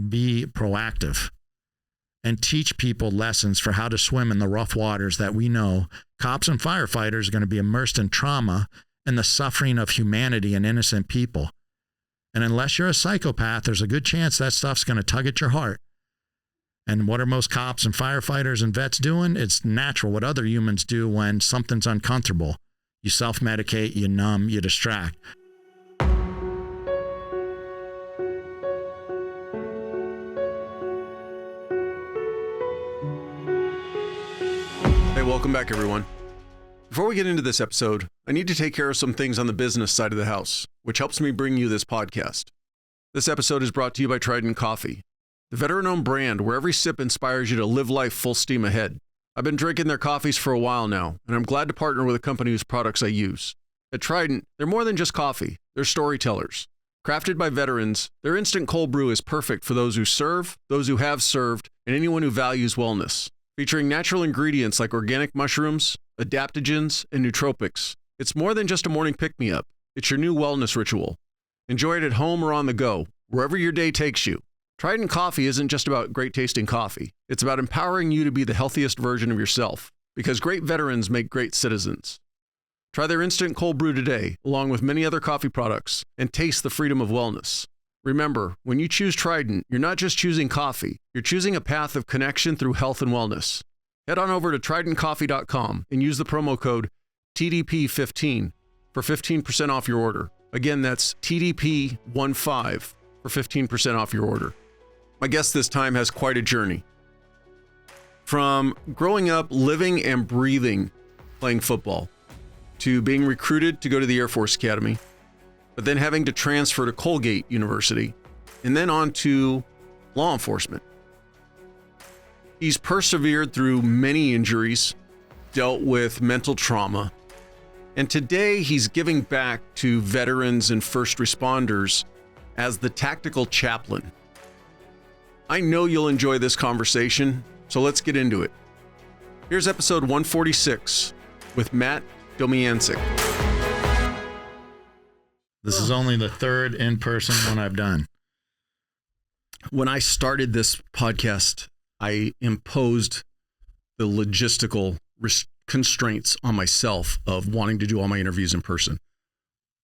be proactive and teach people lessons for how to swim in the rough waters that we know cops and firefighters are going to be immersed in trauma and the suffering of humanity and innocent people. And unless you're a psychopath, there's a good chance that stuff's going to tug at your heart. And what are most cops and firefighters and vets doing? It's natural what other humans do when something's uncomfortable. You self-medicate, you numb, you distract. Hey, welcome back, everyone. Before we get into this episode, I need to take care of some things on the business side of the house, which helps me bring you this podcast. This episode is brought to you by Trident Coffee, the veteran-owned brand where every sip inspires you to live life full steam ahead. I've been drinking their coffees for a while now, and I'm glad to partner with a company whose products I use. At Trident, they're more than just coffee. They're storytellers. Crafted by veterans, their instant cold brew is perfect for those who serve, those who have served, and anyone who values wellness. Featuring natural ingredients like organic mushrooms, adaptogens, and nootropics. It's more than just a morning pick-me-up. It's your new wellness ritual. Enjoy it at home or on the go, wherever your day takes you. Trident Coffee isn't just about great-tasting coffee. It's about empowering you to be the healthiest version of yourself, because great veterans make great citizens. Try their instant cold brew today, along with many other coffee products, and taste the freedom of wellness. Remember, when you choose Trident, you're not just choosing coffee, you're choosing a path of connection through health and wellness. Head on over to tridentcoffee.com and use the promo code TDP15 for 15% off your order. Again, that's TDP15 for 15% off your order. My guest this time has quite a journey. From growing up, living and breathing, playing football, to being recruited to go to the Air Force Academy, but then having to transfer to Colgate University, and then on to law enforcement. He's persevered through many injuries, dealt with mental trauma, and today he's giving back to veterans and first responders as the tactical chaplain. I know you'll enjoy this conversation, so let's get into it. Here's episode 146 with Matt Domyancic. This is only the third in-person one I've done. When I started this podcast, I imposed the logistical constraints on myself of wanting to do all my interviews in person.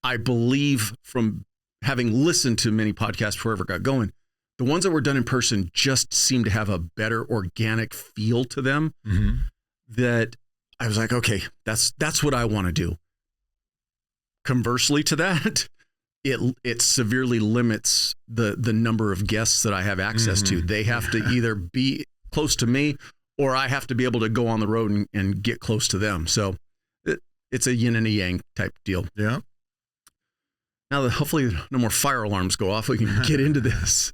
I believe from having listened to many podcasts before I ever got going, the ones that were done in person just seem to have a better organic feel to them. Mm-hmm. That I was like, okay, that's what I want to do. Conversely to that, it severely limits the number of guests that I have access to. They have to either be close to me or I have to be able to go on the road and get close to them. So it's a yin and a yang type deal. Yeah. Now that hopefully no more fire alarms go off, we can get into this.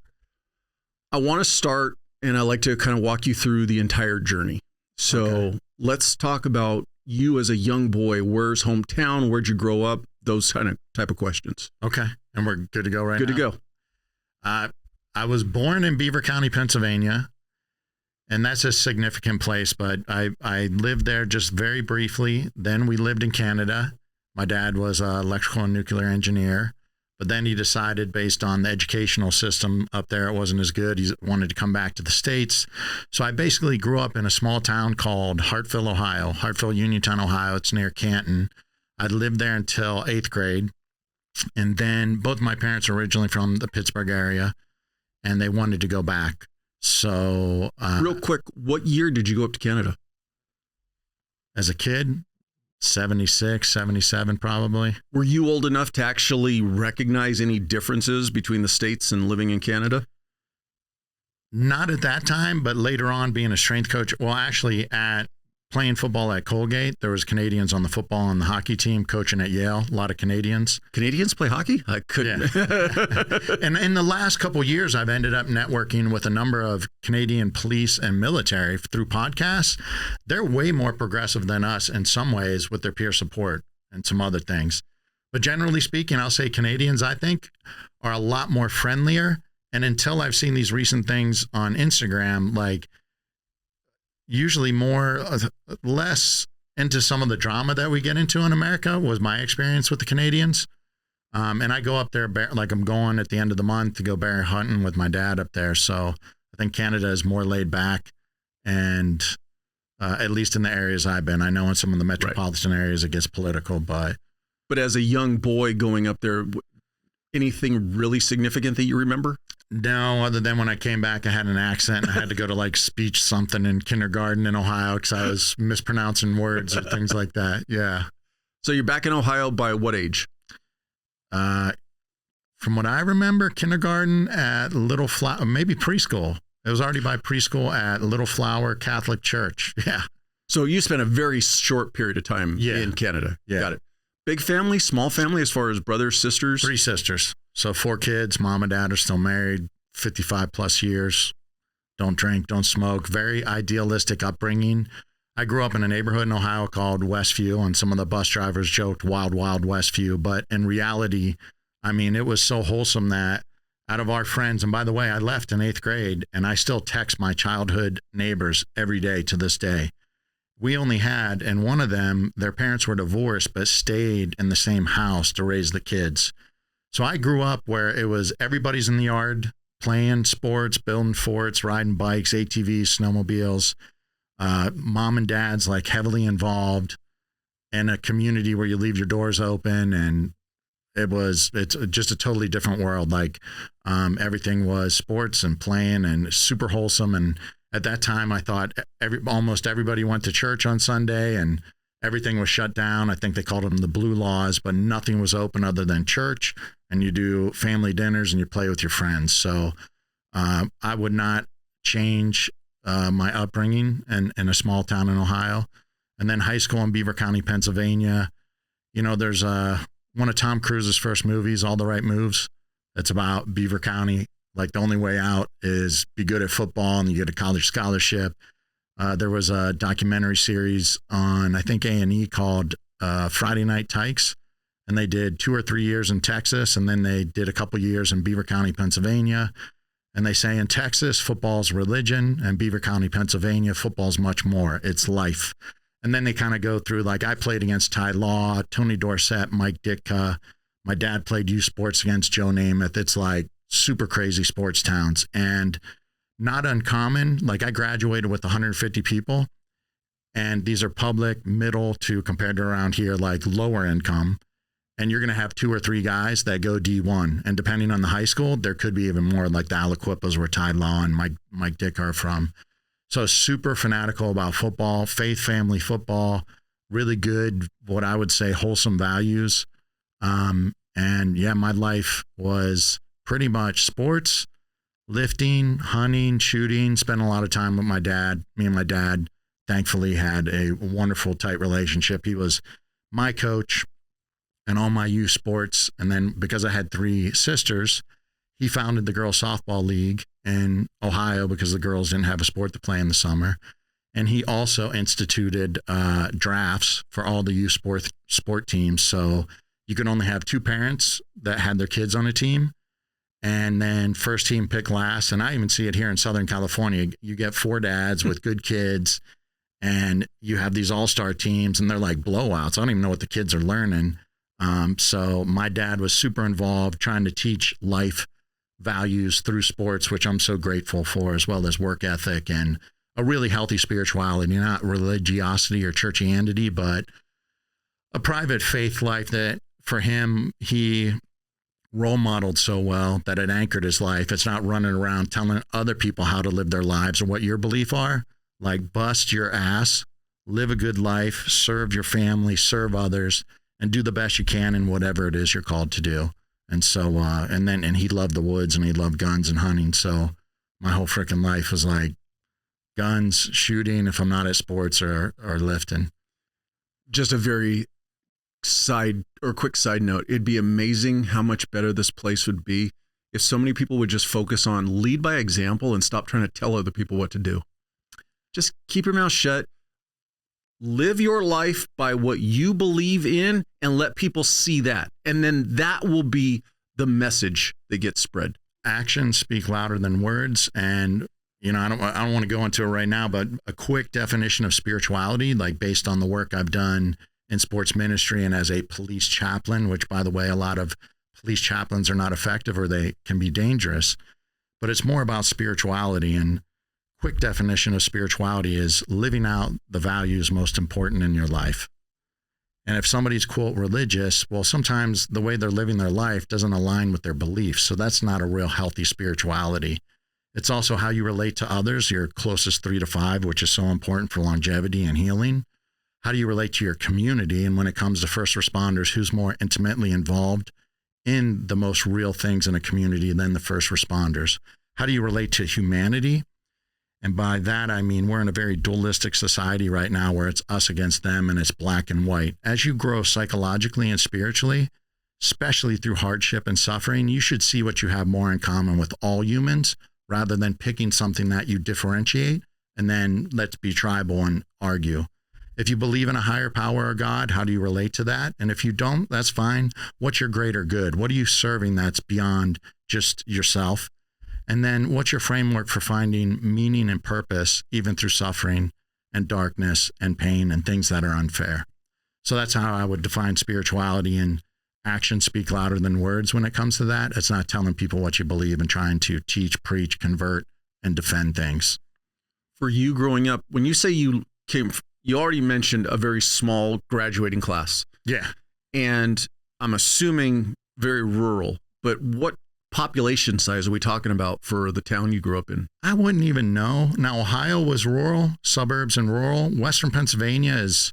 I want to start, and I like to kind of walk you through the entire journey. So Let's talk about you as a young boy. Where's hometown? Where'd you grow up? Those type of questions. Okay. And we're good to go right now? Good to go. I was born in Beaver County, Pennsylvania, and that's a significant place, but I lived there just very briefly. Then we lived in Canada. My dad was an electrical and nuclear engineer, but then he decided based on the educational system up there, it wasn't as good. He wanted to come back to the States. So I basically grew up in a small town called Hartville, Ohio, Hartville, Uniontown, Ohio. It's near Canton. I lived there until 8th grade. And then both my parents are originally from the Pittsburgh area, and they wanted to go back. So real quick, what year did you go up to Canada? As a kid, 76, 77 probably. Were you old enough to actually recognize any differences between the States and living in Canada? Not at that time, but later on being a strength coach. Well, actually at playing football at Colgate, there was Canadians on the football and the hockey team. Coaching at Yale, a lot of Canadians. Canadians play hockey? I couldn't. Yeah. And in the last couple of years, I've ended up networking with a number of Canadian police and military through podcasts. They're way more progressive than us in some ways with their peer support and some other things. But generally speaking, I'll say Canadians, I think, are a lot more friendlier. And until I've seen these recent things on Instagram, like usually less into some of the drama that we get into in America was my experience with the Canadians. And I go up there, like I'm going at the end of the month to go bear hunting with my dad up there. So I think Canada is more laid back, and at least in the areas I've been. I know in some of the metropolitan areas it gets political, but as a young boy going up there, anything really significant that you remember? No, other than when I came back, I had an accent and I had to go to like speech something in kindergarten in Ohio because I was mispronouncing words or things like that. Yeah. So you're back in Ohio by what age? From what I remember, kindergarten at Little Flower, maybe preschool. It was already by preschool at Little Flower Catholic Church. Yeah. So you spent a very short period of time in Canada. Yeah. Got it. Big family, small family as far as brothers, sisters? 3 sisters. So 4 kids. Mom and dad are still married, 55 plus years. Don't drink, don't smoke. Very idealistic upbringing. I grew up in a neighborhood in Ohio called Westview, and some of the bus drivers joked Wild, Wild Westview. But in reality, I mean, it was so wholesome that out of our friends, and by the way, I left in 8th grade, and I still text my childhood neighbors every day to this day. We only had, and one of them, their parents were divorced, but stayed in the same house to raise the kids. So I grew up where it was everybody's in the yard playing sports, building forts, riding bikes, ATVs, snowmobiles. Mom and dad's like heavily involved in a community where you leave your doors open, and it's just a totally different world. Like everything was sports and playing and super wholesome. And at that time, I thought almost everybody went to church on Sunday and everything was shut down. I think they called them the blue laws, but nothing was open other than church, and you do family dinners and you play with your friends. So I would not change my upbringing in a small town in Ohio. And then high school in Beaver County, Pennsylvania. You know, there's one of Tom Cruise's first movies, All the Right Moves. It's about Beaver County. Like the only way out is be good at football and you get a college scholarship. There was a documentary series on, I think, A&E called Friday Night Tykes. And they did 2 or 3 years in Texas, and then they did a couple years in Beaver County, Pennsylvania. And they say in Texas, football's religion, and Beaver County, Pennsylvania, football's much more. It's life. And then they kind of go through, like I played against Ty Law, Tony Dorsett, Mike Ditka. My dad played youth sports against Joe Namath. It's like super crazy sports towns and not uncommon. Like I graduated with 150 people, and these are public, middle to compared to around here, like lower income. And you're going to have 2 or 3 guys that go D1. And depending on the high school, there could be even more, like the Aliquippas where Ty Law and Mike Dick are from. So super fanatical about football, faith, family football, really good, what I would say, wholesome values. And yeah, my life was pretty much sports, lifting, hunting, shooting, spent a lot of time with my dad. Me and my dad thankfully had a wonderful, tight relationship. He was my coach and all my youth sports. And then because I had 3 sisters, he founded the girls softball league in Ohio because the girls didn't have a sport to play in the summer. And he also instituted drafts for all the youth sport teams. So you could only have 2 parents that had their kids on a team. And then first team pick last. And I even see it here in Southern California. You get 4 dads with good kids, and you have these all-star teams, and they're like blowouts. I don't even know what the kids are learning. So my dad was super involved trying to teach life values through sports, which I'm so grateful for, as well as work ethic and a really healthy spirituality, not religiosity or churchianity, but a private faith life that for him, he role modeled so well that it anchored his life. It's not running around telling other people how to live their lives or what your beliefs are. Like bust your ass, live a good life, serve your family, serve others, and do the best you can in whatever it is you're called to do. And so, and he loved the woods and he loved guns and hunting. So my whole freaking life was like guns, shooting, if I'm not at sports or lifting. Just a very quick side note. It'd be amazing how much better this place would be if so many people would just focus on lead by example and stop trying to tell other people what to do. Just keep your mouth shut. Live your life by what you believe in and let people see that. And then that will be the message that gets spread. Actions speak louder than words. And, you know, I don't want to go into it right now, but a quick definition of spirituality, like based on the work I've done in sports ministry and as a police chaplain, which, by the way, a lot of police chaplains are not effective or they can be dangerous, but it's more about spirituality. And quick definition of spirituality is living out the values most important in your life. And if somebody's, quote, religious, well, sometimes the way they're living their life doesn't align with their beliefs. So that's not a real healthy spirituality. It's also how you relate to others, your closest 3 to 5, which is so important for longevity and healing. How do you relate to your community? And when it comes to first responders, who's more intimately involved in the most real things in a community than the first responders? How do you relate to humanity? And by that, I mean, we're in a very dualistic society right now where it's us against them and it's black and white. As you grow psychologically and spiritually, especially through hardship and suffering, you should see what you have more in common with all humans rather than picking something that you differentiate and then let's be tribal and argue. If you believe in a higher power or God, how do you relate to that? And if you don't, that's fine. What's your greater good? What are you serving that's beyond just yourself? And then what's your framework for finding meaning and purpose, even through suffering and darkness and pain and things that are unfair? So that's how I would define spirituality, and actions speak louder than words when it comes to that. It's not telling people what you believe and trying to teach, preach, convert, and defend things. For you growing up, when you say you already mentioned a very small graduating class. Yeah. And I'm assuming very rural, but what population size are we talking about for the town you grew up in? I wouldn't even know. Now, Ohio was rural, suburbs and rural. Western Pennsylvania is,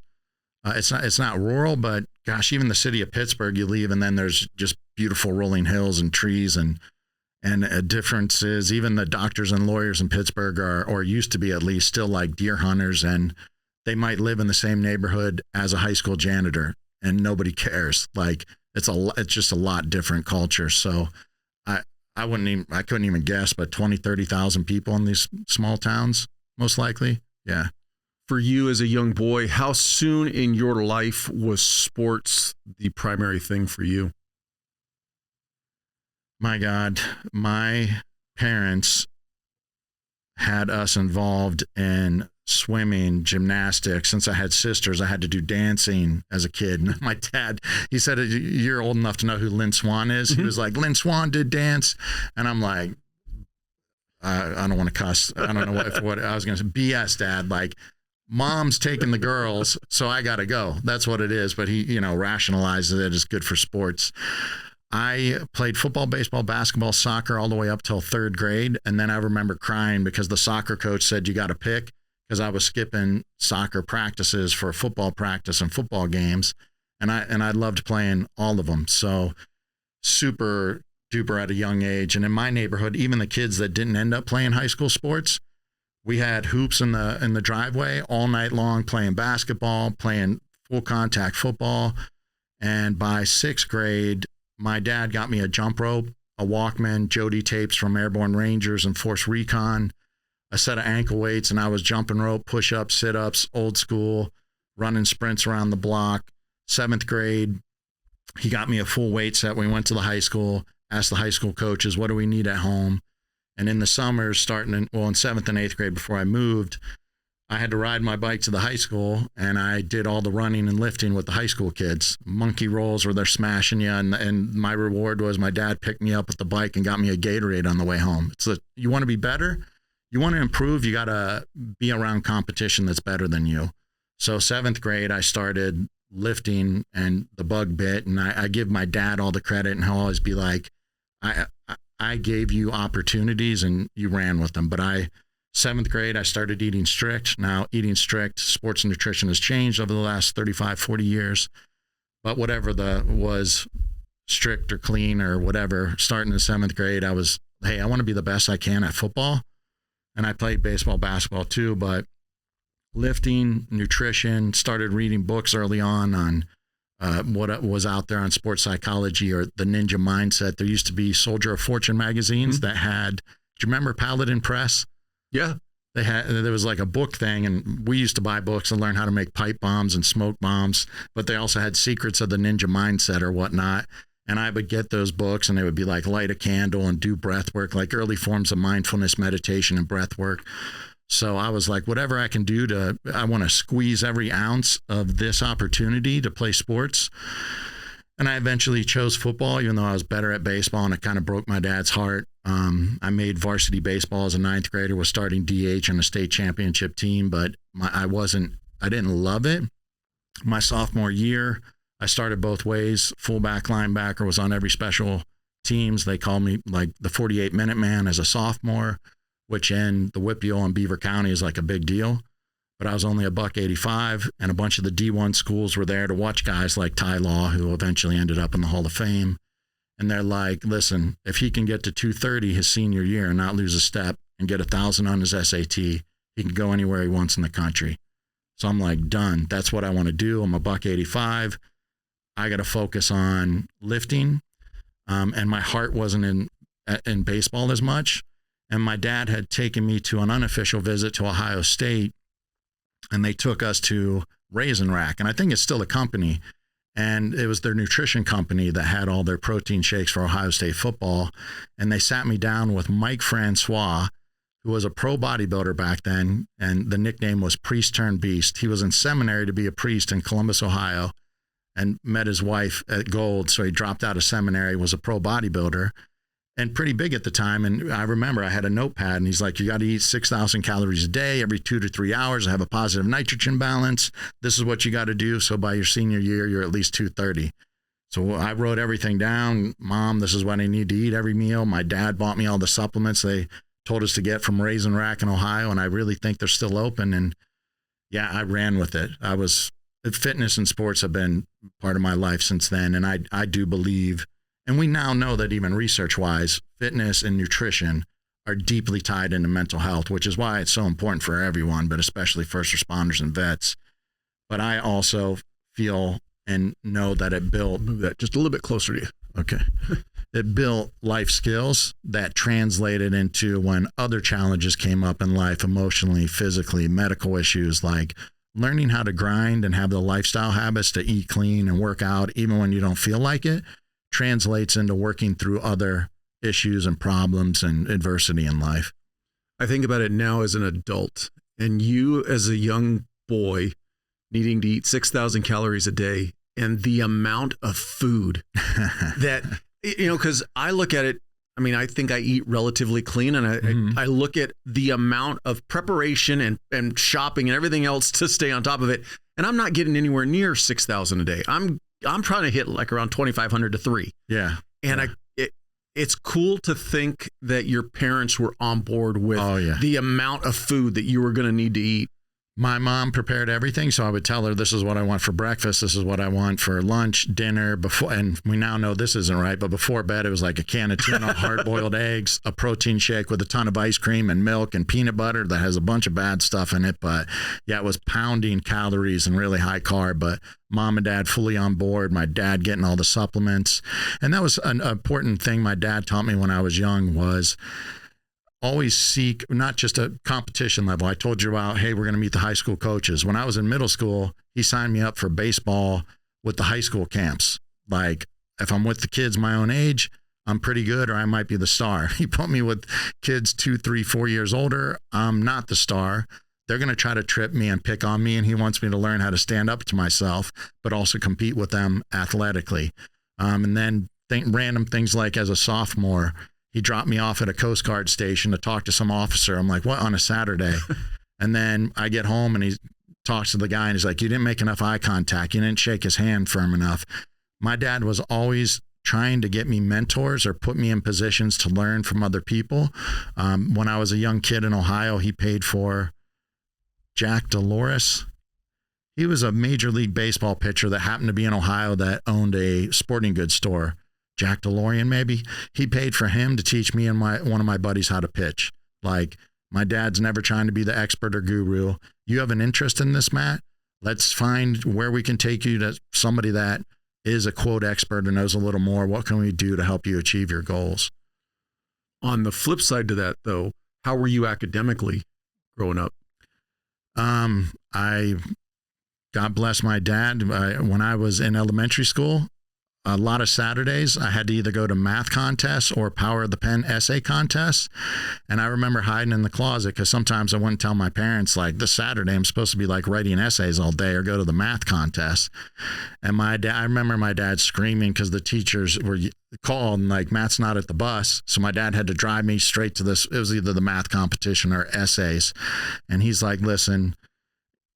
it's not rural, but gosh, even the city of Pittsburgh, you leave and then there's just beautiful rolling hills and trees and differences. Even the doctors and lawyers in Pittsburgh are, or used to be at least, still like deer hunters, and they might live in the same neighborhood as a high school janitor and nobody cares. Like it's just a lot different culture. So I couldn't even guess, but 20, 30,000 people in these small towns, most likely. Yeah. For you as a young boy, how soon in your life was sports the primary thing for you? My God, my parents had us involved in swimming, gymnastics. Since I had sisters, I had to do dancing as a kid. And my dad, he said, you're old enough to know who Lynn Swan is. Mm-hmm. He was like, Lynn Swan did dance. And I'm like, I don't want to cuss. I don't know what I was going to say. BS, Dad. Like, mom's taking the girls, so I got to go. That's what it is. But he, rationalizes it as good for sports. I played football, baseball, basketball, soccer all the way up till 3rd grade. And then I remember crying because the soccer coach said, you got to pick, because I was skipping soccer practices for football practice and football games. And I loved playing all of them. So super duper at a young age. And in my neighborhood, even the kids that didn't end up playing high school sports, we had hoops in the driveway all night long, playing basketball, playing full contact football. And by 6th grade, my dad got me a jump rope, a Walkman, Jody tapes from Airborne Rangers and Force Recon, a set of ankle weights, and I was jumping rope, push-ups, sit-ups, old school, running sprints around the block. 7th grade, he got me a full weight set. We went to the high school, asked the high school coaches, what do we need at home? And in the summers, in 7th and 8th grade before I moved, I had to ride my bike to the high school, and I did all the running and lifting with the high school kids. Monkey rolls where they're smashing you, and my reward was my dad picked me up with the bike and got me a Gatorade on the way home. So you want to be better? You want to improve, you got to be around competition that's better than you. So 7th grade, I started lifting and the bug bit, and I give my dad all the credit, and he'll always be like, I gave you opportunities and you ran with them. But 7th grade, I started eating strict. Now eating strict, sports and nutrition has changed over the last 35, 40 years. But whatever was strict or clean or whatever, starting in 7th grade, I was, hey, I want to be the best I can at football. And I played baseball, basketball too, but lifting, nutrition, started reading books early on what was out there on sports psychology or the ninja mindset. There used to be Soldier of Fortune magazines that had, do you remember Paladin Press? Yeah. There was like a book thing, and we used to buy books and learn how to make pipe bombs and smoke bombs, but they also had secrets of the ninja mindset or whatnot. And I would get those books, and they would be like light a candle and do breath work, like early forms of mindfulness, meditation, and breath work. So I was like, whatever I can do I want to squeeze every ounce of this opportunity to play sports. And I eventually chose football, even though I was better at baseball, and it kind of broke my dad's heart. I made varsity baseball as a 9th grader, was starting DH on a state championship team, but I didn't love it. My sophomore year, I started both ways. Fullback, linebacker, was on every special teams. They called me like the 48-minute man as a sophomore, which in the WPIAL in Beaver County is like a big deal. But I was only a $185, and a bunch of the D1 schools were there to watch guys like Ty Law, who eventually ended up in the Hall of Fame. And they're like, listen, if he can get to 230 his senior year and not lose a step and get 1,000 on his SAT, he can go anywhere he wants in the country. So I'm like, done. That's what I want to do. I'm a $185. I got to focus on lifting. And my heart wasn't in baseball as much. And my dad had taken me to an unofficial visit to Ohio State, and they took us to Raisin Rack. And I think it's still a company. And it was their nutrition company that had all their protein shakes for Ohio State football. And they sat me down with Mike Francois, who was a pro bodybuilder back then. And the nickname was Priest Turned Beast. He was in seminary to be a priest in Columbus, Ohio, and met his wife at Gold. So he dropped out of seminary, was a pro bodybuilder, and pretty big at the time. And I remember I had a notepad, and he's like, you got to eat 6,000 calories a day, every 2 to 3 hours, have a positive nitrogen balance. This is what you got to do. So by your senior year, you're at least 230. So I wrote everything down. Mom, this is what I need to eat every meal. My dad bought me all the supplements they told us to get from Raisin Rack in Ohio. And I really think they're still open. And yeah, I ran with it. Fitness and sports have been part of my life since then. And I do believe, and we now know that even research-wise, fitness and nutrition are deeply tied into mental health, which is why it's so important for everyone, but especially first responders and vets. But I also feel and know that it built... Move that just a little bit closer to you. Okay. It built life skills that translated into when other challenges came up in life, emotionally, physically, medical issues, like learning how to grind and have the lifestyle habits to eat clean and work out, even when you don't feel like it, translates into working through other issues and problems and adversity in life. I think about it now as an adult, and you as a young boy needing to eat 6,000 calories a day, and the amount of food that, because I look at it, I mean, I think I eat relatively clean, and I look at the amount of preparation and shopping and everything else to stay on top of it, and I'm not getting anywhere near 6,000 a day. I'm trying to hit like around 2,500 to 3. Yeah. And it's cool to think that your parents were on board with the amount of food that you were going to need to eat. My mom prepared everything, so I would tell her, this is what I want for breakfast, this is what I want for lunch, dinner, before, and we now know this isn't right, but before bed, it was like a can of tuna, hard-boiled eggs, a protein shake with a ton of ice cream and milk and peanut butter that has a bunch of bad stuff in it, but yeah, it was pounding calories and really high carb, but mom and dad fully on board, my dad getting all the supplements, and that was an important thing my dad taught me when I was young was always seek not just a competition level. I told you about, hey, we're going to meet the high school coaches. When I was in middle school, he signed me up for baseball with the high school camps. Like, if I'm with the kids my own age, I'm pretty good, or I might be the star. He put me with kids 2, 3, 4 years older. I'm not the star. They're going to try to trip me and pick on me, and he wants me to learn how to stand up to myself, but also compete with them athletically. And then random things like as a sophomore, he dropped me off at a Coast Guard station to talk to some officer. I'm like, what, on a Saturday? And then I get home and he talks to the guy and he's like, you didn't make enough eye contact. You didn't shake his hand firm enough. My dad was always trying to get me mentors or put me in positions to learn from other people. When I was a young kid in Ohio, he paid for Jack Dolores. He was a Major League Baseball pitcher that happened to be in Ohio that owned a sporting goods store. Jack DeLorean, maybe. He paid for him to teach me and one of my buddies how to pitch. Like, my dad's never trying to be the expert or guru. You have an interest in this, Matt? Let's find where we can take you to somebody that is a quote expert and knows a little more. What can we do to help you achieve your goals? On the flip side to that, though, how were you academically growing up? God bless my dad. When I was in elementary school, a lot of Saturdays I had to either go to math contests or power of the pen essay contests. And I remember hiding in the closet because sometimes I wouldn't tell my parents, like, this Saturday I'm supposed to be like writing essays all day or go to the math contest. And I remember my dad screaming because the teachers were called and like, Matt's not at the bus. So my dad had to drive me straight to this. It was either the math competition or essays. And he's like, listen,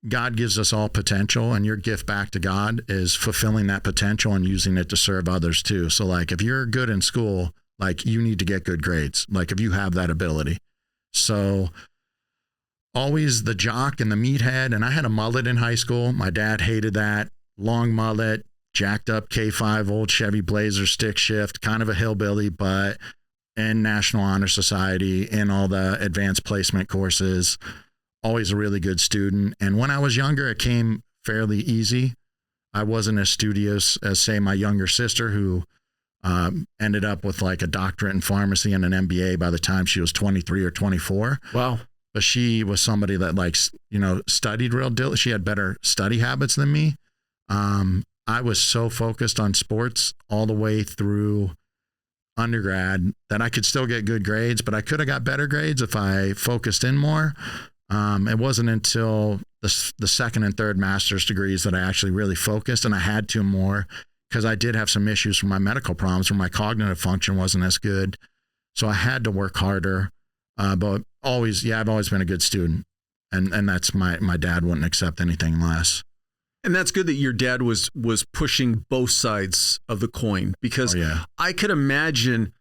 God gives us all potential, and your gift back to God is fulfilling that potential and using it to serve others too. So like, if you're good in school, like, you need to get good grades, like if you have that ability. So always the jock and the meathead. And I had a mullet in high school. My dad hated that. Long mullet, jacked up K5, old Chevy Blazer, stick shift, kind of a hillbilly, but in National Honor Society, in all the advanced placement courses. Always a really good student. And when I was younger, it came fairly easy. I wasn't as studious as, say, my younger sister, who ended up with like a doctorate in pharmacy and an MBA by the time she was 23 or 24. Wow. But she was somebody that, like, you know, studied real diligently. She had better study habits than me. I was so focused on sports all the way through undergrad that I could still get good grades, but I could have got better grades if I focused in more. It wasn't until the second and third master's degrees that I actually really focused, and I had to more because I did have some issues from my medical problems where my cognitive function wasn't as good. So I had to work harder. But always, I've always been a good student, and that's my dad wouldn't accept anything less. And that's good that your dad was pushing both sides of the coin, because I could imagine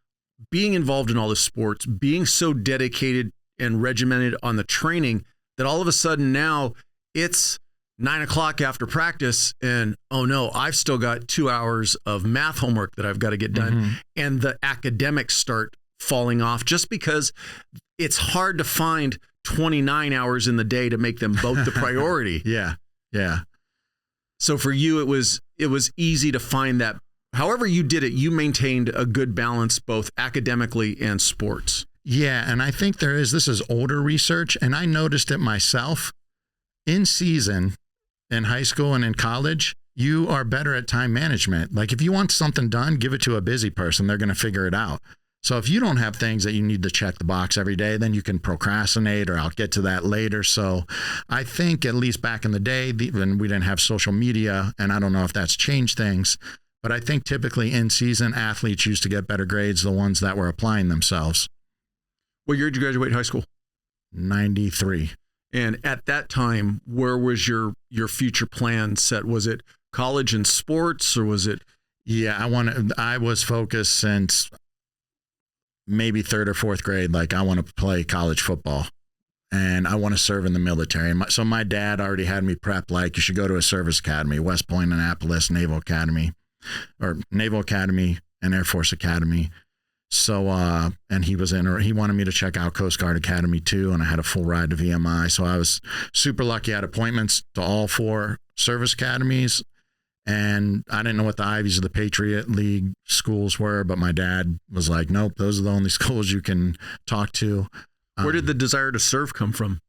being involved in all the sports, being so dedicated and regimented on the training that all of a sudden now it's 9 o'clock after practice and, oh no, I've still got 2 hours of math homework that I've got to get done. Mm-hmm. And the academics start falling off just because it's hard to find 29 hours in the day to make them both the priority. Yeah. So for you, it was easy to find that. However you did it, you maintained a good balance, both academically and sports. Yeah. And I think this is older research, and I noticed it myself. In season, in high school and in college, you are better at time management. Like, if you want something done, give it to a busy person. They're going to figure it out. So if you don't have things that you need to check the box every day, then you can procrastinate, or I'll get to that later. So I think, at least back in the day, when we didn't have social media, and I don't know if that's changed things, but I think typically in season, athletes used to get better grades, the ones that were applying themselves. What year did you graduate high school? 93. And at that time, where was your future plan set? Was it college and sports, or was it? Yeah, I was focused since maybe third or fourth grade. Like, I want to play college football and I want to serve in the military. So my dad already had me prepped, like, you should go to a service academy, West Point, Annapolis, Naval Academy and Air Force Academy. So, and he wanted me to check out Coast Guard Academy too. And I had a full ride to VMI. So I was super lucky. I had appointments to all 4 service academies. And I didn't know what the Ivies of the Patriot League schools were, but my dad was like, nope, those are the only schools you can talk to. Where did the desire to serve come from?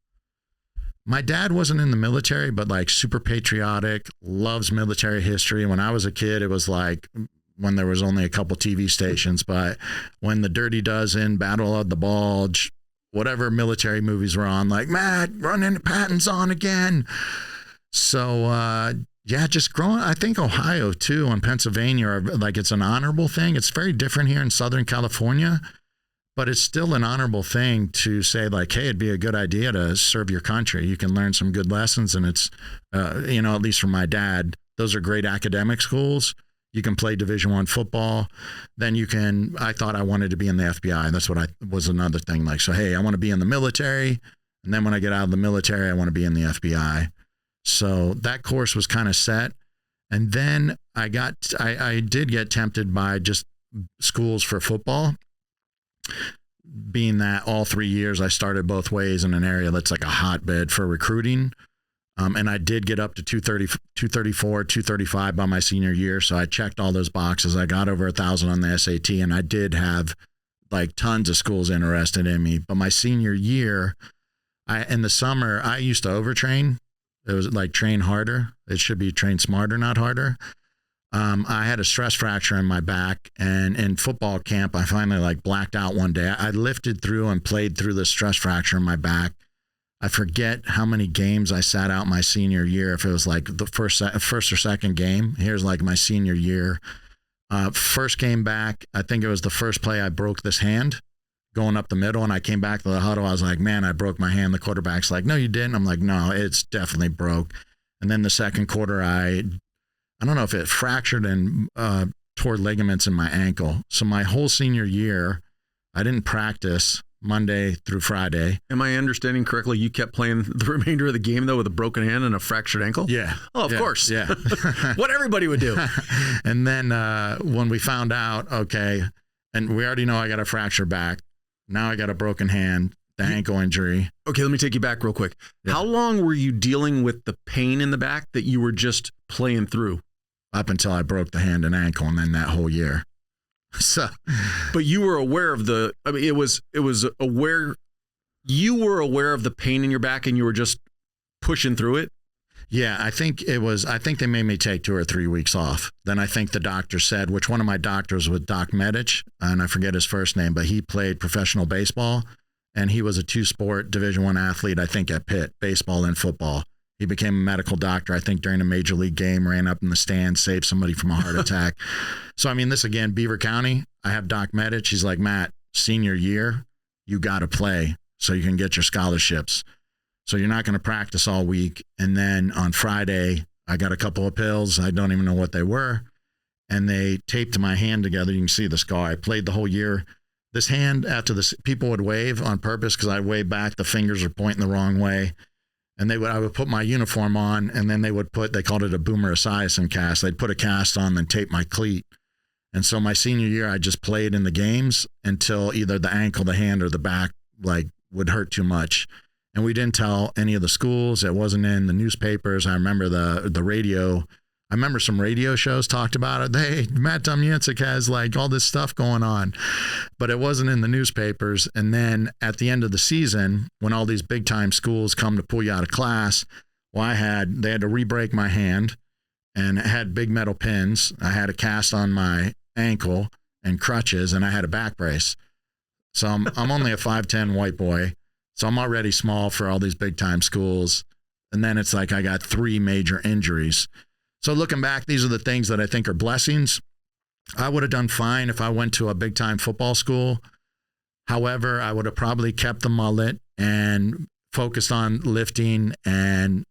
My dad wasn't in the military, but like super patriotic, loves military history. When I was a kid, it was like when there was only a couple TV stations, but when the Dirty Dozen, Battle of the Bulge, whatever military movies were on, like, Matt, run into Patton's on again. So, just growing, I think Ohio too and Pennsylvania are like, it's an honorable thing. It's very different here in Southern California, but it's still an honorable thing to say, like, hey, it'd be a good idea to serve your country. You can learn some good lessons, and it's, at least for my dad, those are great academic schools. You can play Division I football. Then I thought I wanted to be in the FBI. That's what was another thing. Like, so, hey, I want to be in the military. And then when I get out of the military, I want to be in the FBI. So that course was kind of set. And then I did get tempted by just schools for football, being that all 3 years I started both ways in an area that's like a hotbed for recruiting. And I did get up to 234, 235 by my senior year. So I checked all those boxes. I got over 1,000 on the SAT, and I did have like tons of schools interested in me. But my senior year, in the summer, I used to overtrain. It was like train harder. It should be train smarter, not harder. I had a stress fracture in my back, and in football camp, I finally like blacked out one day. I lifted through and played through the stress fracture in my back. I forget how many games I sat out my senior year. If it was like the first or second game, here's like my senior year. First game back, I think it was the first play I broke this hand going up the middle, and I came back to the huddle. I was like, man, I broke my hand. The quarterback's like, no, you didn't. I'm like, no, it's definitely broke. And then the second quarter, I don't know if it fractured and tore ligaments in my ankle. So my whole senior year, I didn't practice Monday through Friday. Am I understanding correctly? You kept playing the remainder of the game, though, with a broken hand and a fractured ankle? Yeah. Oh, of course. Yeah. What everybody would do. And then when we found out, okay, and we already know I got a fractured back. Now I got a broken hand, the ankle injury. Okay, let me take you back real quick. Yeah. How long were you dealing with the pain in the back that you were just playing through? Up until I broke the hand and ankle, and then that whole year. So, but you were aware of you were aware of the pain in your back, and you were just pushing through it. Yeah, I think they made me take 2 or 3 weeks off. Then I think the doctor said, which one of my doctors was Domyancic, and I forget his first name, but he played professional baseball, and he was a 2-sport Division I athlete, I think at Pitt, baseball and football. He became a medical doctor, I think, during a major league game, ran up in the stands, saved somebody from a heart attack. So, I mean, this again, Beaver County, I have Domyancic. He's like, Matt, senior year, you got to play so you can get your scholarships. So you're not going to practice all week. And then on Friday, I got a couple of pills. I don't even know what they were. And they taped my hand together. You can see the scar. I played the whole year. This hand, after this, people would wave on purpose because I wave back. The fingers are pointing the wrong way. And I would put my uniform on, and then they called it a boomer esiason cast. They'd put a cast on and tape my cleat. And so my senior year, I just played in the games until either the ankle, the hand, or the back would hurt too much. And we didn't tell any of the schools. It wasn't in the newspapers. I remember the radio. I remember some radio shows talked about it. Hey, Matt Domyancic has all this stuff going on, but it wasn't in the newspapers. And then at the end of the season, when all these big time schools come to pull you out of class, they had to re-break my hand, and it had big metal pins. I had a cast on my ankle and crutches, and I had a back brace. So I'm only a 5'10" white boy. So I'm already small for all these big time schools. And then it's like I got 3 major injuries. So looking back, these are the things that I think are blessings. I would have done fine if I went to a big time football school. However, I would have probably kept the mullet and focused on lifting, and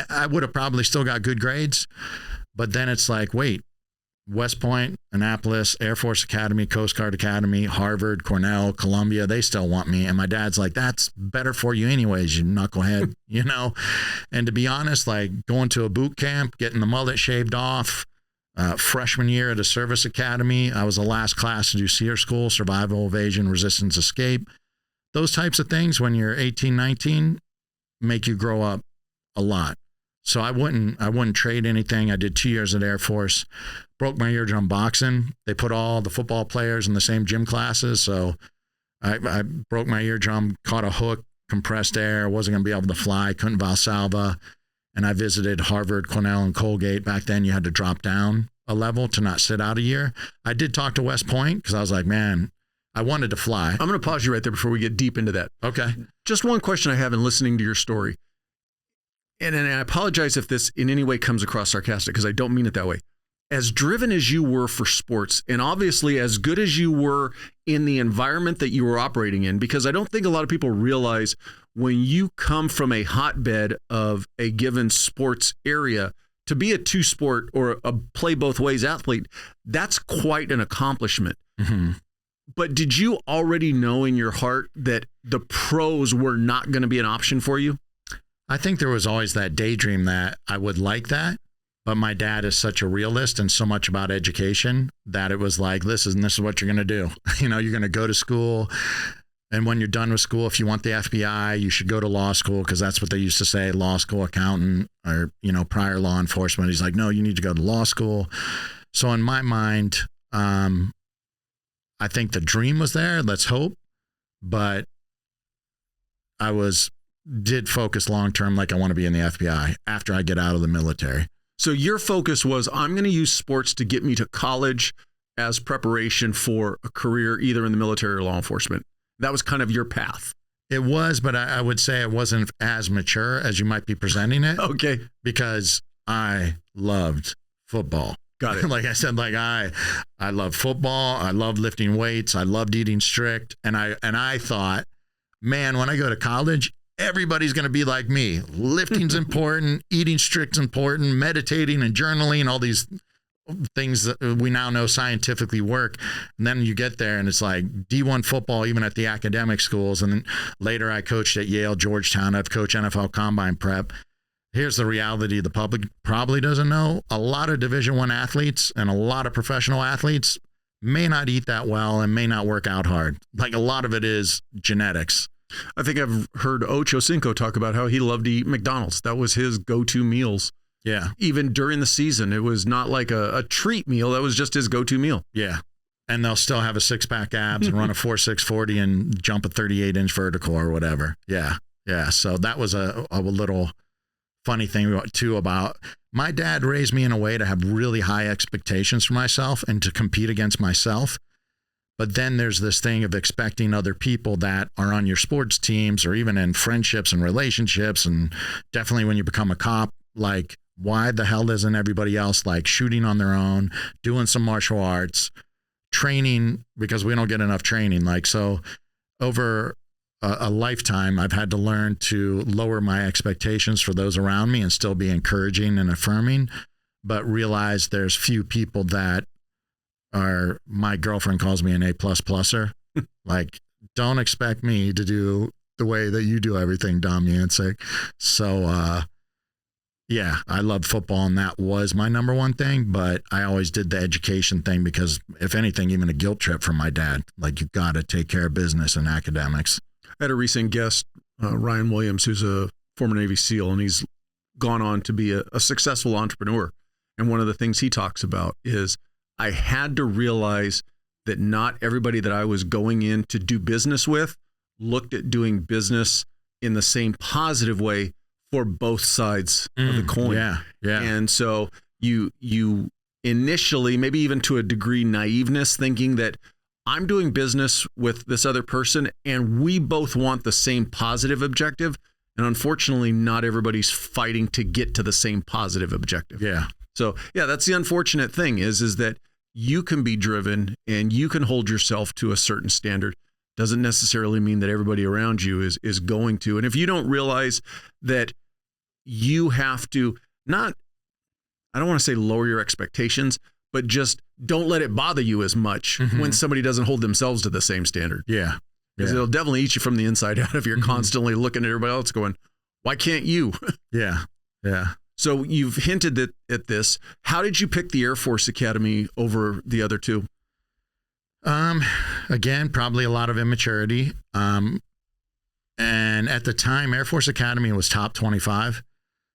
I would have probably still got good grades. But then it's like, wait, West Point, Annapolis, Air Force Academy, Coast Guard Academy, Harvard, Cornell, Columbia, they still want me. And my dad's like, that's better for you anyways, you knucklehead, And to be honest, going to a boot camp, getting the mullet shaved off, freshman year at a service academy, I was the last class to do SEER school, survival, evasion, resistance, escape. Those types of things when you're 18, 19 make you grow up a lot. So I wouldn't trade anything. I did 2 years at Air Force, broke my eardrum boxing. They put all the football players in the same gym classes. So I broke my eardrum, caught a hook, compressed air, wasn't going to be able to fly, couldn't Valsalva. And I visited Harvard, Cornell, and Colgate. Back then you had to drop down a level to not sit out a year. I did talk to West Point because I was like, man, I wanted to fly. I'm going to pause you right there before we get deep into that. Okay. Just one question I have in listening to your story. And I apologize if this in any way comes across sarcastic because I don't mean it that way. As driven as you were for sports, and obviously as good as you were in the environment that you were operating in, because I don't think a lot of people realize when you come from a hotbed of a given sports area, to be a 2-sport or a play both ways athlete, that's quite an accomplishment. Mm-hmm. But did you already know in your heart that the pros were not going to be an option for you? I think there was always that daydream that I would like that, but my dad is such a realist and so much about education that it was like, this is what you're going to do. You're going to go to school, and when you're done with school, if you want the FBI, you should go to law school because that's what they used to say, law school accountant or, prior law enforcement. He's like, no, you need to go to law school. So in my mind, I think the dream was there, let's hope, but I did focus long-term, like I want to be in the FBI after I get out of the military. So your focus was, I'm going to use sports to get me to college as preparation for a career either in the military or law enforcement. That was kind of your path. It was, but I would say it wasn't as mature as you might be presenting it. Okay. Because I loved football. Got it. Like I said, like I love football. I loved lifting weights. I loved eating strict. And I thought, man, when I go to college, everybody's going to be like me. Lifting's important. Eating strict's important. Meditating and journaling, all these things that we now know scientifically work. And then you get there and it's like D1 football, even at the academic schools. And then later I coached at Yale, Georgetown. I've coached NFL Combine Prep. Here's the reality the public probably doesn't know. A lot of Division I athletes and a lot of professional athletes may not eat that well and may not work out hard. Like a lot of it is genetics. I think I've heard Ocho Cinco talk about how he loved to eat McDonald's. That was his go-to meals. Yeah. Even during the season, it was not like a treat meal. That was just his go-to meal. Yeah. And they'll still have a six-pack abs and run a 4.640 and jump a 38-inch vertical or whatever. Yeah. Yeah. So that was a little funny thing too about my dad raised me in a way to have really high expectations for myself and to compete against myself. But then there's this thing of expecting other people that are on your sports teams or even in friendships and relationships. And definitely when you become a cop, like, why the hell isn't everybody else like shooting on their own, doing some martial arts, training, because we don't get enough training. Like, so over a lifetime, I've had to learn to lower my expectations for those around me and still be encouraging and affirming, but realize there's few people that are, my girlfriend calls me an A++er. Like, don't expect me to do the way that you do everything, Domyancic. So, yeah, I love football and that was my number one thing, but I always did the education thing because if anything, even a guilt trip from my dad, like you got to take care of business and academics. I had a recent guest, Ryan Williams, who's a former Navy SEAL, and he's gone on to be a successful entrepreneur. And one of the things he talks about is I had to realize that not everybody that I was going in to do business with looked at doing business in the same positive way for both sides of the coin. Yeah, yeah. And so you initially, maybe even to a degree, naiveness, thinking that I'm doing business with this other person and we both want the same positive objective. And unfortunately, not everybody's fighting to get to the same positive objective. Yeah. So yeah, that's the unfortunate thing is that you can be driven and you can hold yourself to a certain standard. Doesn't necessarily mean that everybody around you is going to. And if you don't realize that you have to not, I don't want to say lower your expectations, but just don't let it bother you as much when somebody doesn't hold themselves to the same standard. Yeah. Because it'll definitely eat you from the inside out if you're constantly looking at everybody else going, why can't you? Yeah. Yeah. So you've hinted at this. How did you pick the Air Force Academy over the other two? Again, probably a lot of immaturity. And at the time, Air Force Academy was top 25.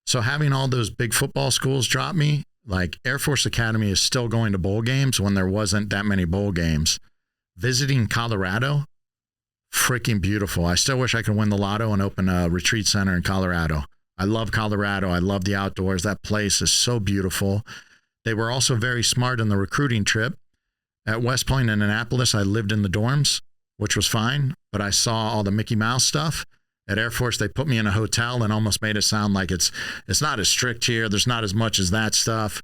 So having all those big football schools drop me, like Air Force Academy is still going to bowl games when there wasn't that many bowl games. Visiting Colorado, freaking beautiful. I still wish I could win the lotto and open a retreat center in Colorado. I love Colorado. I love the outdoors. That place is so beautiful. They were also very smart in the recruiting trip. At West Point and Annapolis, I lived in the dorms, which was fine, but I saw all the Mickey Mouse stuff. At Air Force, they put me in a hotel and almost made it sound like it's not as strict here. There's not as much as that stuff.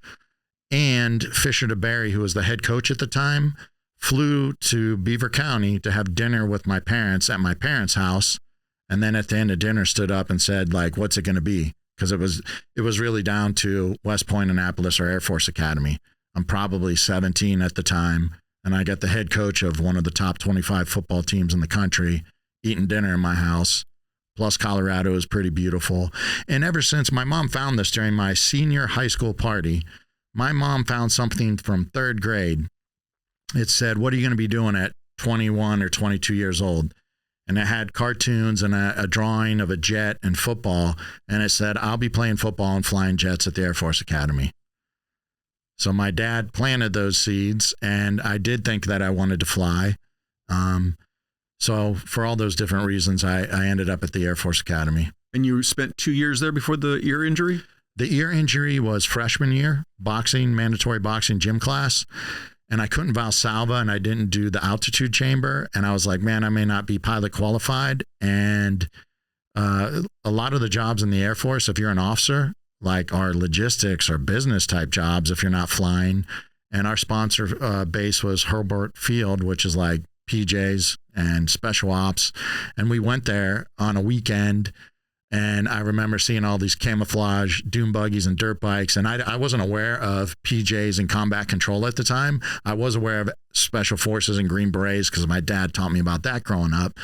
And Fisher DeBerry, who was the head coach at the time, flew to Beaver County to have dinner with my parents at my parents' house. And then at the end of dinner stood up and said, like, what's it going to be? Because it was really down to West Point, Annapolis, or Air Force Academy. I'm probably 17 at the time. And I got the head coach of one of the top 25 football teams in the country eating dinner in my house. Plus, Colorado is pretty beautiful. And ever since, my mom found this during my senior high school party. My mom found something from third grade. It said, what are you going to be doing at 21 or 22 years old? And it had cartoons and a drawing of a jet and football. And it said, I'll be playing football and flying jets at the Air Force Academy. So my dad planted those seeds, and I did think that I wanted to fly. So for all those different reasons, I ended up at the Air Force Academy. And you spent 2 years there before the ear injury? The ear injury was freshman year, mandatory boxing gym class. And I couldn't Valsalva, and I didn't do the altitude chamber. And I was like, man, I may not be pilot qualified. And a lot of the jobs in the Air Force, if you're an officer, like are logistics or business type jobs if you're not flying. And our sponsor base was Hurlburt Field, which is like PJs and special ops. And we went there on a weekend. And I remember seeing all these camouflage dune buggies and dirt bikes. And I wasn't aware of PJs and combat control at the time. I was aware of special forces and Green Berets because my dad taught me about that growing up.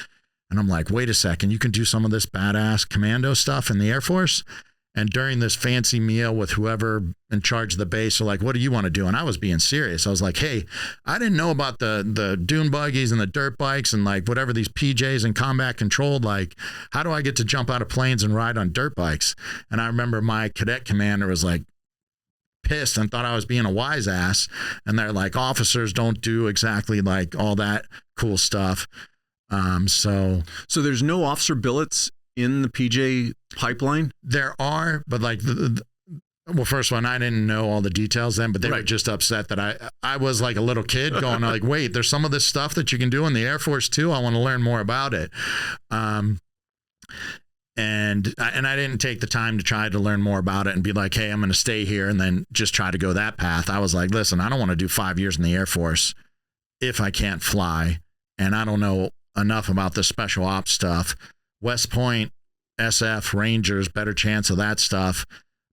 And I'm like, wait a second, you can do some of this badass commando stuff in the Air Force? And during this fancy meal with whoever in charge of the base, they're like, what do you want to do? And I was being serious. I was like, hey, I didn't know about the dune buggies and the dirt bikes and like whatever these PJs and combat controlled. Like, how do I get to jump out of planes and ride on dirt bikes? And I remember my cadet commander was like pissed and thought I was being a wise ass. And they're like, officers don't do exactly like all that cool stuff. So there's no officer billets in the PJ pipeline? There are, but like well, first one, I didn't know all the details then, but they were just upset that I was like a little kid going like, wait, there's some of this stuff that you can do in the Air Force too. I want to learn more about it. And I didn't take the time to try to learn more about it and be like, hey, I'm going to stay here and then just try to go that path. I was like, listen, I don't want to do 5 years in the Air Force if I can't fly. And I don't know enough about the special ops stuff. West Point, SF, Rangers, better chance of that stuff.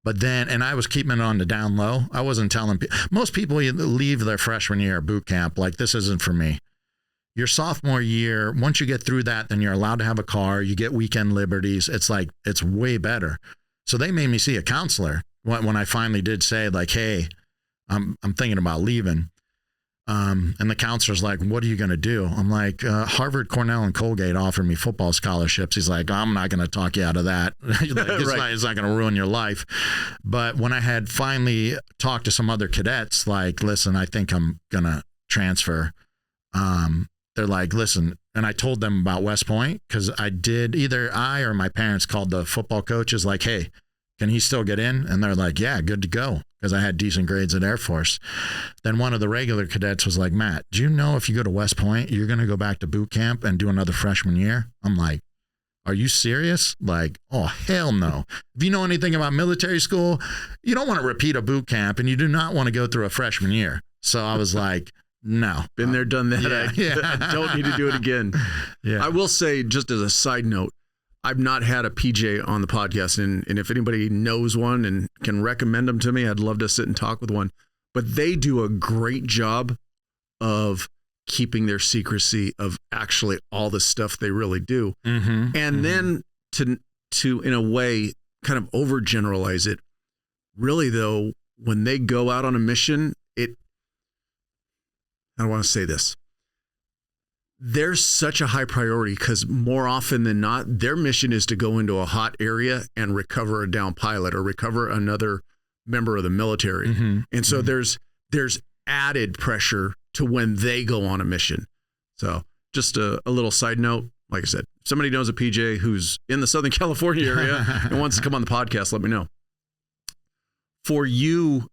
But then, and I was keeping it on the down low. I wasn't telling people. Most people leave their freshman year at boot camp like, this isn't for me. Your sophomore year, once you get through that, then you're allowed to have a car. You get weekend liberties. It's like, it's way better. So they made me see a counselor when I finally did say like, hey, I'm thinking about leaving. And the counselor's like, what are you going to do? I'm like, Harvard, Cornell, and Colgate offered me football scholarships. He's like, I'm not going to talk you out of that. Like, it's not going to ruin your life. But when I had finally talked to some other cadets, like, listen, I think I'm going to transfer. They're like, listen, and I told them about West Point because either I or my parents called the football coaches like, hey, can he still get in? And they're like, yeah, good to go. Because I had decent grades at Air Force. Then one of the regular cadets was like, Matt, do you know if you go to West Point, you're going to go back to boot camp and do another freshman year? I'm like, are you serious? Like, oh, hell no. If you know anything about military school, you don't want to repeat a boot camp and you do not want to go through a freshman year. So I was like, no. Been there, done that. Yeah. I don't need to do it again. Yeah. I will say, just as a side note, I've not had a PJ on the podcast, and if anybody knows one and can recommend them to me, I'd love to sit and talk with one. But they do a great job of keeping their secrecy of actually all the stuff they really do. Mm-hmm, and then to in a way kind of overgeneralize it. Really though, when they go out on a mission, I don't want to say this. There's such a high priority because more often than not, their mission is to go into a hot area and recover a down pilot or recover another member of the military. Mm-hmm, and so there's added pressure to when they go on a mission. So just a little side note, like I said, if somebody knows a PJ who's in the Southern California area and wants to come on the podcast, let me know. For you,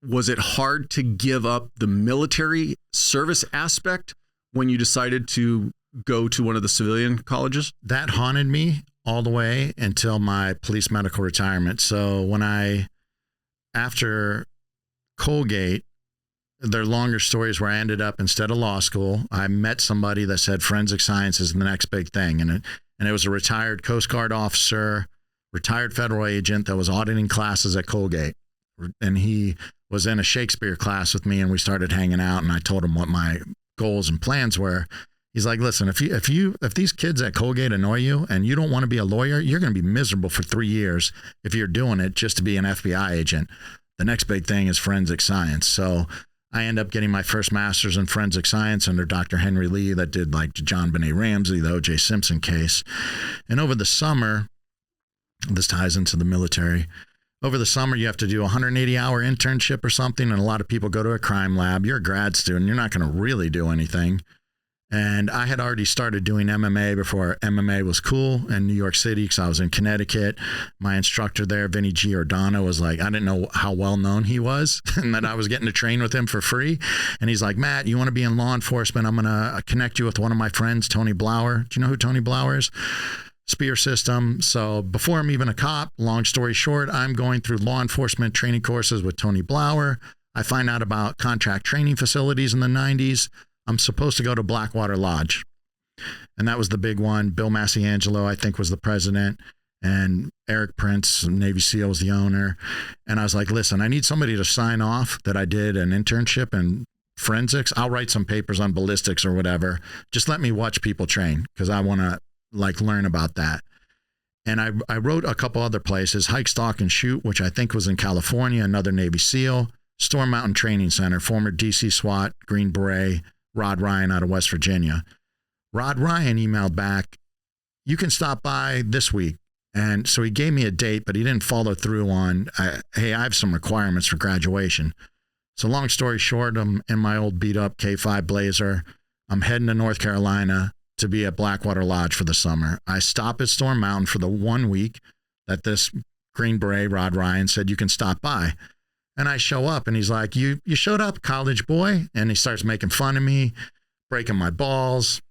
was it hard to give up the military service aspect when you decided to go to one of the civilian colleges? That haunted me all the way until my police medical retirement. So after Colgate, they're longer stories where I ended up, instead of law school, I met somebody that said forensic science is the next big thing. And it was a retired Coast Guard officer, retired federal agent that was auditing classes at Colgate. And he was in a Shakespeare class with me and we started hanging out and I told him what my goals and plans were. He's like, listen, if these kids at Colgate annoy you and you don't want to be a lawyer, you're going to be miserable for 3 years if you're doing it just to be an FBI agent. The next big thing is forensic science. So I end up getting my first master's in forensic science under Dr. Henry Lee that did like John Benet Ramsey, the O.J. Simpson case. And over the summer, this ties into the military. Over the summer, you have to do a 180-hour internship or something, and a lot of people go to a crime lab. You're a grad student. You're not going to really do anything. And I had already started doing MMA before MMA was cool in New York City because I was in Connecticut. My instructor there, Vinny Giordano, was like, I didn't know how well known he was and that I was getting to train with him for free. And he's like, Matt, you want to be in law enforcement? I'm going to connect you with one of my friends, Tony Blauer. Do you know who Tony Blauer is? Spear System. So before I'm even a cop, long story short, I'm going through law enforcement training courses with Tony Blauer. I find out about contract training facilities in the 90s. I'm supposed to go to Blackwater Lodge. And that was the big one. Bill Masiangelo, I think, was the president. And Eric Prince, Navy SEAL, was the owner. And I was like, listen, I need somebody to sign off that I did an internship in forensics. I'll write some papers on ballistics or whatever. Just let me watch people train because I want to learn about that. And I wrote a couple other places, Hike, Stalk, and Shoot, which I think was in California, another Navy SEAL, Storm Mountain Training Center, former DC SWAT, Green Beret, Rod Ryan out of West Virginia. Rod Ryan emailed back, you can stop by this week. And so he gave me a date, but he didn't follow through on, hey, I have some requirements for graduation. So long story short, I'm in my old beat up K5 Blazer. I'm heading to North Carolina to be at Blackwater Lodge for the summer. I stop at Storm Mountain for the 1 week that this Green Beret, Rod Ryan, said you can stop by. And I show up and he's like, you showed up, college boy? And he starts making fun of me, breaking my balls.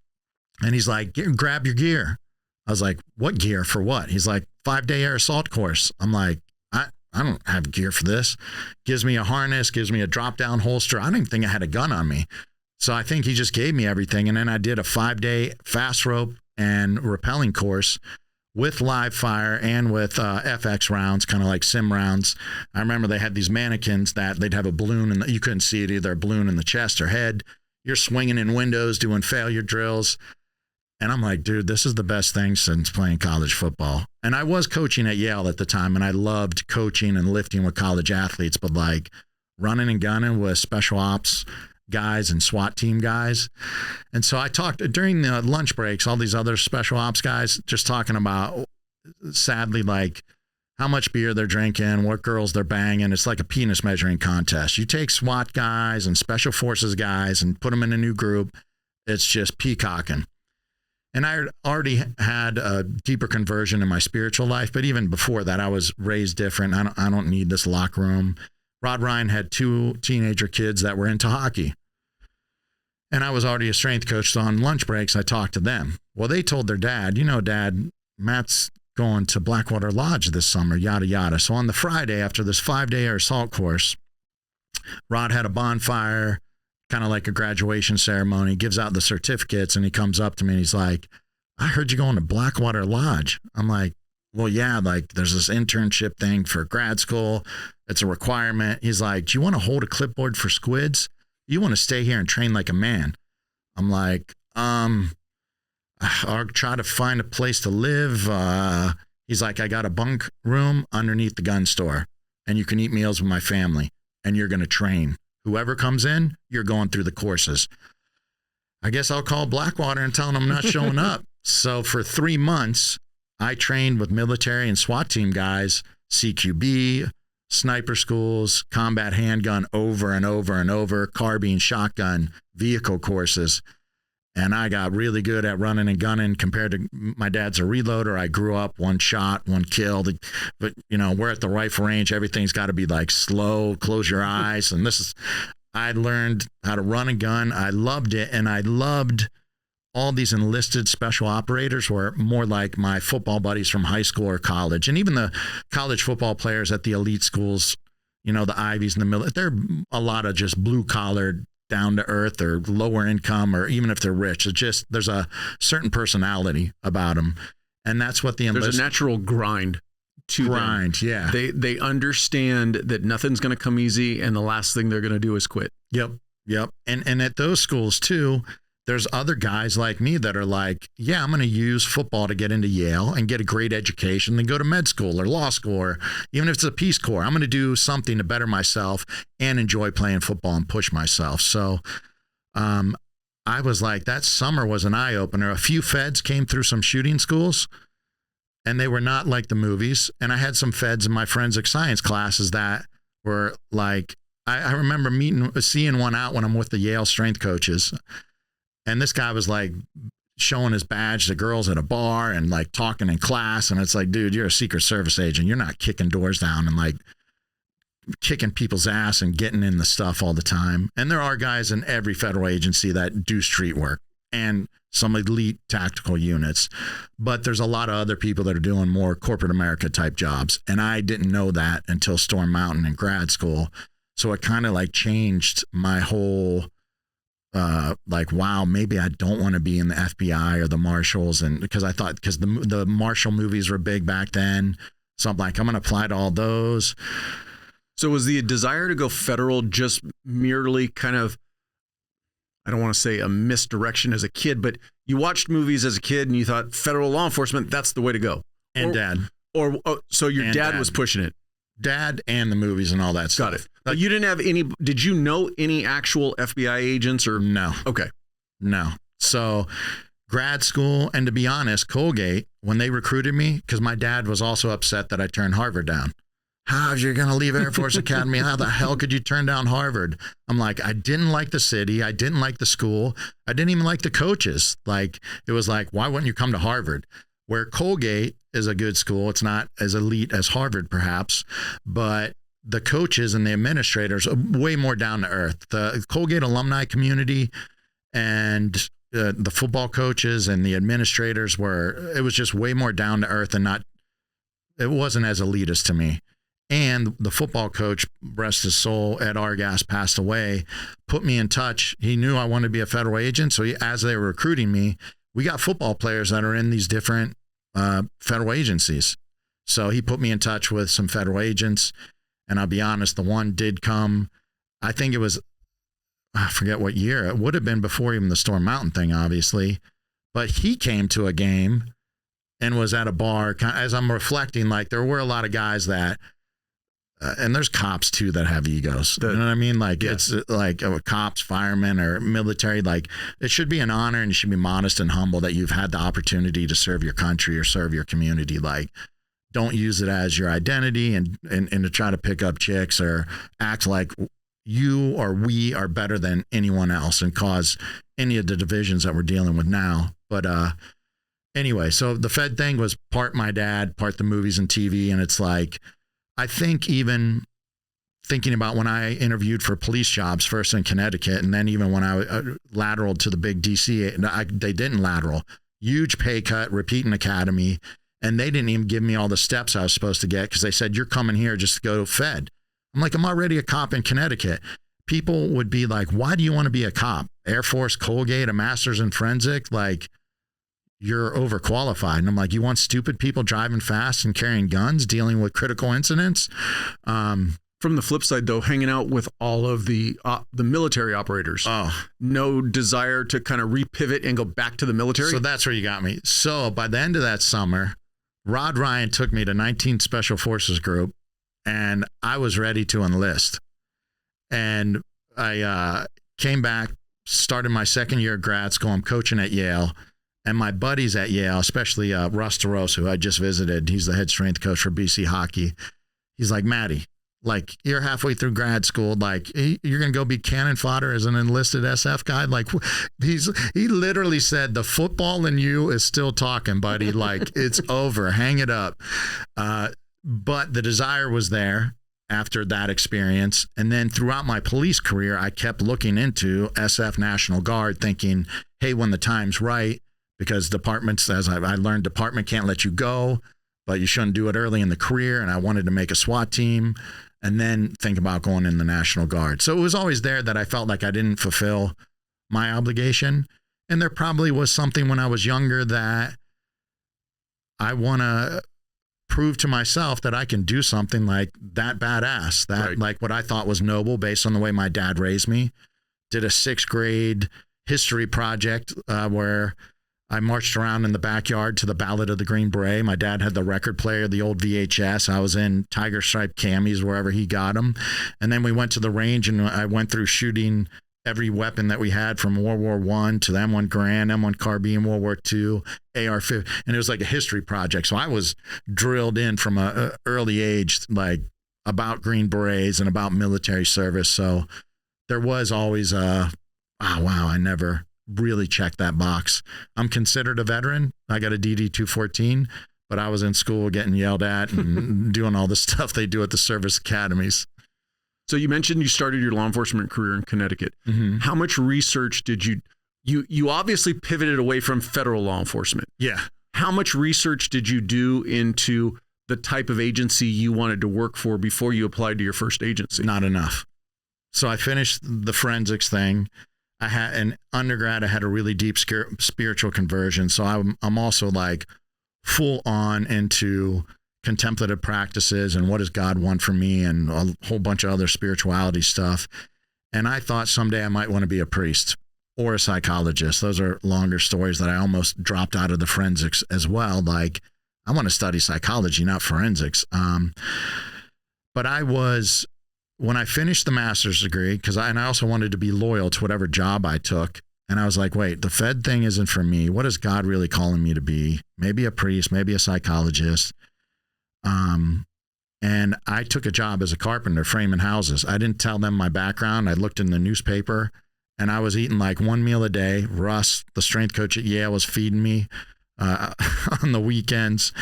And he's like, grab your gear. I was like, what gear for what? He's like, 5-day air assault course. I'm like, I don't have gear for this. Gives me a harness, gives me a drop down holster. I didn't even think I had a gun on me. So I think he just gave me everything. And then I did a 5-day fast rope and rappelling course with live fire and with FX rounds, kind of like sim rounds. I remember they had these mannequins that they'd have a balloon and you couldn't see it either, a balloon in the chest or head. You're swinging in windows, doing failure drills. And I'm like, dude, this is the best thing since playing college football. And I was coaching at Yale at the time, and I loved coaching and lifting with college athletes, but like running and gunning with special ops guys and SWAT team guys. And so I talked during the lunch breaks, all these other special ops guys just talking about, sadly, like how much beer they're drinking, what girls they're banging. It's like a penis measuring contest. You take SWAT guys and special forces guys and put them in a new group. It's just peacocking. And I already had a deeper conversion in my spiritual life, but even before that, I was raised different. I don't need this locker room. Rod Ryan had 2 teenager kids that were into hockey. And I was already a strength coach, so on lunch breaks, I talked to them. Well, they told their dad, you know, Dad, Matt's going to Blackwater Lodge this summer, yada, yada. So on the Friday, after this 5-day air assault course, Rod had a bonfire, kind of like a graduation ceremony, gives out the certificates, and he comes up to me and he's like, I heard you going to Blackwater Lodge. I'm like, well, yeah, like there's this internship thing for grad school. It's a requirement. He's like, do you want to hold a clipboard for squids? You want to stay here and train like a man? I'm like, I'll try to find a place to live. He's like, I got a bunk room underneath the gun store and you can eat meals with my family and you're going to train. Whoever comes in, you're going through the courses. I guess I'll call Blackwater and tell them I'm not showing up. So for 3 months, I trained with military and SWAT team guys, CQB, sniper schools, combat handgun over and over and over, carbine, shotgun, vehicle courses. And I got really good at running and gunning compared to my dad's a reloader. I grew up 1 shot, 1 kill. But, you know, we're at the rifle range. Everything's got to be like slow, close your eyes. And I learned how to run a gun. I loved it. And I loved all these enlisted special operators were more like my football buddies from high school or college. And even the college football players at the elite schools, you know, the Ivies and the military, they're a lot of just blue collared, down to earth or lower income, or even if they're rich. It's just, there's a certain personality about them. And that's what there's a natural grind to them. Yeah. They understand that nothing's going to come easy and the last thing they're going to do is quit. Yep. And at those schools too, there's other guys like me that are like, yeah, I'm going to use football to get into Yale and get a great education, then go to med school or law school, or even if it's a Peace Corps, I'm going to do something to better myself and enjoy playing football and push myself. So I was like, that summer was an eye opener. A few feds came through some shooting schools and they were not like the movies. And I had some feds in my forensic science classes that were like, I remember seeing one out when I'm with the Yale strength coaches. And this guy was like showing his badge to girls at a bar and like talking in class. And it's like, dude, you're a Secret Service agent. You're not kicking doors down and like kicking people's ass and getting in the stuff all the time. And there are guys in every federal agency that do street work and some elite tactical units, but there's a lot of other people that are doing more corporate America type jobs. And I didn't know that until Storm Mountain in grad school. So it kind of like changed my whole, like, wow, maybe I don't want to be in the FBI or the Marshals. And because I thought, because the Marshal movies were big back then. So I'm like, I'm going to apply to all those. So was the desire to go federal just merely kind of, I don't want to say a misdirection as a kid, but you watched movies as a kid and you thought federal law enforcement, that's the way to go. And dad. So your dad was pushing it. Dad and the movies and all that stuff. Got it. But you didn't have any, did you know any actual FBI agents or? No. Okay. No. So grad school, and to be honest, Colgate, when they recruited me, because my dad was also upset that I turned Harvard down. How, you're going to leave Air Force Academy? How the hell could you turn down Harvard? I'm like, I didn't like the city. I didn't like the school. I didn't even like the coaches. Like, it was like, why wouldn't you come to Harvard? Where Colgate is a good school. It's not as elite as Harvard, perhaps, but the coaches and the administrators are way more down to earth. The Colgate alumni community and the football coaches and the administrators it was just way more down to earth and it wasn't as elitist to me. And the football coach, rest his soul, Ed Argas, passed away, put me in touch. He knew I wanted to be a federal agent. So as they were recruiting me, we got football players that are in these different federal agencies. So he put me in touch with some federal agents. And I'll be honest, the one did come, I think it was, I forget what year. It would have been before even the Storm Mountain thing, obviously. But he came to a game and was at a bar. As I'm reflecting, like there were a lot of guys that, and there's cops too that have egos. You know what I mean? Like it's like cops, firemen, or military. Like it should be an honor, and you should be modest and humble that you've had the opportunity to serve your country or serve your community. Like, don't use it as your identity and to try to pick up chicks or act like you or we are better than anyone else and cause any of the divisions that we're dealing with now. But anyway, so the Fed thing was part my dad, part the movies and TV, and it's like, I think even thinking about when I interviewed for police jobs first in Connecticut, and then even when I lateraled to the big DC, they didn't lateral. Huge pay cut, repeating academy, and they didn't even give me all the steps I was supposed to get because they said, you're coming here just to go Fed. I'm like, I'm already a cop in Connecticut. People would be like, why do you want to be a cop? Air Force, Colgate, a master's in forensic? Like, you're overqualified. And I'm like, you want stupid people driving fast and carrying guns, dealing with critical incidents? From the flip side, though, hanging out with all of the military operators. Oh, no desire to kind of repivot and go back to the military. So that's where you got me. So by the end of that summer, Rod Ryan took me to 19th Special Forces Group, and I was ready to enlist. And I came back, started my second year of grad school. I'm coaching at Yale. And my buddies at Yale, especially Russ DeRosa, who I just visited, he's the head strength coach for BC Hockey. He's like, Matty, like, you're halfway through grad school. Like, you're going to go be cannon fodder as an enlisted SF guy? Like, he literally said, the football in you is still talking, buddy. Like, it's over. Hang it up. But the desire was there after that experience. And then throughout my police career, I kept looking into SF National Guard thinking, hey, when the time's right, because departments, as I learned, department can't let you go, but you shouldn't do it early in the career. And I wanted to make a SWAT team and then think about going in the National Guard. So it was always there that I felt like I didn't fulfill my obligation. And there probably was something when I was younger that I want to prove to myself that I can do something like that badass, that right. Like what I thought was noble based on the way my dad raised me. Did a 6th grade history project where I marched around in the backyard to the Ballad of the Green Beret. My dad had the record player, the old VHS. I was in tiger stripe camis wherever he got them. And then we went to the range and I went through shooting every weapon that we had from World War I to the M1 Garand, M1 Carbine, World War II, AR-15. And it was like a history project. So I was drilled in from an early age, like about Green Berets and about military service. So there was always wow, I never really check that box. I'm considered a veteran. I got a DD 214, but I was in school getting yelled at and doing all the stuff they do at the service academies. So you mentioned you started your law enforcement career in Connecticut. Mm-hmm. How much research did you obviously pivoted away from federal law enforcement. Yeah. How much research did you do into the type of agency you wanted to work for before you applied to your first agency? Not enough. So I finished the forensics thing. I had an undergrad. I had a really deep spiritual conversion. So I'm also like full on into contemplative practices and what does God want from me and a whole bunch of other spirituality stuff. And I thought someday I might want to be a priest or a psychologist. Those are longer stories that I almost dropped out of the forensics as well. Like, I want to study psychology, not forensics. But when I finished the master's degree, and I also wanted to be loyal to whatever job I took. And I was like, wait, the Fed thing isn't for me. What is God really calling me to be? Maybe a priest, maybe a psychologist. And I took a job as a carpenter framing houses. I didn't tell them my background. I looked in the newspaper and I was eating like one meal a day. Russ, the strength coach at Yale, was feeding me on the weekends.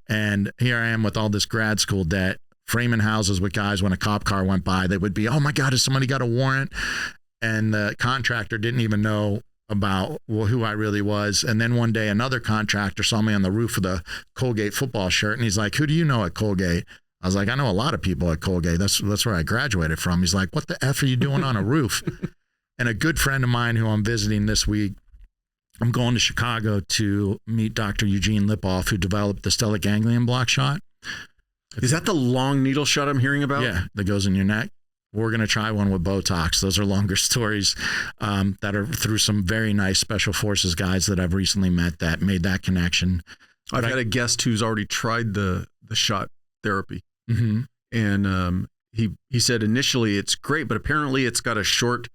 And here I am with all this grad school debt, framing houses with guys. When a cop car went by, they would be, oh my God, has somebody got a warrant? And the contractor didn't even know about who I really was. And then one day another contractor saw me on the roof of the Colgate football shirt. And he's like, who do you know at Colgate? I was like, I know a lot of people at Colgate. That's where I graduated from. He's like, what the F are you doing on a roof? And a good friend of mine who I'm visiting this week, I'm going to Chicago to meet Dr. Eugene Lipoff, who developed the stellate ganglion block shot. Is that the long needle shot I'm hearing about? Yeah, that goes in your neck. We're going to try one with Botox. Those are longer stories that are through some very nice special forces guys that I've recently met that made that connection. I've had a guest who's already tried the shot therapy. Mm-hmm. And he said initially it's great, but apparently it's got a short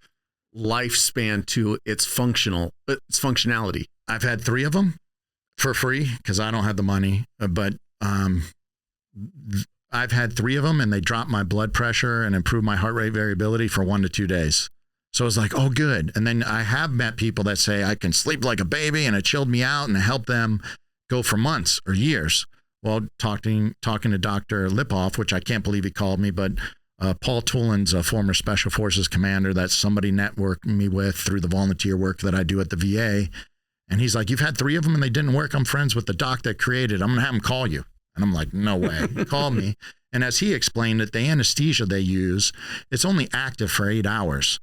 lifespan to its functionality. I've had 3 of them for free because I don't have the money, but I've had 3 of them and they dropped my blood pressure and improved my heart rate variability for 1 to 2 days. So I was like, oh, good. And then I have met people that say I can sleep like a baby and it chilled me out and it helped them go for months or years. Well, talking to Dr. Lipoff, which I can't believe he called me, but Paul Tulin's a former Special Forces commander that somebody networked me with through the volunteer work that I do at the VA. And he's like, you've had 3 of them and they didn't work. I'm friends with the doc that created. I'm going to have him call you. And I'm like, no way. He called me. And as he explained it, the anesthesia they use, it's only active for 8 hours.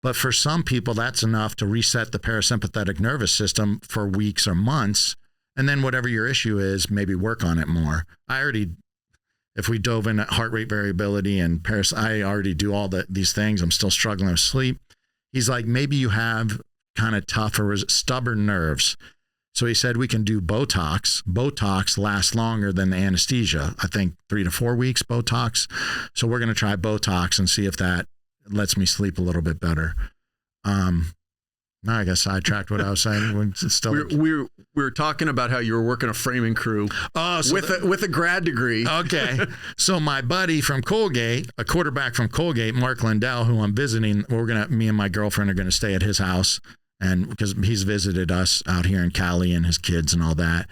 But for some people, that's enough to reset the parasympathetic nervous system for weeks or months. And then whatever your issue is, maybe work on it more. If we dove in at heart rate variability and I already do all these things. I'm still struggling with sleep. He's like, maybe you have kind of tough or stubborn nerves. So he said, we can do Botox. Botox lasts longer than the anesthesia. I think 3 to 4 weeks Botox. So we're going to try Botox and see if that lets me sleep a little bit better. Now I guess I sidetracked what I was saying. We were talking about how you were working a framing crew with a grad degree. Okay. So my buddy from Colgate, a quarterback from Colgate, Mark Lindell, who I'm visiting, me and my girlfriend are going to stay at his house. And because he's visited us out here in Cali and his kids and all that,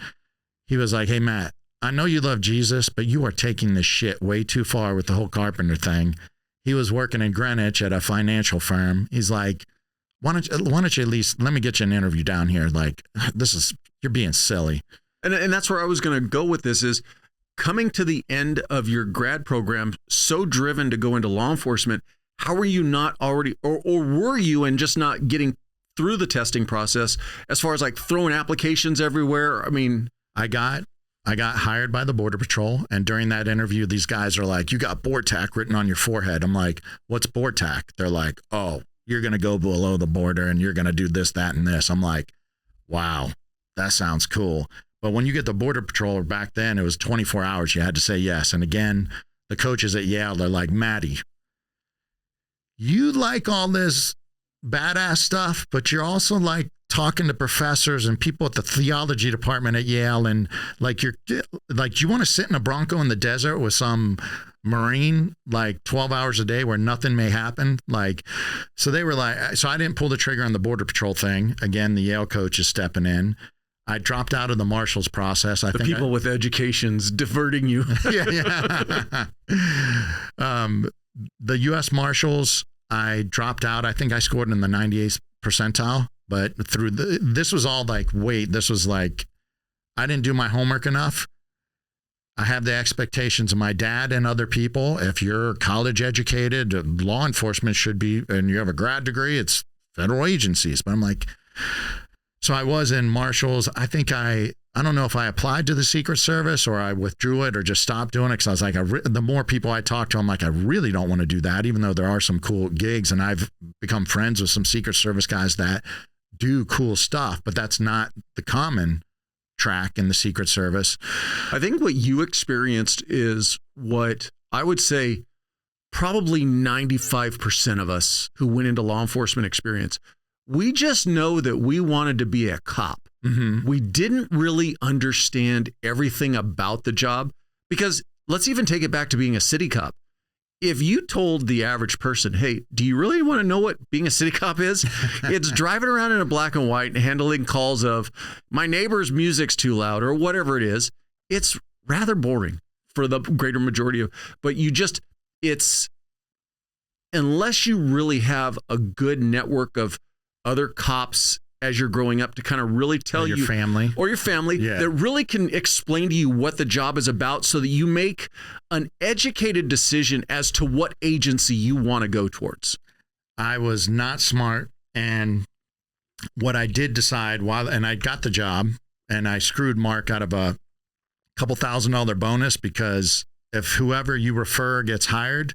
he was like, hey, Matt, I know you love Jesus, but you are taking this shit way too far with the whole carpenter thing. He was working in Greenwich at a financial firm. He's like, why don't you at least let me get you an interview down here? Like, you're being silly. And that's where I was going to go with this is coming to the end of your grad program, so driven to go into law enforcement. How were you not already, or were you and just not getting through the testing process as far as like throwing applications everywhere? I mean, I got hired by the Border Patrol. And during that interview, these guys are like, you got BORTAC written on your forehead. I'm like, what's BORTAC? They're like, oh, you're going to go below the border and you're going to do this, that, and this. I'm like, wow, that sounds cool. But when you get the Border Patrol, back then it was 24 hours. You had to say yes. And again, the coaches at Yale, they're like, Maddie, you like all this badass stuff, but you're also like talking to professors and people at the theology department at Yale. And like, you want to sit in a Bronco in the desert with some Marine, like 12 hours a day where nothing may happen. Like, so they were like, so I didn't pull the trigger on the Border Patrol thing. Again, the Yale coach is stepping in. I dropped out of the Marshals process. I think people with education's diverting you. yeah. The U.S. Marshals, I dropped out. I think I scored in the 98th percentile, but this was all like, this was like, I didn't do my homework enough. I have the expectations of my dad and other people. If you're college educated, law enforcement should be, and you have a grad degree, it's federal agencies. But I'm like, so I was in Marshals. I think I don't know if I applied to the Secret Service or I withdrew it or just stopped doing it. Cause I was like, the more people I talk to, I'm like, I really don't want to do that, even though there are some cool gigs. And I've become friends with some Secret Service guys that do cool stuff, but that's not the common track in the Secret Service. I think what you experienced is what I would say probably 95% of us who went into law enforcement experience. We just know that we wanted to be a cop. Mm-hmm. We didn't really understand everything about the job, because let's even take it back to being a city cop. If you told the average person, hey, do you really want to know what being a city cop is? It's driving around in a black and white and handling calls of my neighbor's music's too loud or whatever it is. It's rather boring for the greater majority of, but it's, unless you really have a good network of other cops as you're growing up to kind of really tell your family that really can explain to you what the job is about so that you make an educated decision as to what agency you want to go towards. I was not smart. And what I did decide and I got the job and I screwed Mark out of a couple $1,000 bonus, because if whoever you refer gets hired,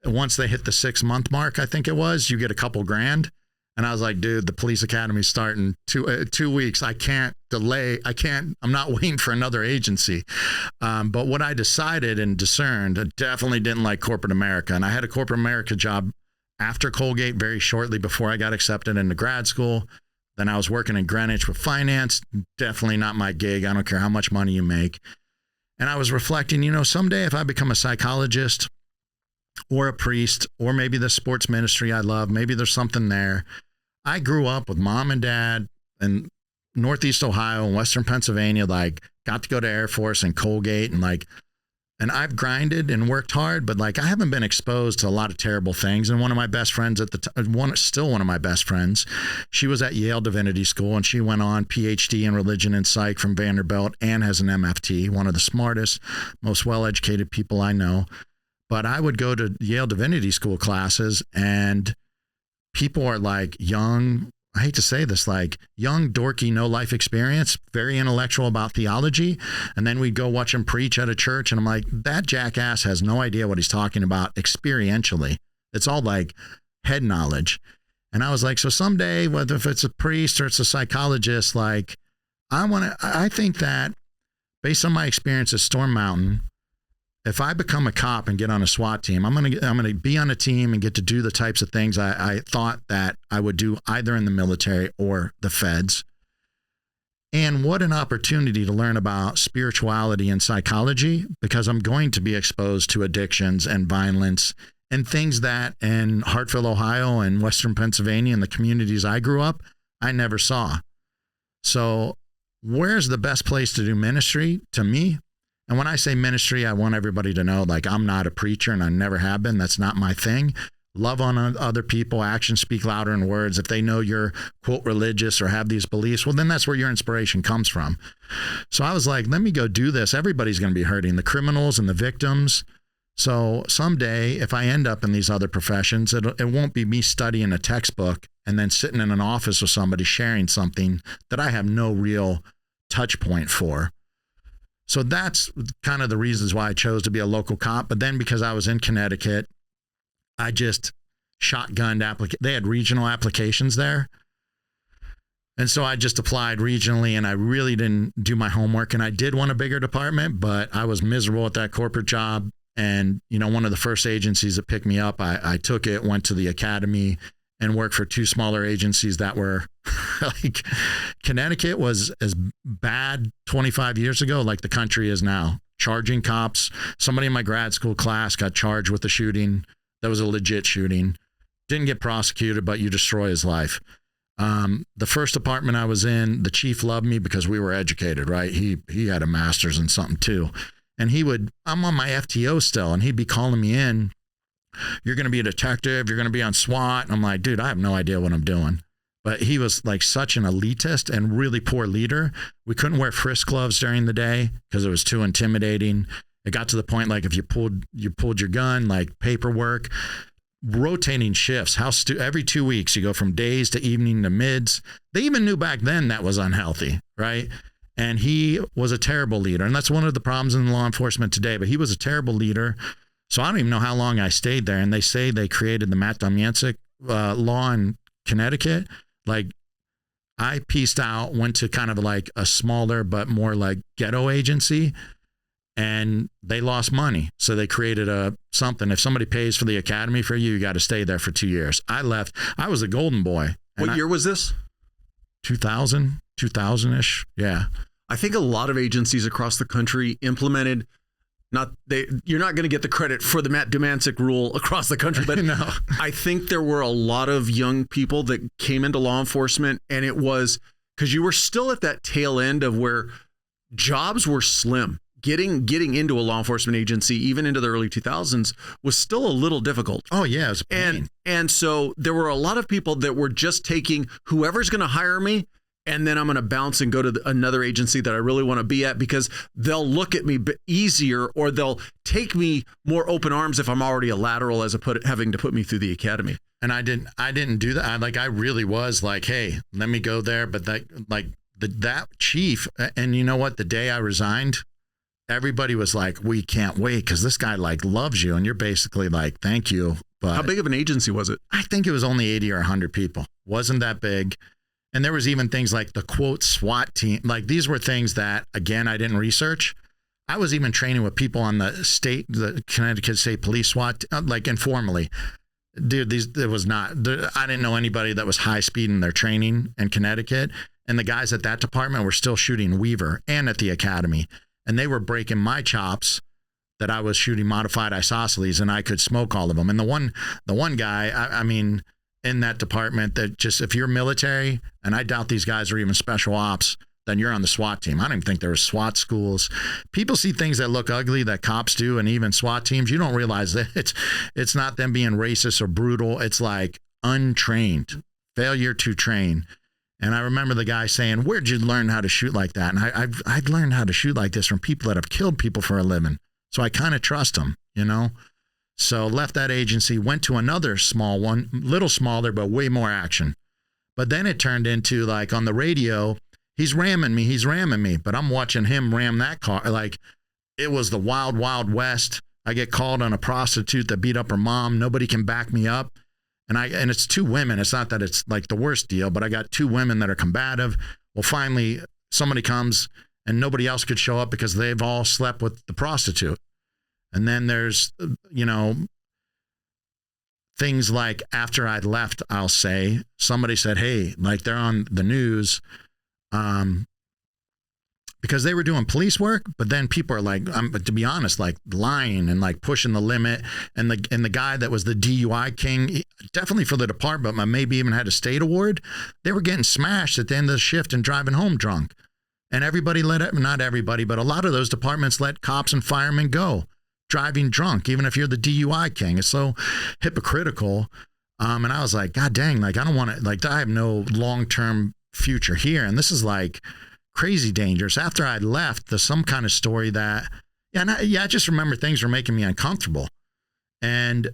once they hit the 6-month mark, I think it was, you get a couple grand. And I was like, dude, the police academy's starting 2 weeks. I can't delay. I'm not waiting for another agency. But what I decided and discerned, I definitely didn't like corporate America. And I had a corporate America job after Colgate very shortly before I got accepted into grad school. Then I was working in Greenwich with finance. Definitely not my gig. I don't care how much money you make. And I was reflecting, someday if I become a psychologist or a priest, or maybe the sports ministry I love, maybe there's something there. I grew up with mom and dad in Northeast Ohio and Western Pennsylvania, like got to go to Air Force and Colgate and I've grinded and worked hard, but I haven't been exposed to a lot of terrible things. And one of my best friends at the time, still one of my best friends, she was at Yale Divinity School and she went on PhD in religion and psych from Vanderbilt and has an MFT, one of the smartest, most well-educated people I know. But I would go to Yale Divinity School classes and people are young, I hate to say this, young, dorky, no life experience, very intellectual about theology. And then we'd go watch him preach at a church. And I'm like, that jackass has no idea what he's talking about experientially. It's all head knowledge. And I was like, so someday, whether if it's a priest or it's a psychologist, I think that based on my experience at Storm Mountain, if I become a cop and get on a SWAT team, I'm gonna be on a team and get to do the types of things I thought that I would do either in the military or the feds. And what an opportunity to learn about spirituality and psychology, because I'm going to be exposed to addictions and violence and things that in Hartville, Ohio and Western Pennsylvania and the communities I grew up, I never saw. So where's the best place to do ministry to me? And when I say ministry, I want everybody to know, I'm not a preacher and I never have been. That's not my thing. Love on other people. Actions speak louder than words. If they know you're, quote, religious or have these beliefs, well, then that's where your inspiration comes from. So I was like, let me go do this. Everybody's going to be hurting, the criminals and the victims. So someday, if I end up in these other professions, it won't be me studying a textbook and then sitting in an office with somebody sharing something that I have no real touch point for. So that's kind of the reasons why I chose to be a local cop. But then because I was in Connecticut, I just shotgunned they had regional applications there. And so I just applied regionally and I really didn't do my homework. And I did want a bigger department, but I was miserable at that corporate job. And, one of the first agencies that picked me up, I took it, went to the academy and worked for 2 smaller agencies that were Connecticut was as bad 25 years ago, like the country is now. charging cops. Somebody in my grad school class got charged with a shooting that was a legit shooting. Didn't get prosecuted, but you destroy his life. The first department I was in, the chief loved me because we were educated, right? He had a master's in something too. And I'm on my FTO still, and he'd be calling me in. You're going to be a detective. You're going to be on SWAT. And I'm like, dude, I have no idea what I'm doing. But he was like such an elitist and really poor leader. We couldn't wear frisk gloves during the day because it was too intimidating. It got to the point, like if you pulled your gun, like paperwork, rotating shifts. Every 2 weeks you go from days to evening to mids. They even knew back then that was unhealthy, right? And he was a terrible leader. And that's one of the problems in law enforcement today. But he was a terrible leader. So I don't even know how long I stayed there. And they say they created the Domyancic law in Connecticut. Like I pieced out, went to kind of like a smaller but more like ghetto agency, and they lost money. So they created something. If somebody pays for the academy for you, you got to stay there for 2 years. I left. I was a golden boy. What year was this? 2000-ish. Yeah. I think a lot of agencies across the country implemented, you're not going to get the credit for the Domyancic rule across the country, but no. I think there were a lot of young people that came into law enforcement, and it was because you were still at that tail end of where jobs were slim. Getting into a law enforcement agency, even into the early 2000s, was still a little difficult. Oh yeah, it was a pain. And so there were a lot of people that were just taking whoever's going to hire me, and then I'm going to bounce and go to another agency that I really want to be at because they'll look at me easier, or they'll take me more open arms if I'm already a lateral as having to put me through the academy. And I didn't do that. I really was like, hey, let me go there. But that chief, and you know what? The day I resigned, everybody was like, we can't wait because this guy like loves you. And you're basically like, thank you. But how big of an agency was it? I think it was only 80 or 100 people. Wasn't that big. And there was even things like the quote SWAT team. Like these were things that, again, I didn't research. I was even training with people on the Connecticut State Police SWAT, like informally. Dude, I didn't know anybody that was high speed in their training in Connecticut. And the guys at that department were still shooting Weaver and at the academy. And they were breaking my chops that I was shooting modified isosceles and I could smoke all of them. And the one guy, I mean, in that department that just, if you're military, and I doubt these guys are even special ops, then you're on the SWAT team. I don't even think there were SWAT schools. People see things that look ugly that cops do, and even SWAT teams. You don't realize that it's not them being racist or brutal. It's like untrained, failure to train. And I remember the guy saying, where'd you learn how to shoot like that? And I've learned how to shoot like this from people that have killed people for a living. So I kind of trust them, you know? So left that agency, went to another small one, little smaller, but way more action. But then it turned into like on the radio, he's ramming me, but I'm watching him ram that car. Like it was the wild, wild west. I get called on a prostitute that beat up her mom. Nobody can back me up. And it's two women. It's not that it's like the worst deal, but I got two women that are combative. Well, finally somebody comes and nobody else could show up because they've all slept with the prostitute. And then there's, you know, things like after I'd left, I'll say, somebody said, hey, like they're on the news because they were doing police work. But then people are like, to be honest, like lying and like pushing the limit. And the guy that was the DUI king, definitely for the department, but maybe even had a state award. They were getting smashed at the end of the shift and driving home drunk. And everybody not everybody, but a lot of those departments let cops and firemen go driving drunk, even if you're the DUI king. It's so hypocritical. And I was like, God dang, like I don't want to, like I have no long-term future here. And this is like crazy dangerous. After I left, there's some kind of story that, I just remember things were making me uncomfortable. And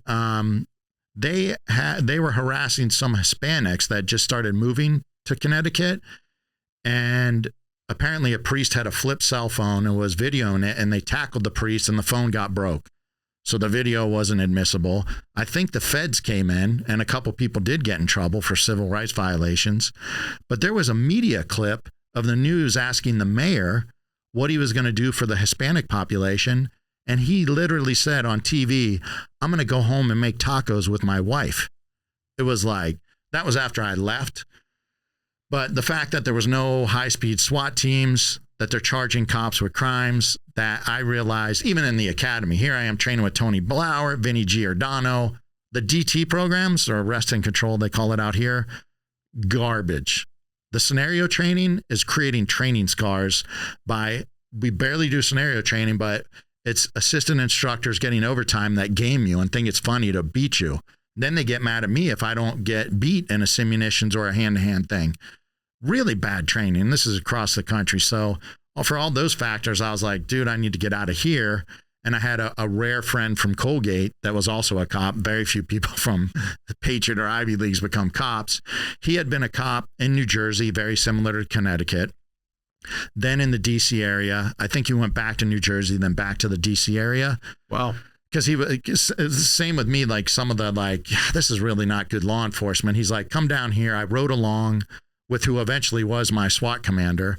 they were harassing some Hispanics that just started moving to Connecticut. And apparently a priest had a flip cell phone and was videoing it, and they tackled the priest and the phone got broke. So the video wasn't admissible. I think the feds came in and a couple people did get in trouble for civil rights violations. But there was a media clip of the news asking the mayor what he was going to do for the Hispanic population. And he literally said on TV, I'm going to go home and make tacos with my wife. It was like, that was after I left. But the fact that there was no high-speed SWAT teams, that they're charging cops with crimes, that I realized, even in the academy, here I am training with Tony Blauer, Vinny Giordano, the DT programs, or arrest and control, they call it out here, garbage. The scenario training is creating training scars we barely do scenario training, but it's assistant instructors getting overtime that game you and think it's funny to beat you. Then they get mad at me if I don't get beat in a simulations or a hand-to-hand thing. Really bad training. This is across the country. So for all those factors, I was like, dude, I need to get out of here. And I had a rare friend from Colgate that was also a cop. Very few people from the Patriot or Ivy Leagues become cops. He had been a cop in New Jersey, very similar to Connecticut. Then in the DC area, I think he went back to New Jersey, then back to the DC area. Wow. Because it's the same with me, like some of the this is really not good law enforcement. He's like, come down here. I rode along with who eventually was my SWAT commander,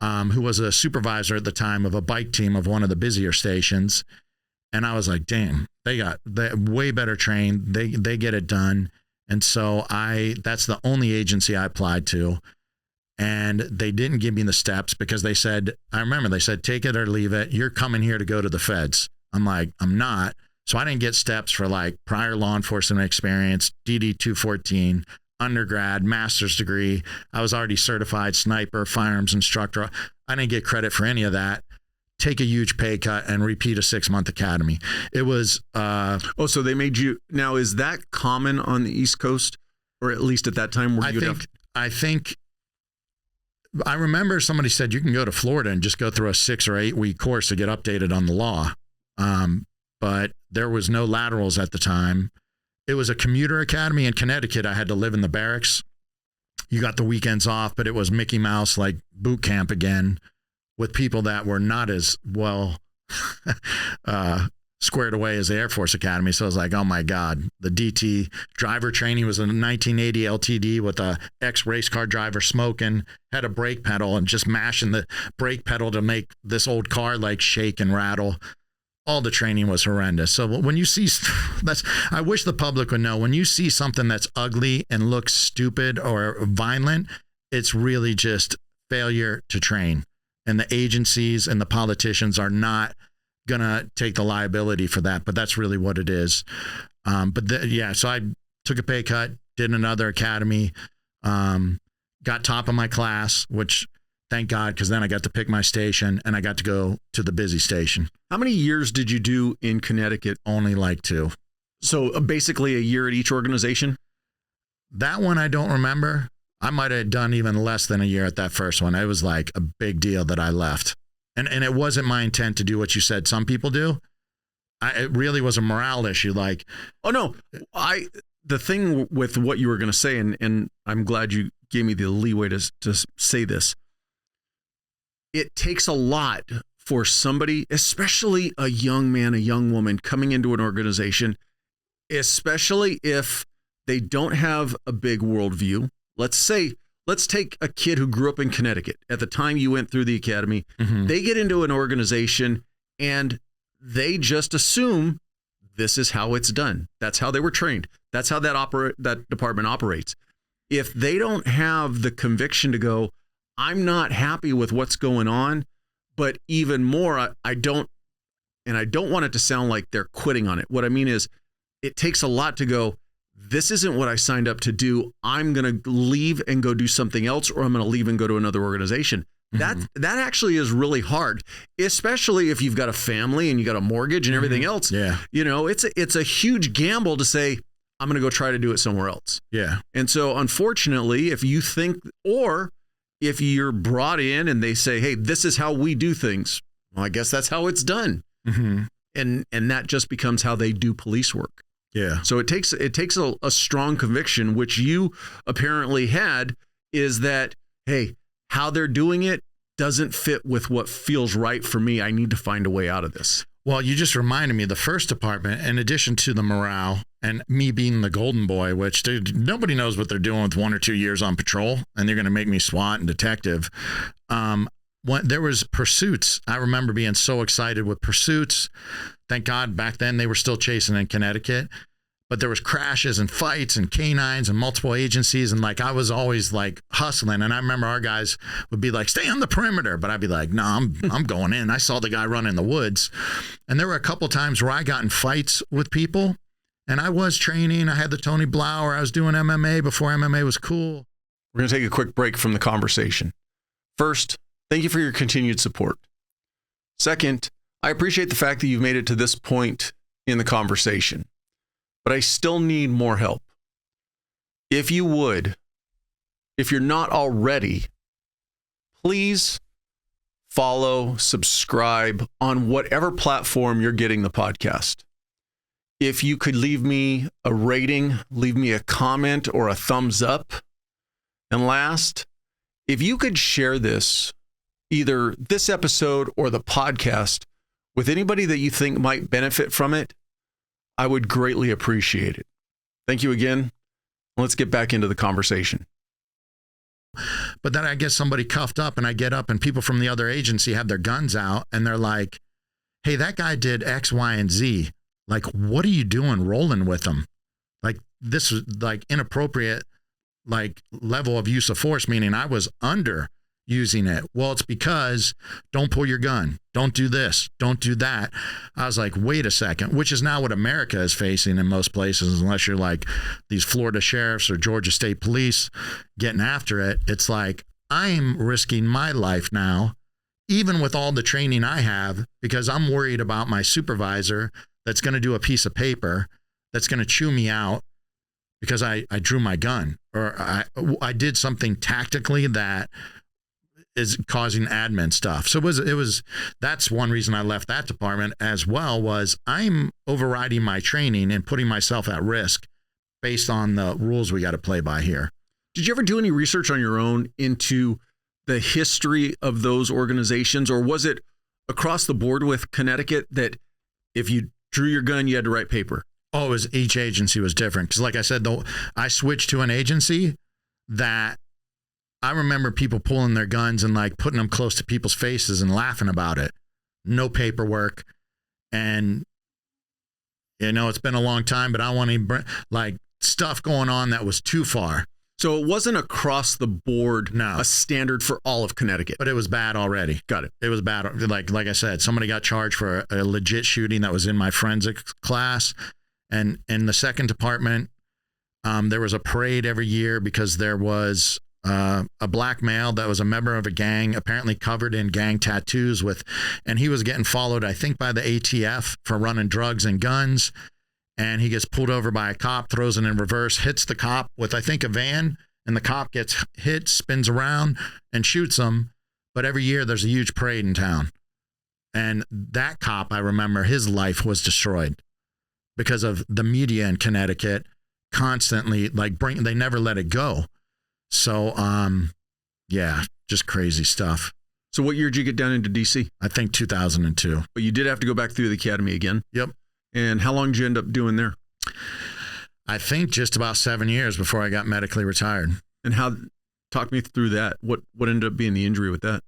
who was a supervisor at the time of a bike team of one of the busier stations. And I was like, damn, they're way better trained. They get it done. And so that's the only agency I applied to. And they didn't give me the steps because they said, take it or leave it. You're coming here to go to the feds. I'm like, I'm not. So I didn't get steps for like prior law enforcement experience, DD 214, undergrad, master's degree. I was already certified sniper, firearms instructor. I didn't get credit for any of that. Take a huge pay cut and repeat a 6-month academy. It was. So they made you. Now, is that common on the East Coast, or at least at that time? I think. I remember somebody said you can go to Florida and just go through a 6 or 8 week course to get updated on the law. But there was no laterals at the time. It was a commuter academy in Connecticut. I had to live in the barracks. You got the weekends off, but it was Mickey Mouse, like boot camp again, with people that were not as well squared away as the Air Force Academy. So I was like, oh my God, the DT driver training was a 1980 LTD with a ex-race car driver smoking, had a brake pedal and just mashing the brake pedal to make this old car like shake and rattle. All the training was horrendous. So when you see I wish the public would know, when you see something that's ugly and looks stupid or violent, it's really just failure to train. And the agencies and the politicians are not going to take the liability for that, but that's really what it is. So I took a pay cut, did another academy, got top of my class, which thank God, because then I got to pick my station and I got to go to the busy station. How many years did you do in Connecticut? Only like 2. So basically a year at each organization? That one I don't remember. I might have done even less than a year at that first one. It was like a big deal that I left. And it wasn't my intent to do what you said some people do. It really was a morale issue. Like, oh no, the thing with what you were going to say, and I'm glad you gave me the leeway to say this. It takes a lot for somebody, especially a young man, a young woman coming into an organization, especially if they don't have a big worldview. Let's take a kid who grew up in Connecticut at the time you went through the academy. Mm-hmm. They get into an organization and they just assume this is how it's done. That's how they were trained. That's how that department operates. If they don't have the conviction to go, I'm not happy with what's going on, but even more, I don't want it to sound like they're quitting on it. What I mean is, it takes a lot to go, this isn't what I signed up to do. I'm going to leave and go do something else, or I'm going to leave and go to another organization. Mm-hmm. That actually is really hard, especially if you've got a family and you got a mortgage and everything else. Yeah. You know, it's a huge gamble to say, I'm going to go try to do it somewhere else. Yeah. And so unfortunately, if you think, or if you're brought in and they say, hey, this is how we do things, well, I guess that's how it's done. Mm-hmm. And that just becomes how they do police work. Yeah. So it takes a strong conviction, which you apparently had, is that, hey, how they're doing it doesn't fit with what feels right for me. I need to find a way out of this. Well, you just reminded me, the first department, in addition to the morale and me being the golden boy, which nobody knows what they're doing with 1 or 2 years on patrol, and they're going to make me SWAT and detective. When there was pursuits, I remember being so excited with pursuits. Thank God back then they were still chasing in Connecticut. but there was crashes and fights and canines and multiple agencies. And like, I was always like hustling. And I remember our guys would be like, stay on the perimeter. But I'd be like, no, I'm going in. I saw the guy run in the woods. And there were a couple times where I got in fights with people, and I was training. I had the Tony Blauer. I was doing MMA before MMA was cool. We're going to take a quick break from the conversation. First, thank you for your continued support. Second, I appreciate the fact that you've made it to this point in the conversation, but I still need more help. If you would, if you're not already, please follow, subscribe on whatever platform you're getting the podcast. If you could leave me a rating, leave me a comment or a thumbs up. And last, if you could share this, either this episode or the podcast, with anybody that you think might benefit from it, I would greatly appreciate it. Thank you again. Let's get back into the conversation. But then I get somebody cuffed up, and I get up and people from the other agency have their guns out, and they're like, hey, that guy did X, Y, and Z. Like, what are you doing rolling with him? Like, this is like inappropriate, like level of use of force, meaning I was under using it. Well, it's because don't pull your gun. Don't do this. Don't do that. I was like, wait a second, which is now what America is facing in most places, unless you're like these Florida sheriffs or Georgia State Police getting after it. It's like, I'm risking my life now, even with all the training I have, because I'm worried about my supervisor that's going to do a piece of paper that's going to chew me out because I drew my gun, or I did something tactically that is causing admin stuff. So it was that's one reason I left that department as well, was I'm overriding my training and putting myself at risk based on the rules we got to play by here. Did you ever do any research on your own into the history of those organizations, or was it across the board with Connecticut that if you drew your gun, you had to write paper? Oh, each agency was different. Because like I said, though, I switched to an agency that I remember people pulling their guns and like putting them close to people's faces and laughing about it. No paperwork. And, you know, it's been a long time, but I want to like stuff going on that was too far. So it wasn't across the board, no, a standard for all of Connecticut. But it was bad already. Got it. It was bad. Like I said, somebody got charged for a legit shooting that was in my forensics class. And in the second department, there was a parade every year because there was a black male that was a member of a gang, apparently covered in gang tattoos and he was getting followed, I think, by the ATF for running drugs and guns. And he gets pulled over by a cop, throws it in reverse, hits the cop with, I think, a van, and the cop gets hit, spins around and shoots him. But every year there's a huge parade in town. And that cop, I remember, his life was destroyed because of the media in Connecticut constantly they never let it go. So, yeah, just crazy stuff. So what year did you get down into DC? I think 2002. But you did have to go back through the academy again? Yep. And how long did you end up doing there? I think just about 7 years before I got medically retired. And talk me through that. What ended up being the injury with that?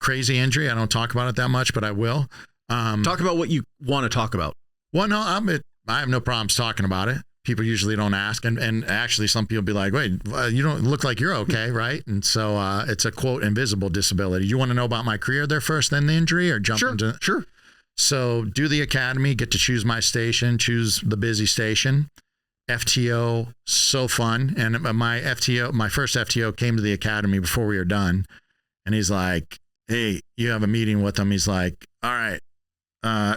Crazy injury. I don't talk about it that much, but I will. Talk about what you want to talk about. Well, no, I have no problems talking about it. People usually don't ask. And actually some people be like, wait, you don't look like you're okay, right? And so it's a, quote, invisible disability. You want to know about my career there first, then the injury, or jump into? Sure. So do the academy, get to choose my station, choose the busy station. FTO, so fun. And my first FTO came to the academy before we were done. And he's like, hey, you have a meeting with him. He's like, all right.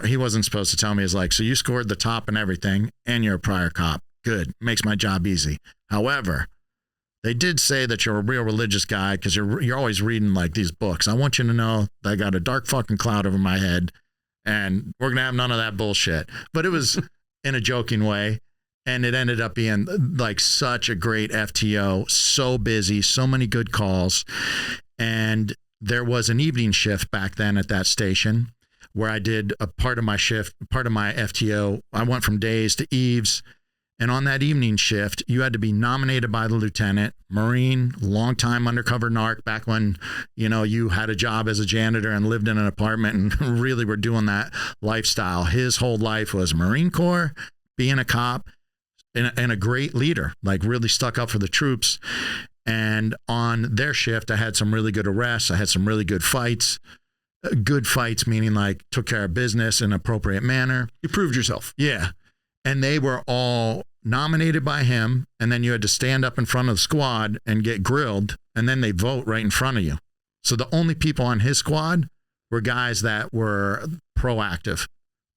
He wasn't supposed to tell me. He's like, so you scored the top and everything, and you're a prior cop. Good. Makes my job easy. However, they did say that you're a real religious guy because you're always reading like these books. I want you to know that I got a dark fucking cloud over my head, and we're going to have none of that bullshit. But it was in a joking way. And it ended up being like such a great FTO, so busy, so many good calls. And there was an evening shift back then at that station where I did a part of my shift, part of my FTO. I went from days to eves. And on that evening shift, you had to be nominated by the lieutenant, Marine, longtime undercover narc, back when, you know, you had a job as a janitor and lived in an apartment and really were doing that lifestyle. His whole life was Marine Corps, being a cop and a great leader, like really stuck up for the troops. And on their shift, I had some really good arrests. I had some really good fights. Good fights, meaning like took care of business in an appropriate manner. You proved yourself. Yeah. And they were all nominated by him. And then you had to stand up in front of the squad and get grilled. And then they vote right in front of you. So the only people on his squad were guys that were proactive,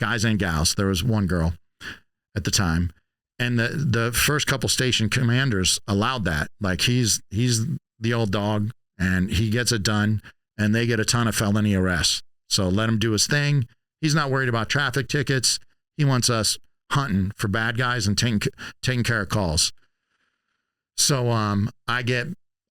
guys and gals. There was one girl at the time. And the first couple station commanders allowed that. Like he's the old dog and he gets it done and they get a ton of felony arrests. So let him do his thing. He's not worried about traffic tickets. He wants us hunting for bad guys and taking care of calls. So I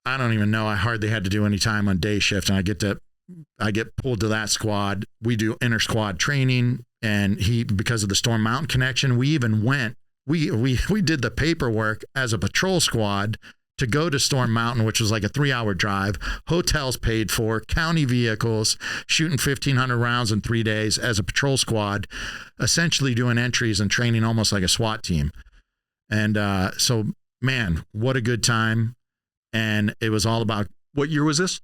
don't even know. I hardly had to do any time on day shift and I get pulled to that squad. We do inter squad training and because of the Storm Mountain connection, we even went. We did the paperwork as a patrol squad to go to Storm Mountain, which was like a 3-hour drive, hotels paid for, county vehicles, shooting 1,500 rounds in 3 days as a patrol squad, essentially doing entries and training almost like a SWAT team. And so, man, what a good time. And it was all about... What year was this?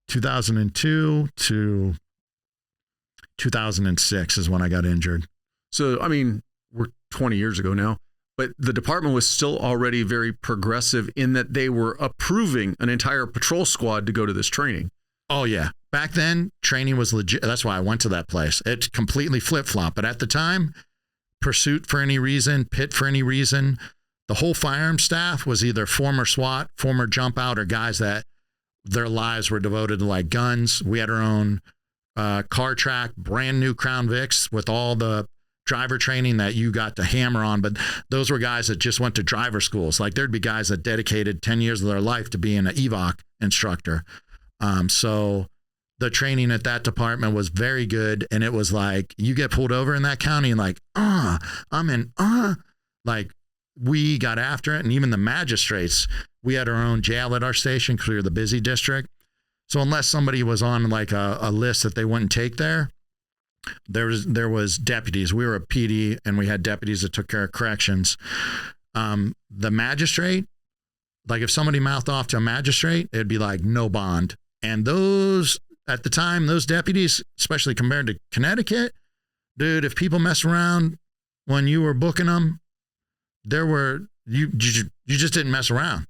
2002 to 2006 is when I got injured. So, I mean... We're 20 years ago now, but the department was still already very progressive in that they were approving an entire patrol squad to go to this training. Oh, yeah. Back then, training was legit. That's why I went to that place. It completely flip-flopped. But at the time, pursuit for any reason, pit for any reason, the whole firearm staff was either former SWAT, former jump out, or guys that their lives were devoted to like guns. We had our own car track, brand new Crown Vics with all the driver training that you got to hammer on, but those were guys that just went to driver schools. Like there'd be guys that dedicated 10 years of their life to being an EVOC instructor. So the training at that department was very good. And it was like, you get pulled over in that county and like, like we got after it. And even the magistrates, we had our own jail at our station because we were the busy district. So unless somebody was on like a list that they wouldn't take there was deputies. We were a PD and we had deputies that took care of corrections. The magistrate, like if somebody mouthed off to a magistrate, it'd be like no bond. And those, at the time, those deputies, especially compared to Connecticut, dude, if people mess around when you were booking them, you just didn't mess around.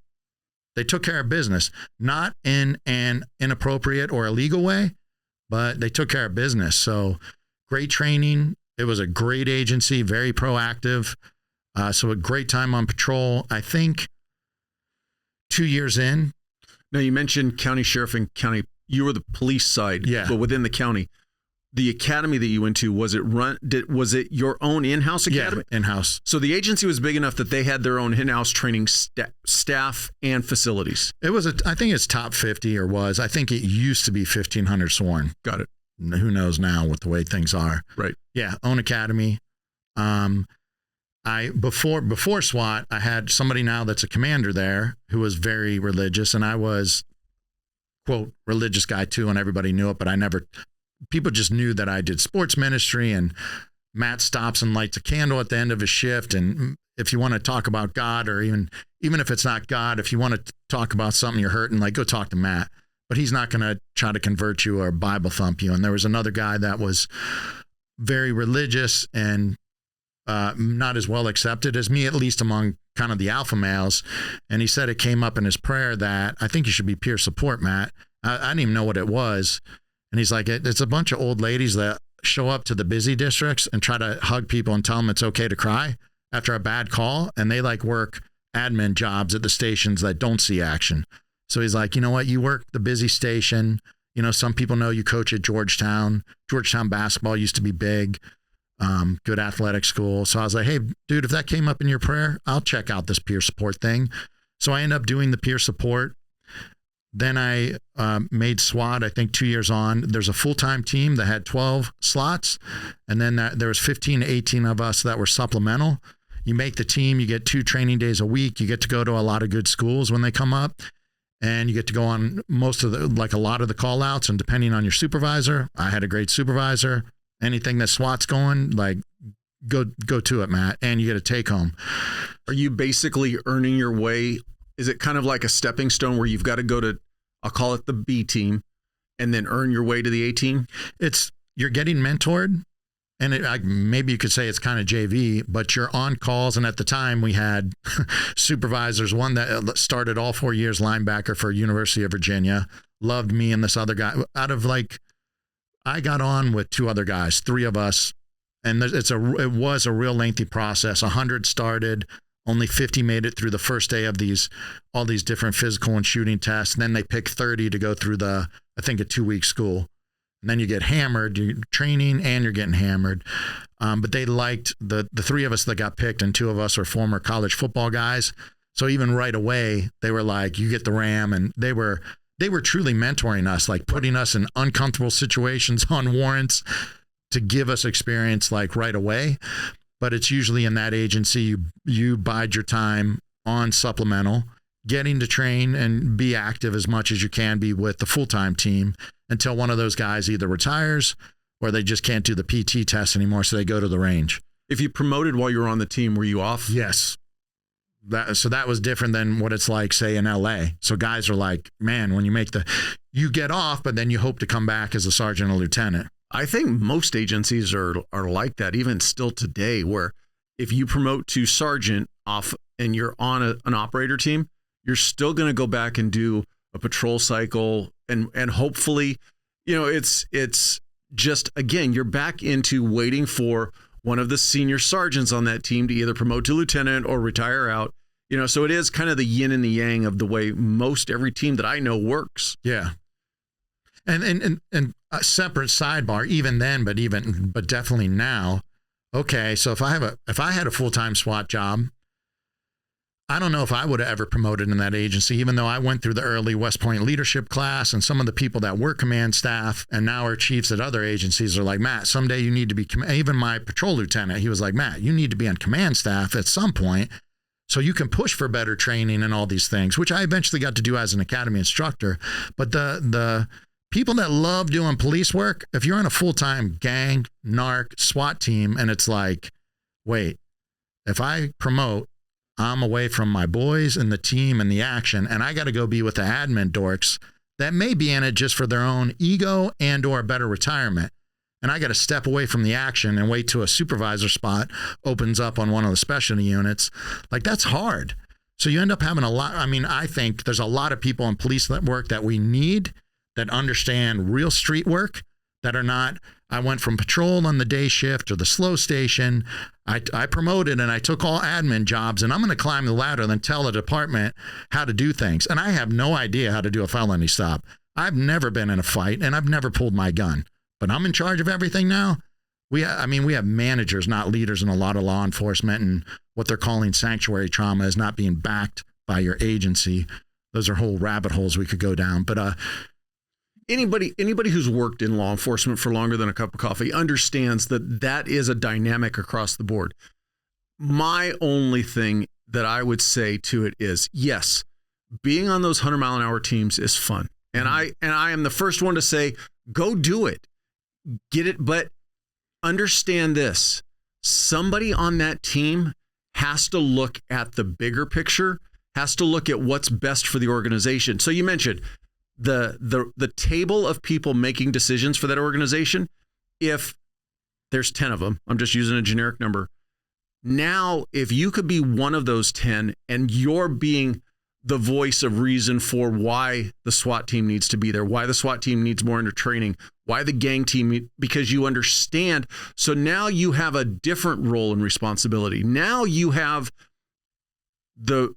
They took care of business, not in an inappropriate or illegal way, but they took care of business. So great training. It was a great agency, very proactive. So a great time on patrol. I think 2 years in. Now you mentioned county sheriff and county, you were the police side, yeah. But within the county, the academy that you went to, was it your own in-house academy? Yeah, in-house. So the agency was big enough that they had their own in-house training staff and facilities. It was, I think it's top 50 or was. I think it used to be 1,500 sworn. Got it. Who knows now with the way things are. Right. Yeah. Own academy. Before SWAT, I had somebody now that's a commander there who was very religious, and I was, quote, religious guy too, and everybody knew it, but people just knew that I did sports ministry, and Matt stops and lights a candle at the end of his shift. And if you want to talk about God, or even if it's not God, if you want to talk about something you're hurting, like go talk to Matt. But he's not going to try to convert you or Bible thump you. And there was another guy that was very religious and not as well accepted as me, at least among kind of the alpha males. And he said it came up in his prayer that I think you should be peer support, Matt. I didn't even know what it was. And he's like, it's a bunch of old ladies that show up to the busy districts and try to hug people and tell them it's okay to cry after a bad call. And they like work admin jobs at the stations that don't see action. So he's like, you know what? You work the busy station. You know, some people know you coach at Georgetown. Georgetown basketball used to be big, good athletic school. So I was like, hey, dude, if that came up in your prayer, I'll check out this peer support thing. So I ended up doing the peer support. Then I made SWAT, I think 2 years on. There's a full-time team that had 12 slots. And then there was 15 to 18 of us that were supplemental. You make the team, you get 2 training days a week. You get to go to a lot of good schools when they come up. And you get to go on a lot of the call outs, and depending on your supervisor, I had a great supervisor. Anything that SWAT's going, like go to it, Matt, and you get a take home. Are you basically earning your way? Is it kind of like a stepping stone where you've got to go to, I'll call it the B team, and then earn your way to the A team? You're getting mentored, and maybe you could say it's kind of JV, but you're on calls. And at the time we had supervisors, one that started all 4 years linebacker for University of Virginia, loved me and this other guy. I got on with 2 other guys, 3 of us, and it was a real lengthy process. 100 started, only 50 made it through the first day of all these different physical and shooting tests. And then they pick 30 to go through I think a 2-week school. And then you get hammered, you're training and you're getting hammered. But they liked the 3 of us that got picked, and 2 of us are former college football guys. So even right away, they were like, you get the RAM. And they were truly mentoring us, like putting us in uncomfortable situations on warrants to give us experience like right away. But it's usually in that agency, you bide your time on supplemental, getting to train and be active as much as you can be with the full-time team until one of those guys either retires or they just can't do the PT test anymore, so they go to the range. If you promoted while you were on the team, were you off? Yes. So that was different than what it's like, say, in LA. So guys are like, man, when you get off, but then you hope to come back as a sergeant or lieutenant. I think most agencies are like that, even still today, where if you promote to sergeant off and you're on an operator team, you're still going to go back and do a patrol cycle. And hopefully, it's just, again, you're back into waiting for one of the senior sergeants on that team to either promote to lieutenant or retire out. So it is kind of the yin and the yang of the way most every team that I know works. Yeah. And a separate sidebar, even then, but definitely now. Okay, so if I had a full-time SWAT job, I don't know if I would have ever promoted in that agency, even though I went through the early West Point leadership class, and some of the people that were command staff and now are chiefs at other agencies are like, Matt, someday you need to be, even my patrol lieutenant, he was like, Matt, you need to be on command staff at some point so you can push for better training and all these things, which I eventually got to do as an academy instructor. But the people that love doing police work, if you're on a full-time gang, narc, SWAT team, and it's like, wait, if I promote, I'm away from my boys and the team and the action, and I got to go be with the admin dorks that may be in it just for their own ego and or a better retirement. And I got to step away from the action and wait till a supervisor spot opens up on one of the specialty units. Like, that's hard. So you end up having a lot. I mean, I think there's a lot of people in police work that we need that understand real street work, that are not, I went from patrol on the day shift or the slow station. I promoted and I took all admin jobs, and I'm going to climb the ladder and then tell the department how to do things. And I have no idea how to do a felony stop. I've never been in a fight and I've never pulled my gun, but I'm in charge of everything now. We have managers, not leaders, in a lot of law enforcement, and what they're calling sanctuary trauma is not being backed by your agency. Those are whole rabbit holes we could go down. But anybody who's worked in law enforcement for longer than a cup of coffee understands that is a dynamic across the board. My only thing that I would say to it is, yes, being on those 100-mile-an-hour teams is fun. And I am the first one to say, go do it. Get it. But understand this. Somebody on that team has to look at the bigger picture, has to look at what's best for the organization. So you mentioned the table of people making decisions for that organization. If there's 10 of them, I'm just using a generic number. Now, if you could be one of those 10 and you're being the voice of reason for why the SWAT team needs to be there, why the SWAT team needs more under training, why the gang team, because you understand. So now you have a different role and responsibility. Now you have the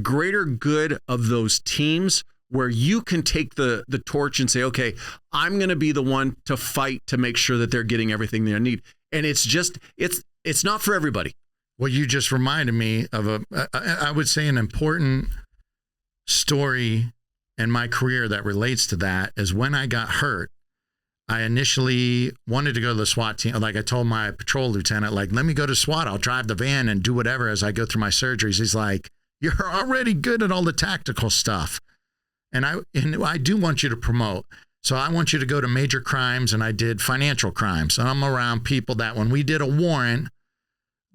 greater good of those teams, where you can take the torch and say, okay, I'm going to be the one to fight to make sure that they're getting everything they need. And it's not for everybody. Well, you just reminded me of I would say an important story in my career that relates to that is when I got hurt. I initially wanted to go to the SWAT team. Like, I told my patrol lieutenant, like, let me go to SWAT. I'll drive the van and do whatever as I go through my surgeries. He's like, you're already good at all the tactical stuff. And I do want you to promote. So I want you to go to major crimes, and I did financial crimes. And I'm around people that when we did a warrant,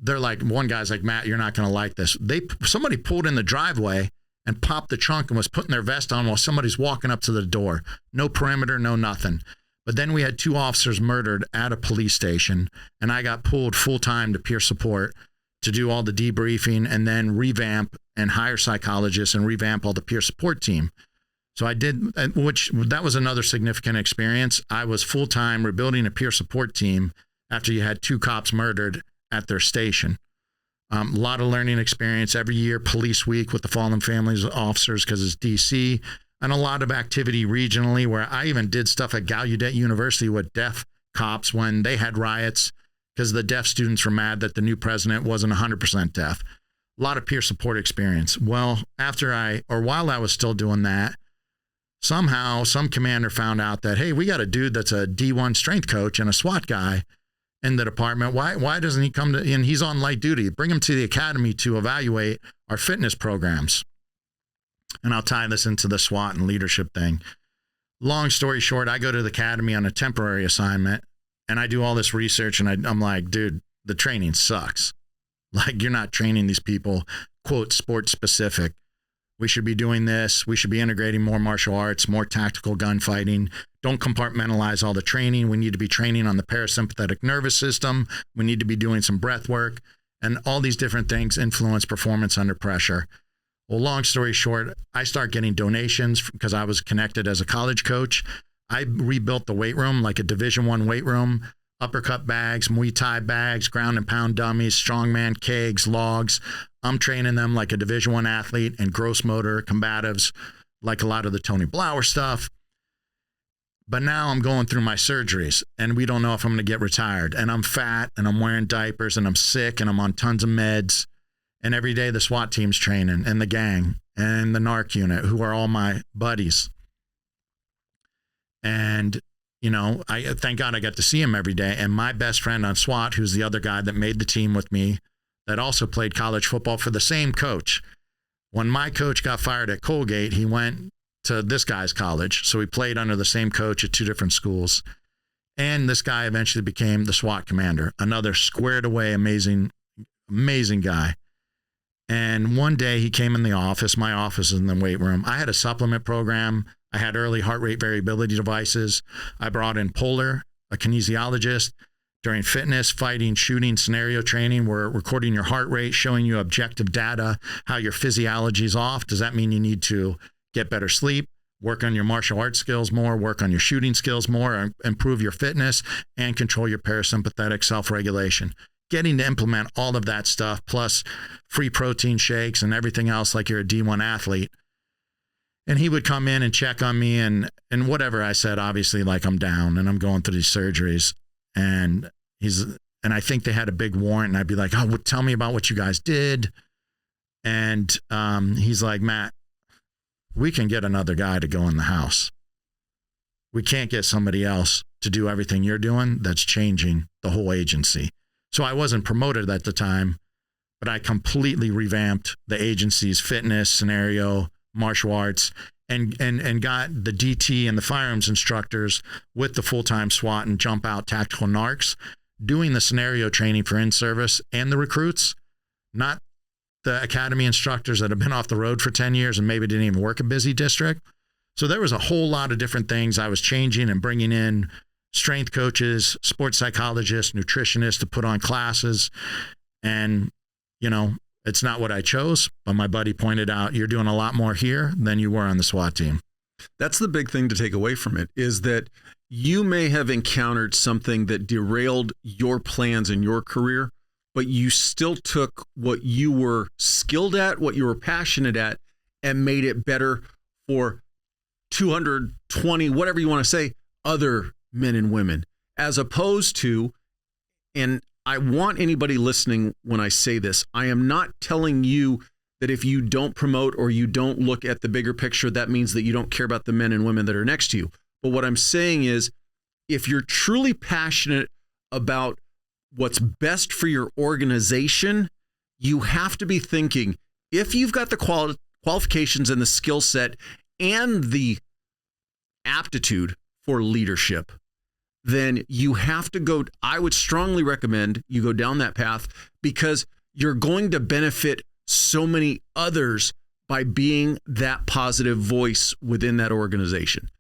they're like, one guy's like, Matt, you're not going to like this. Somebody pulled in the driveway and popped the trunk and was putting their vest on while somebody's walking up to the door. No perimeter, no nothing. But then we had 2 officers murdered at a police station, and I got pulled full time to peer support to do all the debriefing and then revamp and hire psychologists and revamp all the peer support team. So I did, that was another significant experience. I was full time rebuilding a peer support team after you had 2 cops murdered at their station. A lot of learning experience every year, police week with the fallen families officers because it's DC, and a lot of activity regionally where I even did stuff at Gallaudet University with deaf cops when they had riots because the deaf students were mad that the new president wasn't 100% deaf. A lot of peer support experience. Well, while I was still doing that, somehow some commander found out that, hey, we got a dude that's a D1 strength coach and a SWAT guy in the department. Why doesn't he come and he's on light duty? Bring him to the academy to evaluate our fitness programs. And I'll tie this into the SWAT and leadership thing. Long story short, I go to the academy on a temporary assignment and I do all this research and I'm like, dude, the training sucks. Like, you're not training these people, quote, sport specific. We should be doing this. We should be integrating more martial arts, more tactical gunfighting. Don't compartmentalize all the training. We need to be training on the parasympathetic nervous system. We need to be doing some breath work. And all these different things influence performance under pressure. Well, long story short, I start getting donations because I was connected as a college coach. I rebuilt the weight room like a Division I weight room, uppercut bags, Muay Thai bags, ground and pound dummies, strongman kegs, logs. I'm training them like a Division I athlete and gross motor combatives, like a lot of the Tony Blauer stuff. But now I'm going through my surgeries and we don't know if I'm going to get retired. And I'm fat and I'm wearing diapers and I'm sick and I'm on tons of meds. And every day the SWAT team's training and the gang and the NARC unit, who are all my buddies. And, you know, I thank God I got to see him every day. And my best friend on SWAT, who's the other guy that made the team with me, that also played college football for the same coach. When my coach got fired at Colgate, he went to this guy's college. So we played under the same coach at 2 different schools. And this guy eventually became the SWAT commander, another squared away, amazing guy. And one day he came in the office. My office is in the weight room. I had a supplement program. I had early heart rate variability devices. I brought in Polar, a kinesiologist. During fitness, fighting, shooting, scenario training, we're recording your heart rate, showing you objective data, how your physiology is off. Does that mean you need to get better sleep, work on your martial arts skills more, work on your shooting skills more, improve your fitness, and control your parasympathetic self-regulation? Getting to implement all of that stuff, plus free protein shakes and everything else like you're a D1 athlete. And he would come in and check on me and whatever I said, obviously, like I'm down and I'm going through these surgeries. And I think they had a big warrant, and I'd be like, oh, well, tell me about what you guys did. And he's like, Matt, we can get another guy to go in the house. We can't get somebody else to do everything you're doing. That's changing the whole agency. So I wasn't promoted at the time, but I completely revamped the agency's fitness, scenario, martial arts, and got the DT and the firearms instructors with the full-time SWAT and jump out tactical narcs doing the scenario training for in-service and the recruits, not the academy instructors that have been off the road for 10 years and maybe didn't even work a busy district. So there was a whole lot of different things I was changing and bringing in strength coaches, sports psychologists, nutritionists to put on classes. And, you know, it's not what I chose, but my buddy pointed out, you're doing a lot more here than you were on the SWAT team. That's the big thing to take away from it, is that you may have encountered something that derailed your plans in your career, but you still took what you were skilled at, what you were passionate at, and made it better for 220, whatever you want to say, other men and women, as opposed to, and I want anybody listening when I say this, I am not telling you that if you don't promote or you don't look at the bigger picture, that means that you don't care about the men and women that are next to you. But what I'm saying is, if you're truly passionate about what's best for your organization, you have to be thinking, if you've got the qualifications and the skill set and the aptitude for leadership, then you have to go. I would strongly recommend you go down that path, because you're going to benefit so many others by being that positive voice within that organization,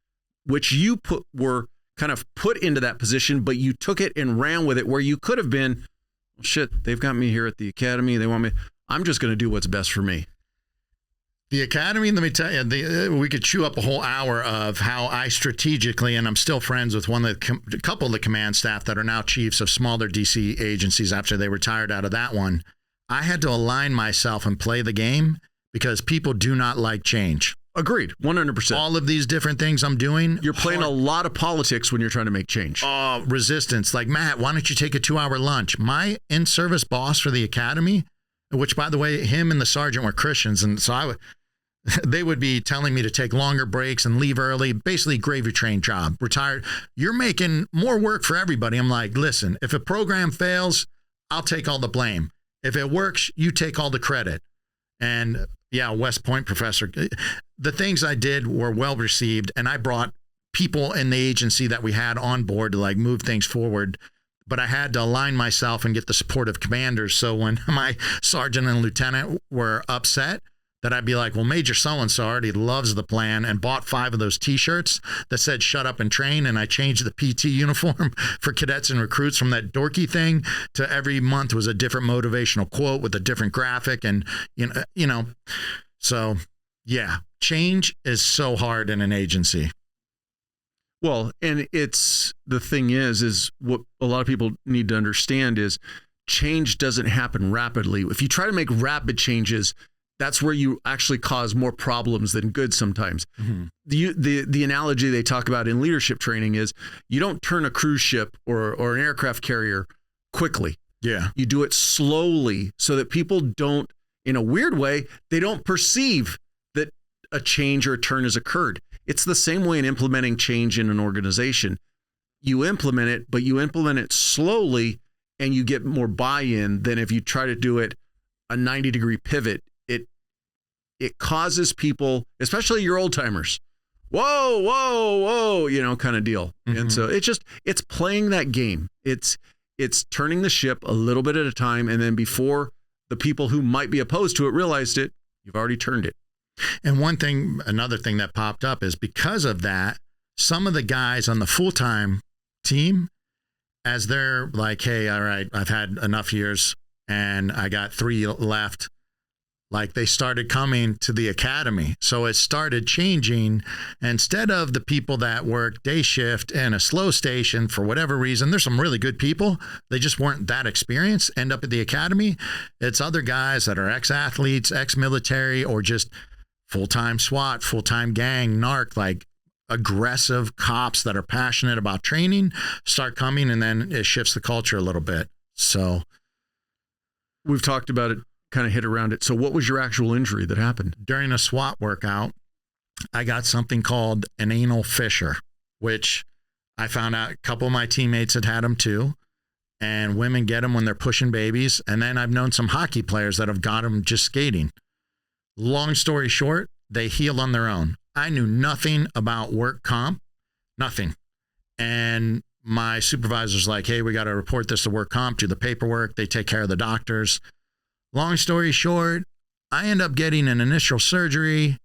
which you were kind of put into that position, but you took it and ran with it, where you could have been, well, shit, they've got me here at the academy. They want me. I'm just going to do what's best for me. The academy, let me tell you, we could chew up a whole hour of how I strategically, and I'm still friends with a couple of the command staff that are now chiefs of smaller DC agencies after they retired out of that one. I had to align myself and play the game because people do not like change. Agreed, 100%. All of these different things I'm doing. You're playing a lot of politics when you're trying to make change. Resistance. Like, Matt, why don't you take a 2-hour lunch? My in-service boss for the academy, which, by the way, him and the sergeant were Christians, and so they would be telling me to take longer breaks and leave early, basically gravy train job, retired. You're making more work for everybody. I'm like, listen, if a program fails, I'll take all the blame. If it works, you take all the credit. And yeah, West Point professor, the things I did were well received, and I brought people in the agency that we had on board to like move things forward. But I had to align myself and get the support of commanders. So when my sergeant and lieutenant were upset, that I'd be like, well, Major so-and-so already loves the plan and bought 5 of those T-shirts that said shut up and train. And I changed the PT uniform for cadets and recruits from that dorky thing to every month was a different motivational quote with a different graphic. And, you know, so yeah, change is so hard in an agency. Well, and the thing is what a lot of people need to understand is change doesn't happen rapidly. If you try to make rapid changes, that's where you actually cause more problems than good sometimes. Mm-hmm. The analogy they talk about in leadership training is you don't turn a cruise ship or an aircraft carrier quickly. Yeah. You do it slowly so that people don't, in a weird way, they don't perceive that a change or a turn has occurred. It's the same way in implementing change in an organization. You implement it, but you implement it slowly and you get more buy-in than if you try to do it a 90-degree pivot. It causes people, especially your old timers, whoa, kind of deal. Mm-hmm. And so it's playing that game. It's turning the ship a little bit at a time. And then before the people who might be opposed to it realized it, you've already turned it. And another thing that popped up is because of that, some of the guys on the full-time team, as they're like, hey, all right, I've had enough years and I got 3 left. Like they started coming to the academy. So it started changing. Instead of the people that work day shift in a slow station for whatever reason, there's some really good people. They just weren't that experienced, end up at the academy. It's other guys that are ex-athletes, ex-military, or just full-time SWAT, full-time gang, narc, like aggressive cops that are passionate about training start coming, and then it shifts the culture a little bit. So we've talked about it, kind of hit around it. So what was your actual injury that happened? During a SWAT workout, I got something called an anal fissure, which I found out a couple of my teammates had them too. And women get them when they're pushing babies. And then I've known some hockey players that have got them just skating. Long story short, they healed on their own. I knew nothing about work comp, nothing. And my supervisor's like, hey, we got to report this to work comp, do the paperwork. They take care of the doctors. Long story short, I end up getting an initial surgery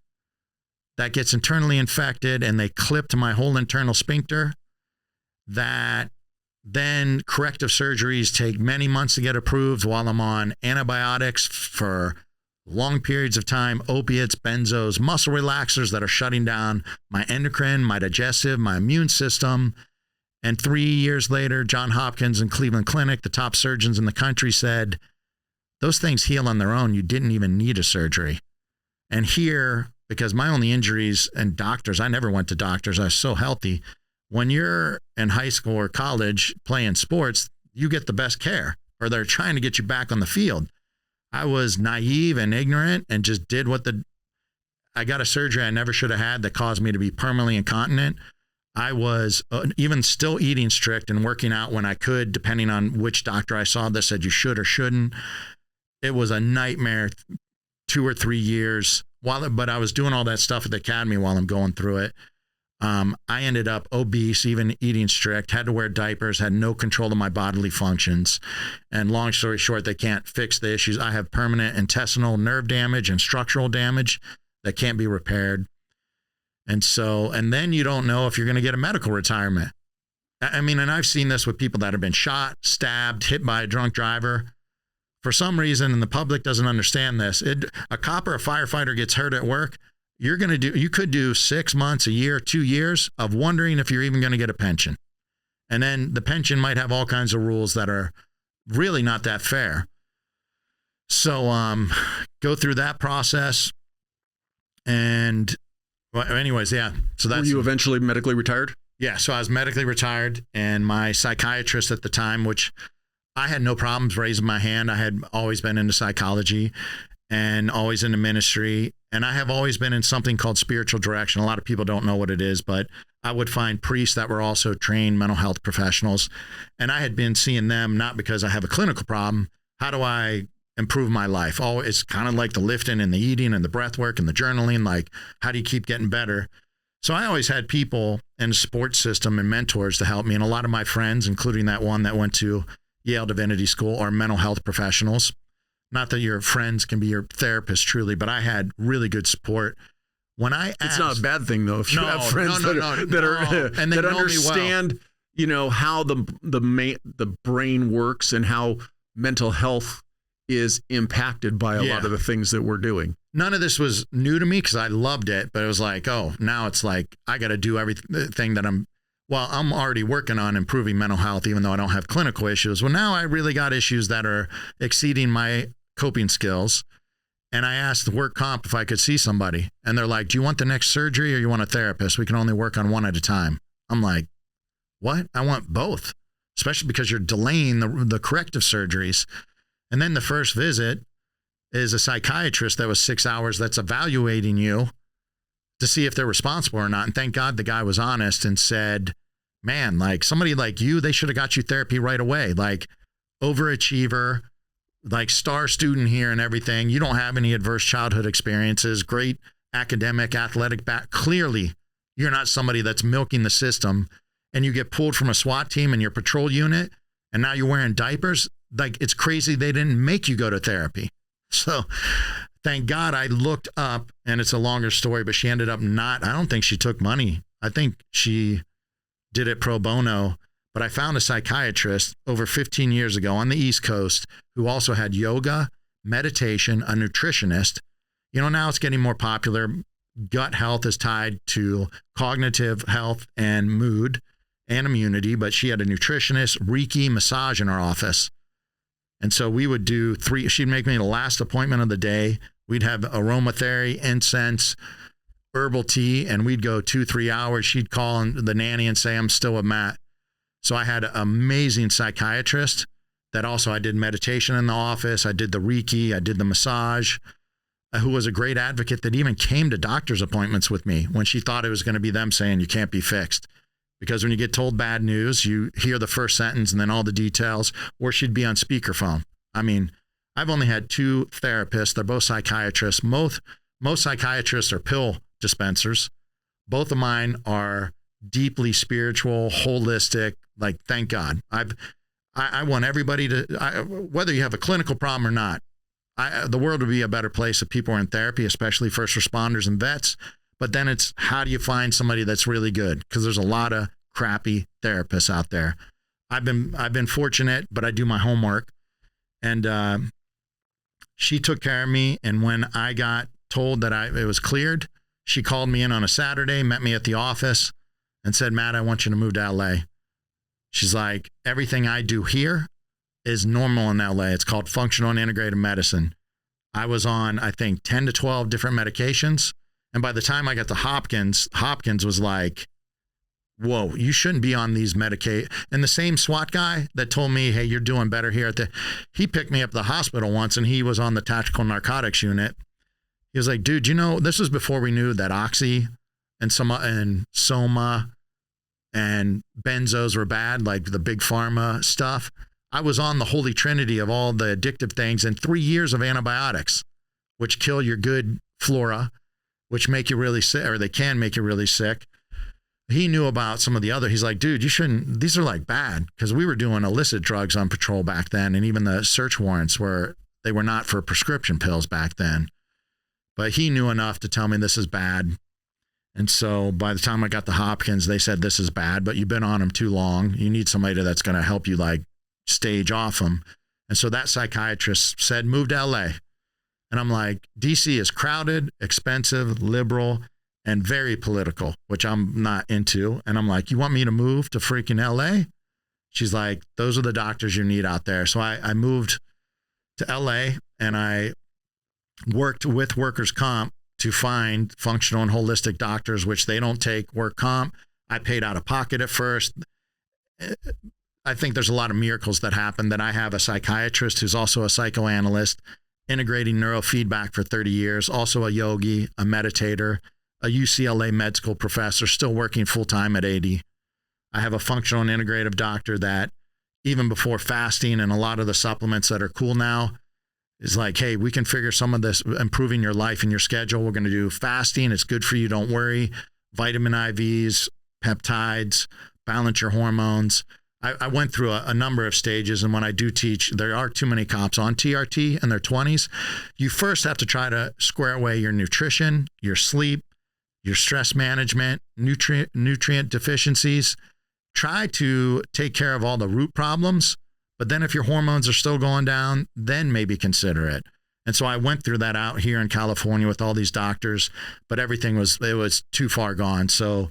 that gets internally infected, and they clipped my whole internal sphincter. That then corrective surgeries take many months to get approved while I'm on antibiotics for long periods of time, opiates, benzos, muscle relaxers that are shutting down my endocrine, my digestive, my immune system. And 3 years later, Johns Hopkins and Cleveland Clinic, the top surgeons in the country, said, those things heal on their own. You didn't even need a surgery. And here, because my only injuries and doctors, I never went to doctors. I was so healthy. When you're in high school or college playing sports, you get the best care, or they're trying to get you back on the field. I was naive and ignorant and just did I got a surgery I never should have had that caused me to be permanently incontinent. I was even still eating strict and working out when I could, depending on which doctor I saw that said you should or shouldn't. It was a nightmare 2 or 3 years but I was doing all that stuff at the academy while I'm going through it. I ended up obese, even eating strict, had to wear diapers, had no control of my bodily functions. And long story short, they can't fix the issues. I have permanent intestinal nerve damage and structural damage that can't be repaired. And then you don't know if you're going to get a medical retirement. I mean, and I've seen this with people that have been shot, stabbed, hit by a drunk driver. For some reason, and the public doesn't understand this, a cop or a firefighter gets hurt at work, you could do 6 months, a year, 2 years of wondering if you're even going to get a pension. And then the pension might have all kinds of rules that are really not that fair. So go through that process. And well, anyways, yeah. So that's. Were you eventually medically retired? Yeah. So I was medically retired, and my psychiatrist at the time, which I had no problems raising my hand. I had always been into psychology and always into ministry. And I have always been in something called spiritual direction. A lot of people don't know what it is, but I would find priests that were also trained mental health professionals. And I had been seeing them not because I have a clinical problem. How do I improve my life? Oh, it's kind of like the lifting and the eating and the breath work and the journaling. Like, how do you keep getting better? So I always had people in the support system and mentors to help me. And a lot of my friends, including that one that went to Yale Divinity School, are mental health professionals. Not that your friends can be your therapist truly, but I had really good support. When I asked, it's not a bad thing though if you have friends that understand, you know, how the brain works and how mental health is impacted by a lot of the things that we're doing. None of this was new to me because I loved it, but it was like, oh, now it's like I got to do everything that I'm already working on improving mental health, even though I don't have clinical issues. Well, now I really got issues that are exceeding my coping skills. And I asked the work comp if I could see somebody. And they're like, do you want the next surgery or you want a therapist? We can only work on one at a time. I'm like, what? I want both, especially because you're delaying the corrective surgeries. And then the first visit is a psychiatrist that was 6 hours that's evaluating you to see if they're responsible or not. And thank God the guy was honest and said, man, like somebody like you, they should have got you therapy right away. Like overachiever, like star student here and everything. You don't have any adverse childhood experiences, great academic, athletic back. Clearly, you're not somebody that's milking the system, and you get pulled from a SWAT team in your patrol unit, and now you're wearing diapers. Like, it's crazy they didn't make you go to therapy. So thank God I looked up, and it's a longer story, but she ended up I don't think she took money. I think she did it pro bono. But I found a psychiatrist over 15 years ago on the East Coast who also had yoga, meditation, a nutritionist. You know, now it's getting more popular. Gut health is tied to cognitive health and mood and immunity, but she had a nutritionist, Reiki, massage in her office. And so we would do she'd make me the last appointment of the day. We'd have aromatherapy, incense, herbal tea, and we'd go 2-3 hours. She'd call the nanny and say, I'm still with Matt. So I had an amazing psychiatrist that also I did meditation in the office. I did the Reiki. I did the massage, who was a great advocate that even came to doctor's appointments with me when she thought it was going to be them saying you can't be fixed. Because when you get told bad news, you hear the first sentence and then all the details, or she'd be on speakerphone. I mean, I've only had 2 therapists. They're both psychiatrists. Most psychiatrists are pill dispensers. Both of mine are deeply spiritual, holistic. Like, thank God. I want everybody to, whether you have a clinical problem or not, the world would be a better place if people were in therapy, especially first responders and vets. But then it's, how do you find somebody that's really good? Because there's a lot of crappy therapists out there. I've been fortunate, but I do my homework. And she took care of me. And when I got told that it was cleared, she called me in on a Saturday, met me at the office, and said, Matt, I want you to move to LA. She's like, everything I do here is normal in LA. It's called functional and integrative medicine. I was on, I think, 10 to 12 different medications. And by the time I got to Hopkins was like, whoa, you shouldn't be on these medications. And the same SWAT guy that told me, hey, you're doing better here he picked me up at the hospital once, and he was on the tactical narcotics unit. He was like, dude, you know, this was before we knew that Oxy and Soma and benzos were bad, like the big pharma stuff. I was on the holy trinity of all the addictive things and 3 years of antibiotics, which kill your good flora, which make you really sick, or they can make you really sick. he knew about some of the other. He's like, dude, you shouldn't, these are like bad, because we were doing illicit drugs on patrol back then. And even the search warrants they were not for prescription pills back then. But he knew enough to tell me this is bad. And so by the time I got to Hopkins, they said, this is bad, but you've been on them too long. You need somebody that's going to help you like stage off them. And so that psychiatrist said, move to LA. And I'm like, DC is crowded, expensive, liberal, and very political, which I'm not into. And I'm like, you want me to move to freaking LA? She's like, those are the doctors you need out there. So I moved to LA, and I worked with workers' comp to find functional and holistic doctors, which they don't take work comp. I paid out of pocket at first. I think there's a lot of miracles that happen, that I have a psychiatrist who's also a psychoanalyst, integrating neurofeedback for 30 years, also a yogi, a meditator, a UCLA med school professor, still working full-time at 80. I have a functional and integrative doctor that even before fasting and a lot of the supplements that are cool now is like, hey, we can figure some of this, improving your life and your schedule. We're going to do fasting. It's good for you. Don't worry. Vitamin IVs, peptides, balance your hormones. I went through a number of stages, and when I do teach, there are too many cops on TRT in their 20s. You first have to try to square away your nutrition, your sleep, your stress management, nutrient deficiencies. Try to take care of all the root problems, but then if your hormones are still going down, then maybe consider it. And so I went through that out here in California with all these doctors, but everything was too far gone. So,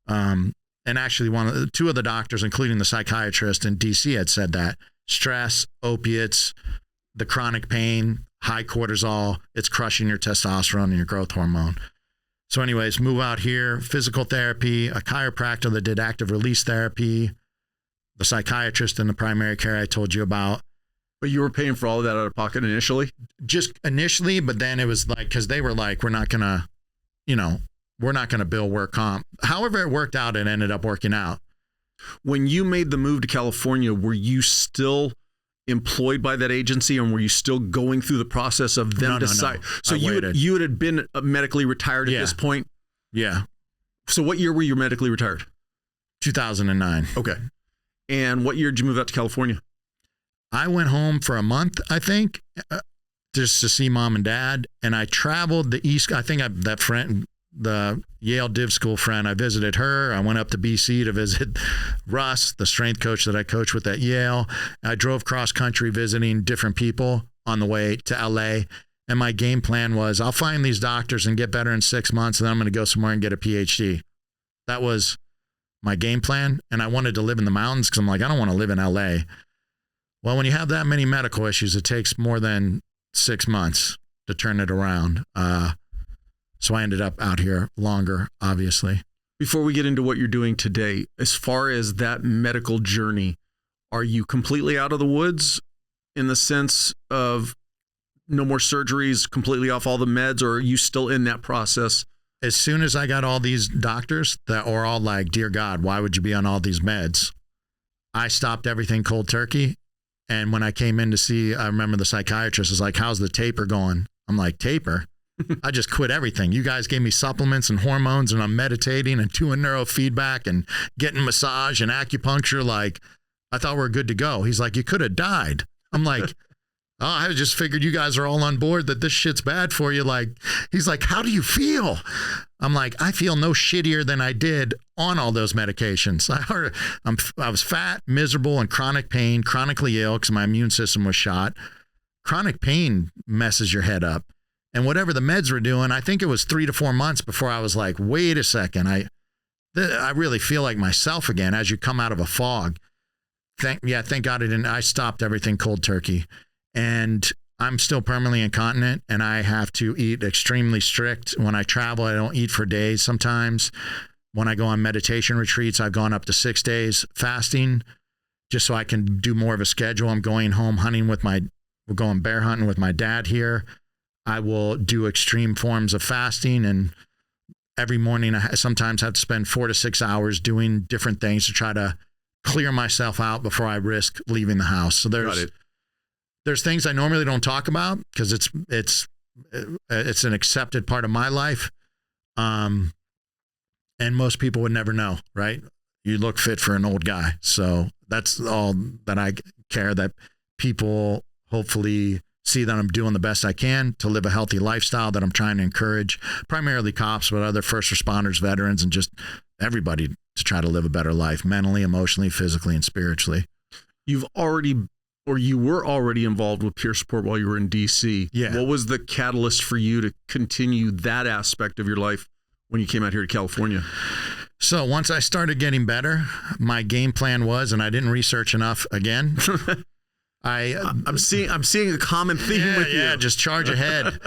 and actually two of the doctors, including the psychiatrist in DC, had said that stress, opiates, the chronic pain, high cortisol, it's crushing your testosterone and your growth hormone. So anyways, move out here, physical therapy, a chiropractor that did active release therapy, the psychiatrist in the primary care I told you about. But you were paying for all of that out of pocket initially? Just initially, but then it was like, because they were like, we're not going to bill work comp. However it worked out, it ended up working out. When you made the move to California, were you still employed by that agency, and were you still going through the process of them deciding? No. So you had been medically retired at this point? Yeah. So what year were you medically retired? 2009. Okay. And what year did you move out to California? I went home for a month, I think, just to see mom and dad. And I traveled the East. I think that friend, the Yale Div School friend, I visited her. I went up to BC to visit Russ, the strength coach that I coached with at Yale. I drove cross country visiting different people on the way to LA. And my game plan was, I'll find these doctors and get better in 6 months, and then I'm going to go somewhere and get a PhD. That was my game plan. And I wanted to live in the mountains because I'm like, I don't want to live in LA. Well, when you have that many medical issues, it takes more than 6 months to turn it around. So I ended up out here longer, obviously. Before we get into what you're doing today, as far as that medical journey, are you completely out of the woods in the sense of no more surgeries, completely off all the meds, or are you still in that process? As soon as I got all these doctors that were all like, dear God, why would you be on all these meds? I stopped everything cold turkey. And when I came in to see, I remember the psychiatrist was like, how's the taper going? I'm like, taper? I just quit everything. You guys gave me supplements and hormones, and I'm meditating and doing neurofeedback and getting massage and acupuncture. Like, I thought we were good to go. He's like, you could have died. I'm like, oh, I just figured you guys are all on board that this shit's bad for you. Like, he's like, how do you feel? I'm like, I feel no shittier than I did on all those medications. I was fat, miserable, and chronic pain, chronically ill because my immune system was shot. Chronic pain messes your head up. And whatever the meds were doing, I think it was 3 to 4 months before I was like, wait a second. I really feel like myself again as you come out of a fog. Thank God I stopped everything cold turkey. And I'm still permanently incontinent, and I have to eat extremely strict. When I travel, I don't eat for days sometimes. When I go on meditation retreats, I've gone up to 6 days fasting just so I can do more of a schedule. I'm going home hunting we're going bear hunting with my dad here. I will do extreme forms of fasting, and every morning I sometimes have to spend 4 to 6 hours doing different things to try to clear myself out before I risk leaving the house. So there's things I normally don't talk about because it's an accepted part of my life. And most people would never know, right? You look fit for an old guy. So that's all that I care, that people hopefully see that I'm doing the best I can to live a healthy lifestyle that I'm trying to encourage, primarily cops, but other first responders, veterans, and just everybody to try to live a better life, mentally, emotionally, physically, and spiritually. You were already involved with peer support while you were in DC. Yeah. What was the catalyst for you to continue that aspect of your life when you came out here to California? So once I started getting better, my game plan was, and I didn't research enough again. I'm seeing a common theme with you. Yeah, just charge ahead.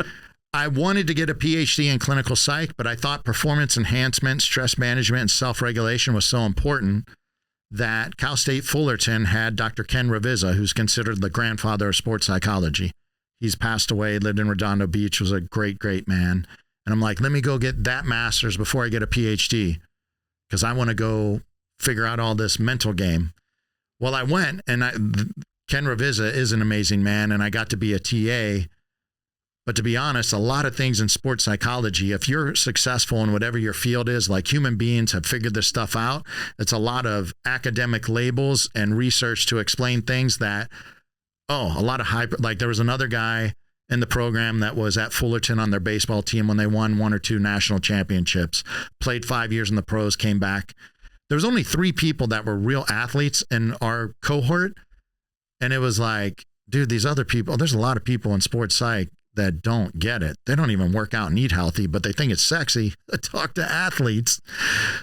I wanted to get a PhD in clinical psych, but I thought performance enhancement, stress management, and self-regulation was so important that Cal State Fullerton had Dr. Ken Ravizza, who's considered the grandfather of sports psychology. He's passed away, lived in Redondo Beach, was a great, great man. And I'm like, let me go get that master's before I get a PhD, because I want to go figure out all this mental game. Well, I went, and Ken Ravizza is an amazing man, and I got to be a TA. But to be honest, a lot of things in sports psychology, if you're successful in whatever your field is, like human beings have figured this stuff out, it's a lot of academic labels and research to explain things that, a lot of hype. Like there was another guy in the program that was at Fullerton on their baseball team when they won 1 or 2 national championships, played 5 years in the pros, came back. There was only 3 people that were real athletes in our cohort. And it was like, dude, these other people, there's a lot of people in sports psych that don't get it. They don't even work out and eat healthy, but they think it's sexy to talk to athletes.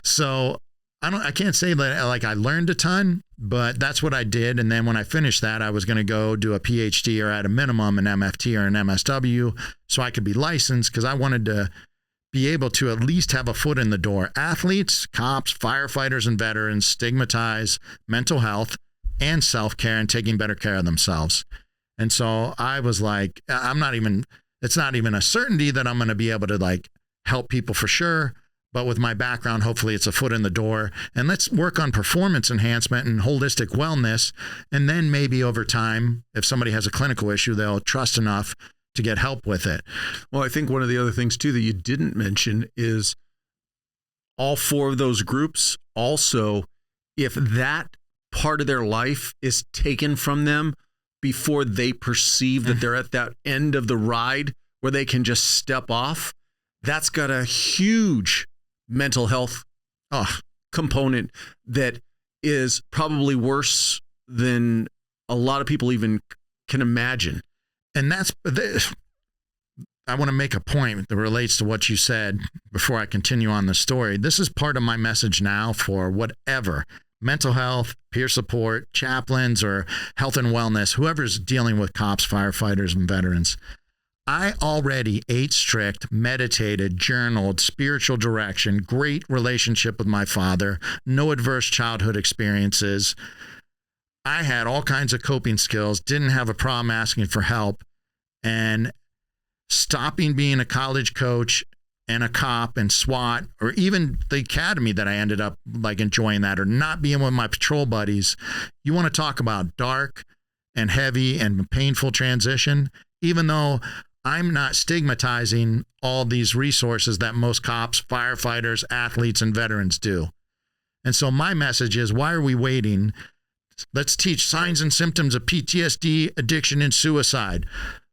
So I can't say that like I learned a ton, but that's what I did. And then when I finished that, I was going to go do a PhD or at a minimum an MFT or an MSW so I could be licensed, because I wanted to be able to at least have a foot in the door. Athletes, cops, firefighters, and veterans stigmatize mental health and self-care and taking better care of themselves. And so I was like, it's not even a certainty that I'm going to be able to like help people for sure. But with my background, hopefully it's a foot in the door, and let's work on performance enhancement and holistic wellness. And then maybe over time, if somebody has a clinical issue, they'll trust enough to get help with it. Well, I think one of the other things too that you didn't mention is all 4 of those groups also, if that part of their life is taken from them before they perceive that they're at that end of the ride where they can just step off, that's got a huge mental health component that is probably worse than a lot of people even can imagine. And I want to make a point that relates to what you said before I continue on the story. This is part of my message now for whatever mental health, peer support, chaplains, or health and wellness, whoever's dealing with cops, firefighters, and veterans. I already ate strict, meditated, journaled, spiritual direction, great relationship with my father, no adverse childhood experiences. I had all kinds of coping skills, didn't have a problem asking for help, and stopping being a college coach and a cop and SWAT, or even the academy that I ended up like enjoying that, or not being with my patrol buddies. You want to talk about dark and heavy and painful transition, even though I'm not stigmatizing all these resources that most cops, firefighters, athletes, and veterans do. And so my message is, why are we waiting? Let's teach signs and symptoms of PTSD, addiction, and suicide.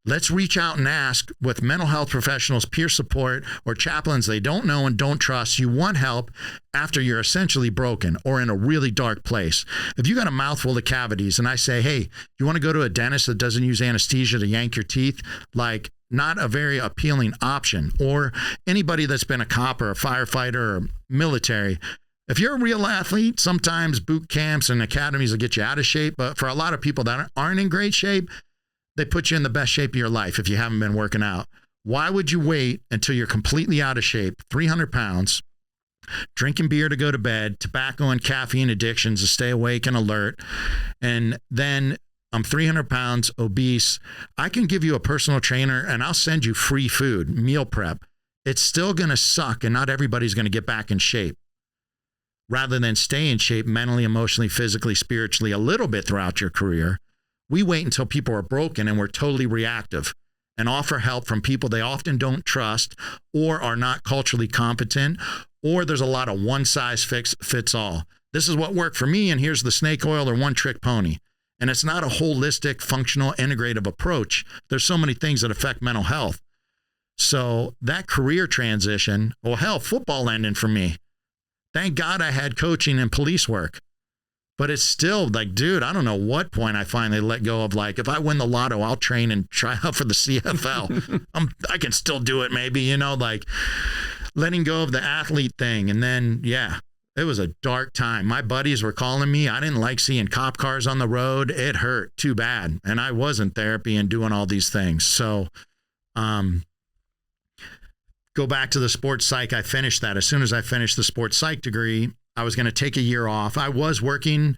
Let's reach out and ask with mental health professionals, peer support, or chaplains they don't know and don't trust. You want help after you're essentially broken or in a really dark place. If you got a mouthful of cavities and I say, hey, you want to go to a dentist that doesn't use anesthesia to yank your teeth? Like, not a very appealing option. Or anybody that's been a cop or a firefighter or military. If you're a real athlete, sometimes boot camps and academies will get you out of shape. But for a lot of people that aren't in great shape, they put you in the best shape of your life if you haven't been working out. Why would you wait until you're completely out of shape, 300 pounds, drinking beer to go to bed, tobacco and caffeine addictions to stay awake and alert, and then I'm 300 pounds, obese. I can give you a personal trainer and I'll send you free food, meal prep. It's still going to suck, and not everybody's going to get back in shape. Rather than stay in shape mentally, emotionally, physically, spiritually a little bit throughout your career, we wait until people are broken and we're totally reactive and offer help from people they often don't trust or are not culturally competent or there's a lot of one size fits all. This is what worked for me, and here's the snake oil or one trick pony. And it's not a holistic, functional, integrative approach. There's so many things that affect mental health. So that career transition, well, hell, football ended for me. Thank God I had coaching and police work. But it's still like, dude, I don't know what point I finally let go of, like, if I win the lotto, I'll train and try out for the CFL. I can still do it maybe, you know, like letting go of the athlete thing. And then, yeah, it was a dark time. My buddies were calling me. I didn't like seeing cop cars on the road. It hurt too bad. And I was in therapy and doing all these things. So, go back to the sports psych. I finished that. As soon as I finished the sports psych degree, I was going to take a year off. I was working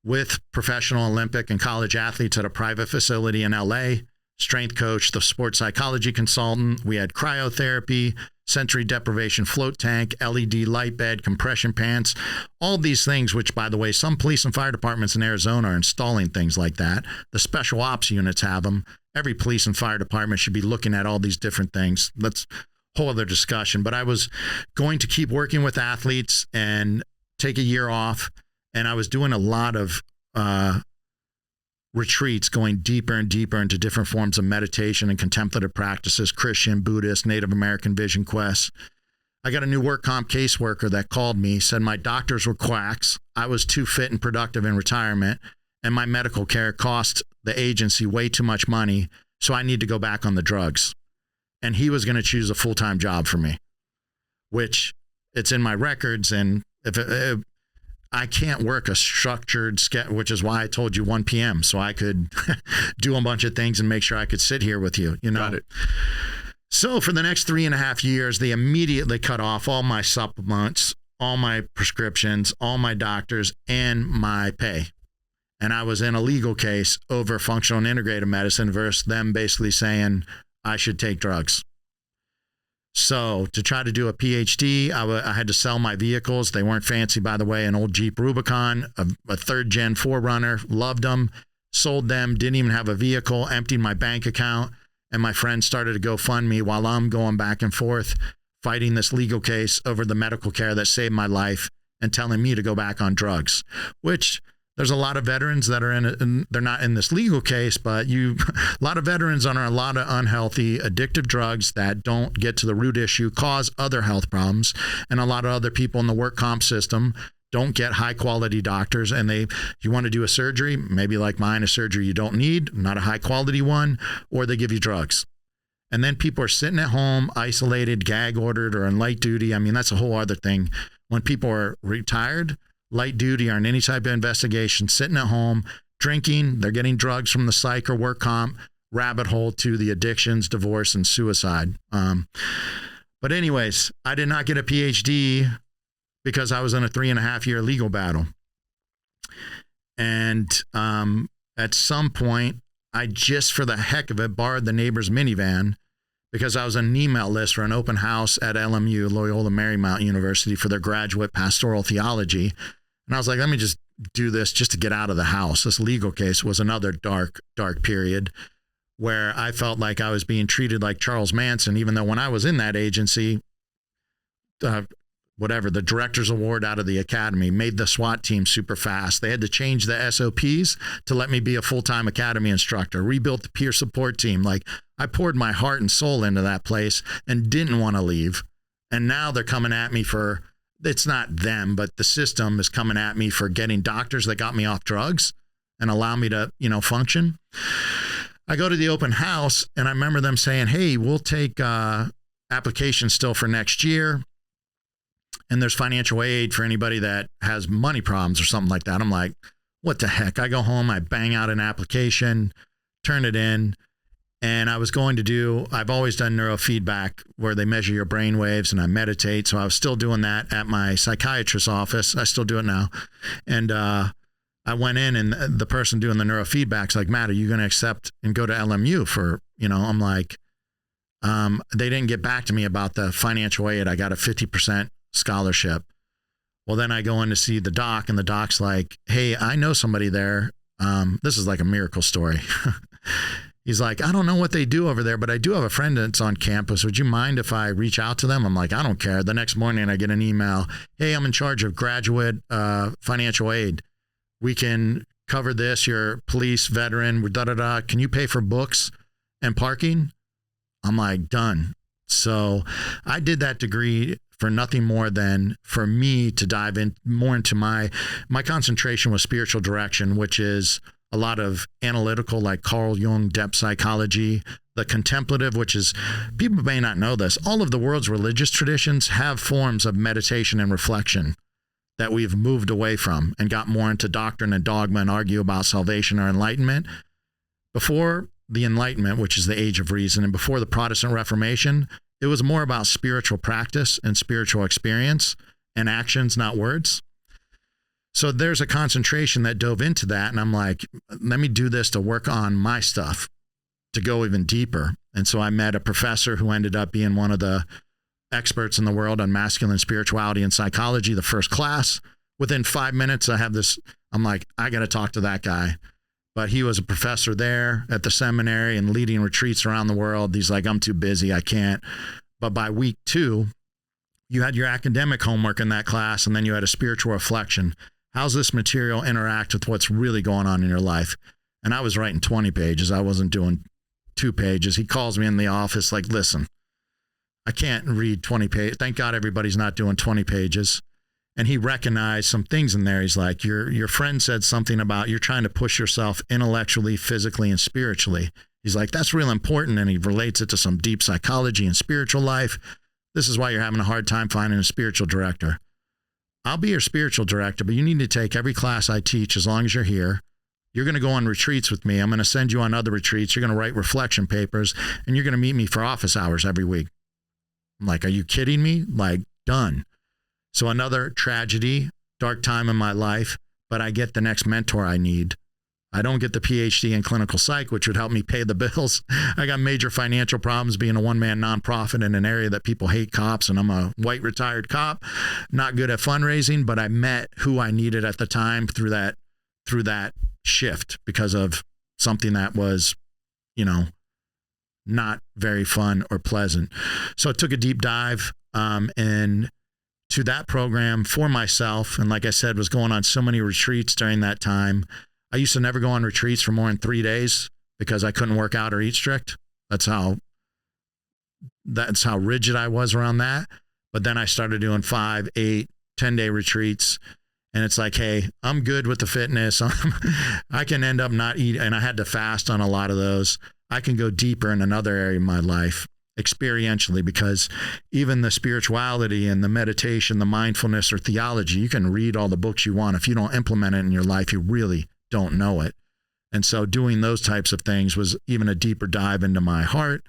with professional Olympic and college athletes at a private facility in LA, strength coach, the sports psychology consultant. We had cryotherapy, sensory deprivation float tank, LED light bed, compression pants, all these things, which, by the way, some police and fire departments in Arizona are installing things like that. The special ops units have them. Every police and fire department should be looking at all these different things. That's a whole other discussion. But I was going to keep working with athletes and take a year off. And I was doing a lot of retreats, going deeper and deeper into different forms of meditation and contemplative practices, Christian, Buddhist, Native American vision quests. I got a new work comp caseworker that called me, said my doctors were quacks. I was too fit and productive in retirement, and my medical care cost the agency way too much money, so I need to go back on the drugs. And he was going to choose a full-time job for me, which it's in my records. And if I can't work a structured schedule, which is why I told you 1 p.m. so I could do a bunch of things and make sure I could sit here with you, you know. Got it. So for the next 3.5 years, they immediately cut off all my supplements, all my prescriptions, all my doctors, and my pay. And I was in a legal case over functional and integrative medicine versus them basically saying I should take drugs. So to try to do a PhD, I had to sell my vehicles. They weren't fancy, by the way. An old Jeep Rubicon, a third-gen 4Runner, loved them, sold them, didn't even have a vehicle, emptied my bank account, and my friend started to GoFundMe while I'm going back and forth fighting this legal case over the medical care that saved my life and telling me to go back on drugs, which there's a lot of veterans that are in it, and they're not in this legal case, but a lot of veterans are on a lot of unhealthy, addictive drugs that don't get to the root issue, cause other health problems. And a lot of other people in the work comp system don't get high quality doctors. And you want to do a surgery, maybe like mine, a surgery you don't need, not a high quality one, or they give you drugs. And then people are sitting at home, isolated, gag ordered, or on light duty. I mean, that's a whole other thing. When people are retired, light duty, or in any type of investigation, sitting at home, drinking, they're getting drugs from the psych or work comp, rabbit hole to the addictions, divorce, and suicide. But anyways, I did not get a PhD because I was in a 3.5-year legal battle. And at some point, I just, for the heck of it, borrowed the neighbor's minivan because I was on an email list for an open house at LMU, Loyola Marymount University, for their graduate pastoral theology. And I was like, let me just do this just to get out of the house. This legal case was another dark, dark period where I felt like I was being treated like Charles Manson, even though when I was in that agency, the director's award out of the academy made the SWAT team super fast. They had to change the SOPs to let me be a full-time academy instructor, rebuilt the peer support team. Like, I poured my heart and soul into that place and didn't want to leave. And now they're coming at me for, it's not them, but the system is coming at me for getting doctors that got me off drugs and allow me to, function. I go to the open house and I remember them saying, hey, we'll take applications still for next year. And there's financial aid for anybody that has money problems or something like that. I'm like, what the heck? I go home, I bang out an application, turn it in. And I was going to do, I've always done neurofeedback where they measure your brain waves and I meditate. So I was still doing that at my psychiatrist's office. I still do it now. And I went in and the person doing the neurofeedback's like, Matt, are you going to accept and go to LMU for, I'm like, they didn't get back to me about the financial aid. I got a 50% scholarship. Well, then I go in to see the doc and the doc's like, hey, I know somebody there. This is like a miracle story. He's like, I don't know what they do over there, but I do have a friend that's on campus. Would you mind if I reach out to them? I'm like, I don't care. The next morning I get an email. Hey, I'm in charge of graduate financial aid. We can cover this. You're police, veteran, da-da-da. Can you pay for books and parking? I'm like, done. So I did that degree for nothing more than for me to dive in more into my concentration was spiritual direction, which is a lot of analytical, like Carl Jung, depth psychology, the contemplative, which is, people may not know this, all of the world's religious traditions have forms of meditation and reflection that we've moved away from and got more into doctrine and dogma and argue about salvation or enlightenment. Before the Enlightenment, which is the age of reason, and before the Protestant Reformation, it was more about spiritual practice and spiritual experience and actions, not words. So there's a concentration that dove into that. And I'm like, let me do this to work on my stuff, to go even deeper. And so I met a professor who ended up being one of the experts in the world on masculine spirituality and psychology, the first class. Within 5 minutes, I'm like, I got to talk to that guy. But he was a professor there at the seminary and leading retreats around the world. He's like, I'm too busy. I can't. But by week 2, you had your academic homework in that class, and then you had a spiritual reflection. How's this material interact with what's really going on in your life? And I was writing 20 pages. I wasn't doing 2 pages. He calls me in the office like, listen, I can't read 20 pages. Thank God everybody's not doing 20 pages. And he recognized some things in there. He's like, your friend said something about you're trying to push yourself intellectually, physically, and spiritually. He's like, that's real important. And he relates it to some deep psychology and spiritual life. This is why you're having a hard time finding a spiritual director. I'll be your spiritual director, but you need to take every class I teach as long as you're here. You're going to go on retreats with me. I'm going to send you on other retreats. You're going to write reflection papers, and you're going to meet me for office hours every week. I'm like, are you kidding me? Like, done. So another tragedy, dark time in my life, but I get the next mentor I need. I don't get the PhD in clinical psych, which would help me pay the bills. I got major financial problems being a one-man nonprofit in an area that people hate cops, and I'm a white retired cop, not good at fundraising, but I met who I needed at the time through that shift because of something that was, not very fun or pleasant. So I took a deep dive into that program for myself. And like I said, was going on so many retreats during that time. I used to never go on retreats for more than 3 days because I couldn't work out or eat strict. That's how rigid I was around that. But then I started doing 5, 8, 10-day retreats. And it's like, hey, I'm good with the fitness. I can end up not eating. And I had to fast on a lot of those. I can go deeper in another area of my life experientially, because even the spirituality and the meditation, the mindfulness or theology, you can read all the books you want. If you don't implement it in your life, you really don't know it. And so doing those types of things was even a deeper dive into my heart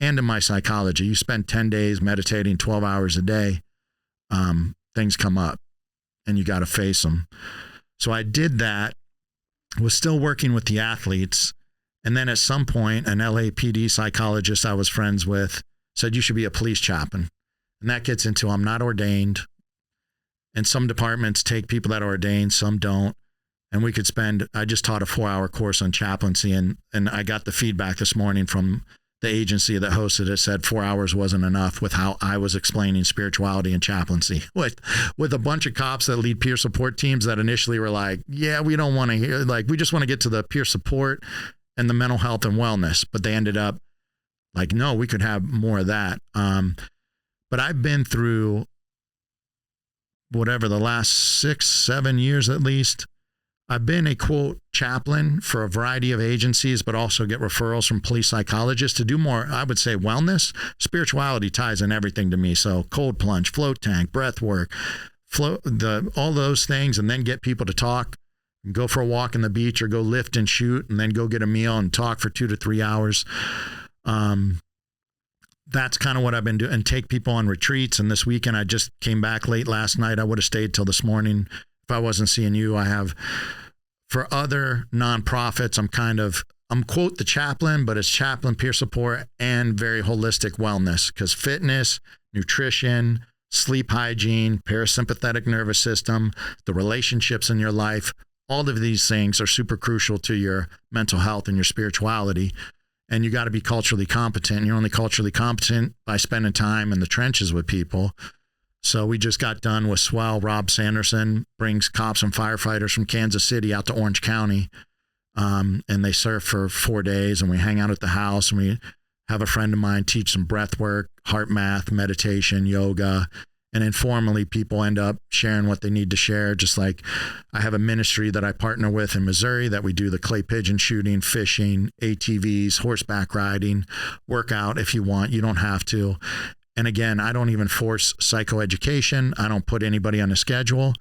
and in my psychology. You spend 10 days meditating 12 hours a day, things come up and you got to face them. So I did that, was still working with the athletes. And then at some point, an LAPD psychologist I was friends with said, you should be a police chaplain. And that gets into, I'm not ordained. And some departments take people that are ordained, some don't. And we could I just taught a 4-hour course on chaplaincy. And I got the feedback this morning from the agency that hosted it, said 4 hours wasn't enough with how I was explaining spirituality and chaplaincy with a bunch of cops that lead peer support teams that initially were like, yeah, we don't want to hear, like, we just want to get to the peer support and the mental health and wellness. But they ended up like, no, we could have more of that. But I've been through whatever the last 6-7 years, at least. I've been a quote chaplain for a variety of agencies, but also get referrals from police psychologists to do more, I would say, wellness. Spirituality ties in everything to me. So cold plunge, float tank, breath work, all those things, and then get people to talk. Go for a walk on the beach or go lift and shoot and then go get a meal and talk for 2 to 3 hours. That's kind of what I've been doing, and take people on retreats. And this weekend, I just came back late last night. I would have stayed till this morning if I wasn't seeing you. I have, for other nonprofits, I'm quote the chaplain, but it's chaplain, peer support, and very holistic wellness, because fitness, nutrition, sleep hygiene, parasympathetic nervous system, the relationships in your life, all of these things are super crucial to your mental health and your spirituality. and you got to be culturally competent. You're only culturally competent by spending time in the trenches with people. So we just got done with Swell. Rob Sanderson brings cops and firefighters from Kansas City out to Orange County, and they surf for 4 days, and we hang out at the house, and we have a friend of mine teach some breath work, heart math, meditation, yoga, and informally people end up sharing what they need to share. Just like I have a ministry that I partner with in Missouri that we do the clay pigeon shooting, fishing, ATVs, horseback riding, workout if you want. You don't have to. And again, I don't even force psychoeducation. I don't put anybody on a schedule,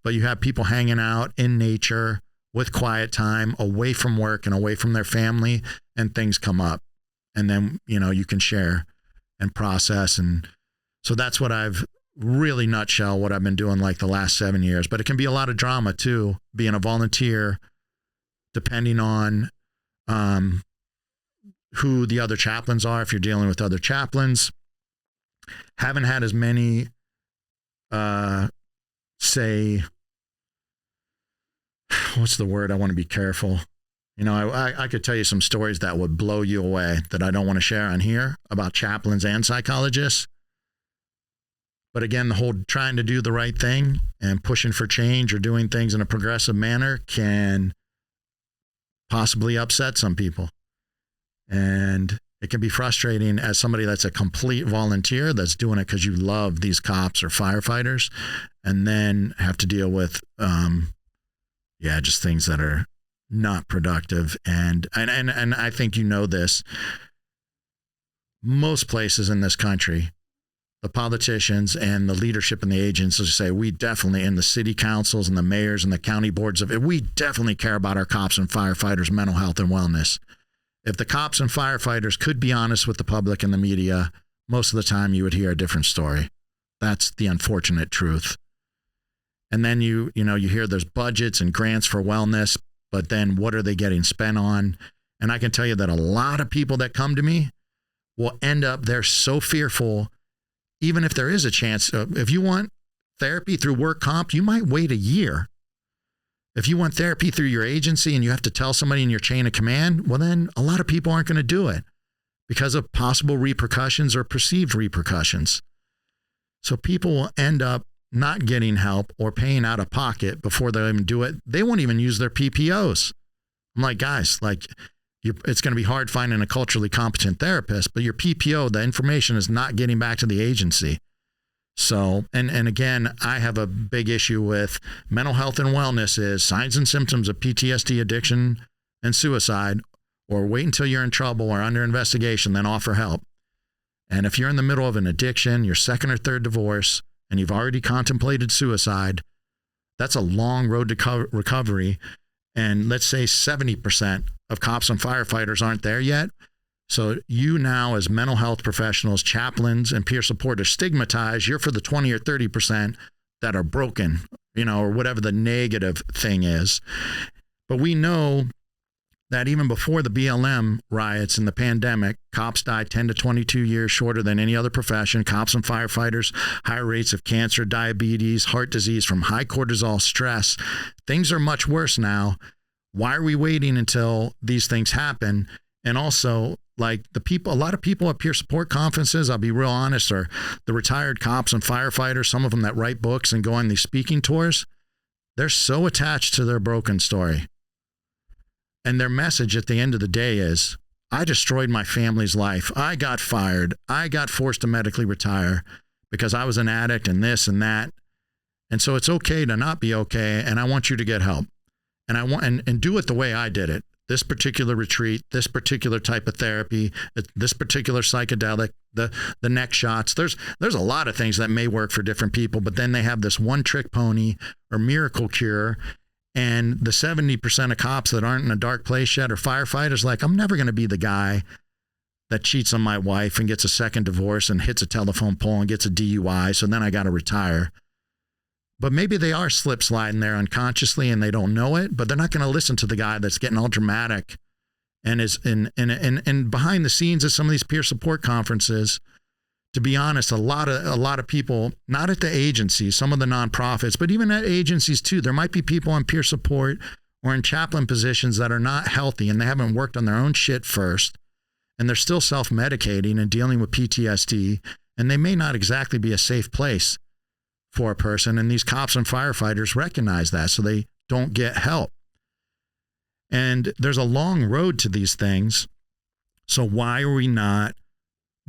but you have people hanging out in nature with quiet time, away from work and away from their family, and things come up. And then, you can share and process. And so that's what I've really nutshell what I've been doing like the last 7 years. But it can be a lot of drama too, being a volunteer, depending on who the other chaplains are. If you're dealing with other chaplains, haven't had as many, say, what's the word? I want to be careful. I could tell you some stories that would blow you away that I don't want to share on here about chaplains and psychologists. But again, the whole trying to do the right thing and pushing for change or doing things in a progressive manner can possibly upset some people. And it can be frustrating as somebody that's a complete volunteer that's doing it because you love these cops or firefighters, and then have to deal with, just things that are not productive. And I think this, most places in this country, the politicians and the leadership and the agencies say, we definitely, in the city councils and the mayors and the county boards of it, we definitely care about our cops and firefighters' mental health and wellness. If the cops and firefighters could be honest with the public and the media, most of the time you would hear a different story. That's the unfortunate truth. And then you hear there's budgets and grants for wellness, but then what are they getting spent on? And I can tell you that a lot of people that come to me will end up, they're so fearful. Even if there is a chance, if you want therapy through work comp, you might wait a year. If you want therapy through your agency and you have to tell somebody in your chain of command, well, then a lot of people aren't going to do it because of possible repercussions or perceived repercussions. So people will end up not getting help or paying out of pocket before they even do it. They won't even use their PPOs. I'm like, guys, it's going to be hard finding a culturally competent therapist, but your PPO, the information is not getting back to the agency. So, and again, I have a big issue with mental health and wellness is signs and symptoms of PTSD, addiction, and suicide, or wait until you're in trouble or under investigation, then offer help. And if you're in the middle of an addiction, your second or third divorce, and you've already contemplated suicide, that's a long road to recovery. And let's say 70% of cops and firefighters aren't there yet. So you now, as mental health professionals, chaplains, and peer support, are stigmatized. You're for the 20 or 30% that are broken, or whatever the negative thing is. But we know that even before the BLM riots and the pandemic, cops died 10 to 22 years shorter than any other profession. Cops and firefighters, higher rates of cancer, diabetes, heart disease from high cortisol stress. Things are much worse now. Why are we waiting until these things happen? And also, a lot of people at peer support conferences, I'll be real honest, are the retired cops and firefighters, some of them that write books and go on these speaking tours. They're so attached to their broken story. And their message at the end of the day is, I destroyed my family's life. I got fired. I got forced to medically retire because I was an addict and this and that. And so it's okay to not be okay. And I want you to get help. And I want, and do it the way I did it. This particular retreat, this particular type of therapy, this particular psychedelic, the neck shots. There's a lot of things that may work for different people, but then they have this one trick pony or miracle cure. And the 70% of cops that aren't in a dark place yet are firefighters, I'm never going to be the guy that cheats on my wife and gets a second divorce and hits a telephone pole and gets a DUI. So then I got to retire. But maybe they are slip sliding there unconsciously and they don't know it, but they're not going to listen to the guy that's getting all dramatic and is in behind the scenes at some of these peer support conferences. To be honest, a lot of people, not at the agencies, some of the nonprofits, but even at agencies too, there might be people on peer support or in chaplain positions that are not healthy and they haven't worked on their own shit first. and they're still self-medicating and dealing with PTSD, and they may not exactly be a safe place for a person. And these cops and firefighters recognize that, so they don't get help. And there's a long road to these things. So why are we not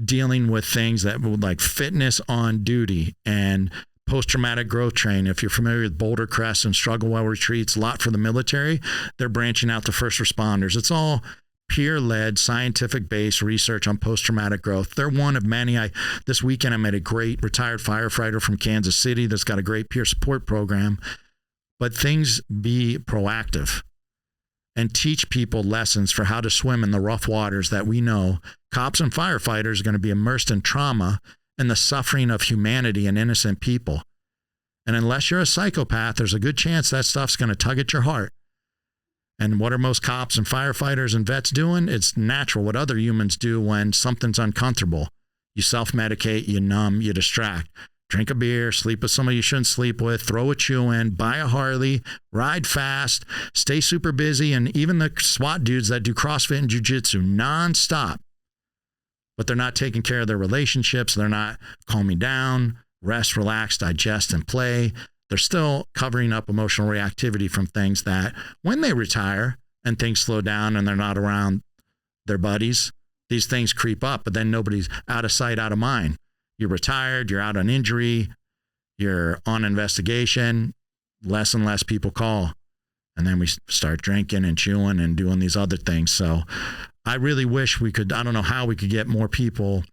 dealing with things that would, like fitness on duty and post-traumatic growth training? If you're familiar with Boulder Crest and Struggle Well retreats, a lot for the military, they're branching out to first responders. It's all peer-led, scientific-based research on post-traumatic growth. They're one of many. This weekend I met a great retired firefighter from Kansas City that's got a great peer support program. But things be proactive and teach people lessons for how to swim in the rough waters that we know cops and firefighters are going to be immersed in trauma and the suffering of humanity and innocent people. And unless you're a psychopath, there's a good chance that stuff's going to tug at your heart. And what are most cops and firefighters and vets doing? It's natural what other humans do when something's uncomfortable. You self-medicate, you numb, you distract. Drink a beer, sleep with somebody you shouldn't sleep with, throw a chew in, buy a Harley, ride fast, stay super busy, and even the SWAT dudes that do CrossFit and jiu-jitsu nonstop. But they're not taking care of their relationships. They're not calming down, rest, relax, digest, and play. They're still covering up emotional reactivity from things that when they retire and things slow down and they're not around their buddies, these things creep up, but then nobody's out of sight, out of mind. You're retired, you're out on injury, you're on investigation, less and less people call. And then we start drinking and chewing and doing these other things. So I really wish we could, I don't know how we could get more people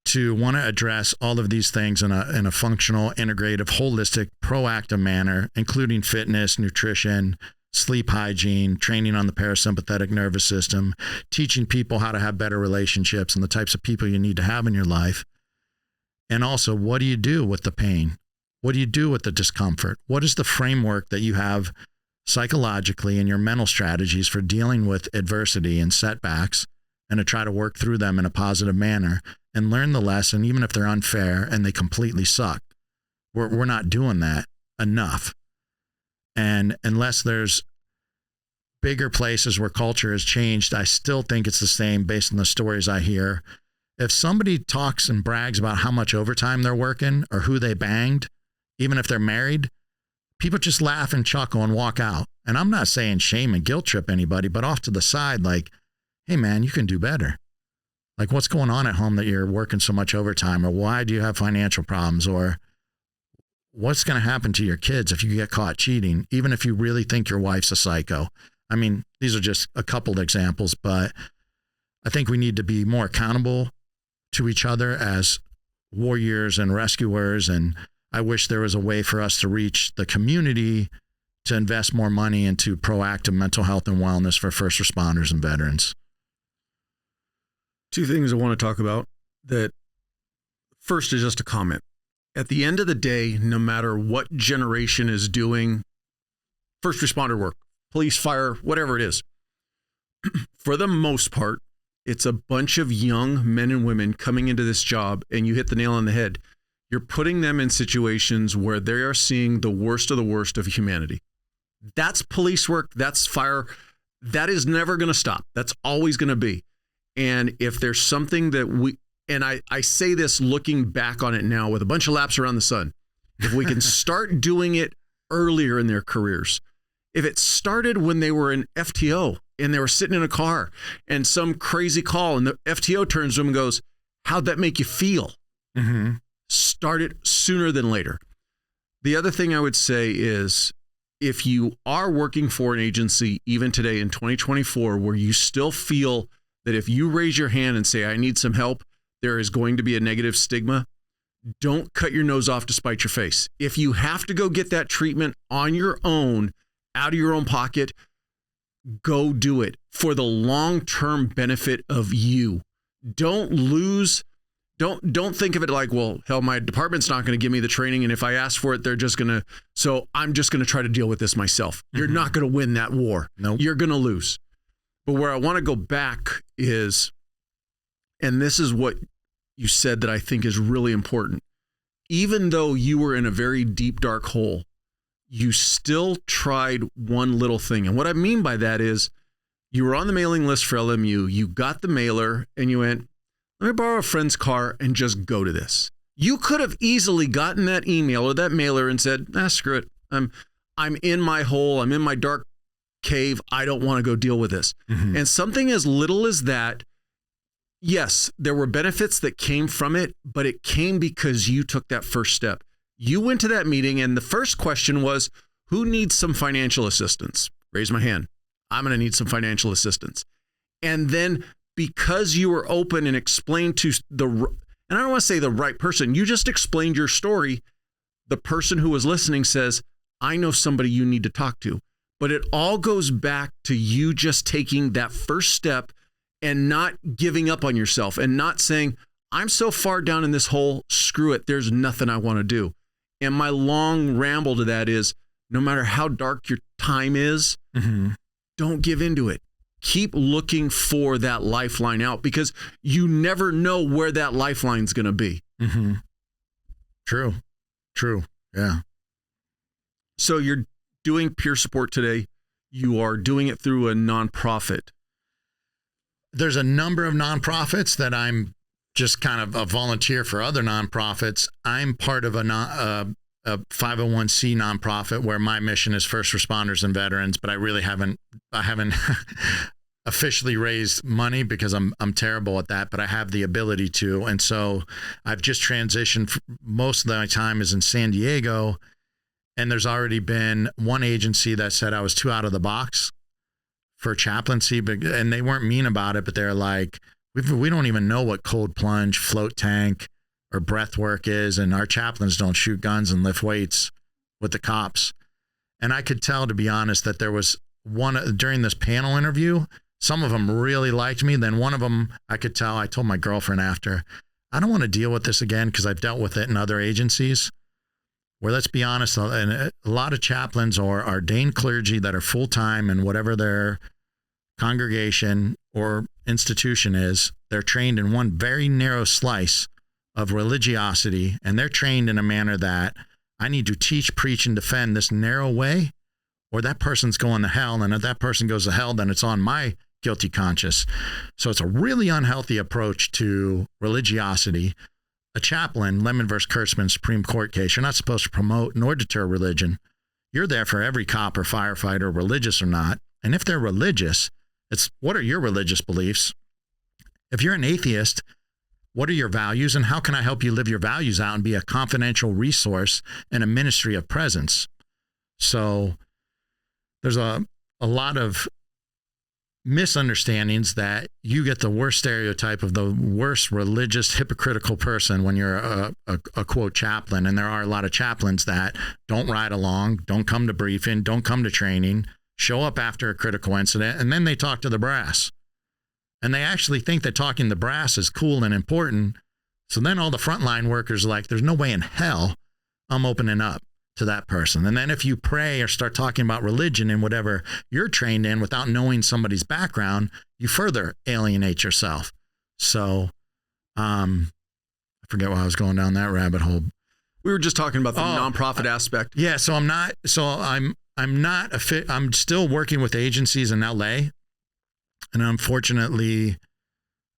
to want to address all of these things in a functional, integrative, holistic, proactive manner, including fitness, nutrition, sleep hygiene, training on the parasympathetic nervous system, teaching people how to have better relationships and the types of people you need to have in your life. And also, what do you do with the pain? What do you do with the discomfort? What is the framework that you have psychologically and your mental strategies for dealing with adversity and setbacks and to try to work through them in a positive manner and learn the lesson, even if they're unfair and they completely suck? We're not doing that enough. And unless there's bigger places where culture has changed, I still think it's the same based on the stories I hear. If somebody talks and brags about how much overtime they're working or who they banged, even if they're married, people just laugh and chuckle and walk out. And I'm not saying shame and guilt trip anybody, but off to the side, like, hey man, you can do better. Like, what's going on at home that you're working so much overtime? Or why do you have financial problems? Or what's going to happen to your kids if you get caught cheating, even if you really think your wife's a psycho? I mean, these are just a couple of examples, but I think we need to be more accountable to each other as warriors and rescuers. And I wish there was a way for us to reach the community to invest more money into proactive mental health and wellness for first responders and veterans. Two things I want to talk about. That first is just a comment. At the end of the day, no matter what generation is doing first responder work, police, fire, whatever it is, for the most part, it's a bunch of young men and women coming into this job, and you hit the nail on the head. You're putting them in situations where they are seeing the worst of humanity. That's police work. That's fire. That is never going to stop. That's always going to be. And if there's something that I say this looking back on it now with a bunch of laps around the sun, if we can start doing it earlier in their careers, if it started when they were in FTO and they were sitting in a car and some crazy call and the FTO turns to them and goes, how'd that make you feel? Mm-hmm. Start it sooner than later. The other thing I would say is, if you are working for an agency, even today in 2024, where you still feel that if you raise your hand and say, I need some help, there is going to be a negative stigma, don't cut your nose off to spite your face. If you have to go get that treatment on your own, out of your own pocket, go do it for the long-term benefit of you. Don't think of it like, well, hell, my department's not going to give me the training, and if I ask for it, they're just going to, so I'm just going to try to deal with this myself. Mm-hmm. You're not going to win that war. Nope. You're going to lose. But where I want to go back is, and this is what you said that I think is really important, even though you were in a very deep, dark hole, you still tried one little thing. And what I mean by that is, You were on the mailing list for LMU. You got the mailer and you went, let me borrow a friend's car and just go to this. You could have easily gotten that email or that mailer and said, screw it. I'm in my hole. I'm in my dark cave. I don't want to go deal with this. Mm-hmm. And something as little as that, yes, there were benefits that came from it, but it came because you took that first step. You went to that meeting and the first question was, who needs some financial assistance? Raise my hand. I'm going to need some financial assistance. And then because you were open and explained to and I don't want to say the right person, you just explained your story. The person who was listening says, I know somebody you need to talk to. But it all goes back to you just taking that first step and not giving up on yourself and not saying, I'm so far down in this hole, screw it, there's nothing I want to do. And my long ramble to that is, no matter how dark your time is, mm-hmm. don't give into it. Keep looking for that lifeline out because you never know where that lifeline's going to be. Mm-hmm. True. Yeah. So you're doing peer support today. You are doing it through a nonprofit. There's a number of nonprofits that I'm just kind of a volunteer for other nonprofits. I'm part of a 501c nonprofit where my mission is first responders and veterans, but I haven't officially raised money because I'm terrible at that, but I have the ability to. And so I've just transitioned. Most of my time is in San Diego, and there's already been one agency that said I was too out of the box for chaplaincy, and they weren't mean about it, but they're like, we don't even know what cold plunge, float tank, or breath work is, and our chaplains don't shoot guns and lift weights with the cops. And I could tell, to be honest, that there was one during this panel interview, some of them really liked me. Then one of them, I could tell, I told my girlfriend after, I don't want to deal with this again because I've dealt with it in other agencies where, let's be honest, and a lot of chaplains are ordained clergy that are full-time in whatever their congregation or institution is. They're trained in one very narrow slice of religiosity, and they're trained in a manner that I need to teach, preach, and defend this narrow way, or that person's going to hell. And if that person goes to hell, then it's on my guilty conscience. So it's a really unhealthy approach to religiosity. A chaplain, Lemon versus Kurtzman Supreme Court case, you're not supposed to promote nor deter religion. You're there for every cop or firefighter, religious or not. And if they're religious, it's what are your religious beliefs? If you're an atheist, what are your values, and how can I help you live your values out and be a confidential resource and a ministry of presence? So there's a lot of misunderstandings that you get the worst stereotype of the worst religious hypocritical person when you're a quote chaplain. And there are a lot of chaplains that don't ride along, don't come to briefing, don't come to training, show up after a critical incident, and then they talk to the brass. And they actually think that talking to the brass is cool and important. So then all the frontline workers are like, there's no way in hell I'm opening up to that person. And then if you pray or start talking about religion and whatever you're trained in without knowing somebody's background, you further alienate yourself. So I forget why I was going down that rabbit hole. We were just talking about the nonprofit aspect. Yeah. So I'm still working with agencies in LA. And unfortunately,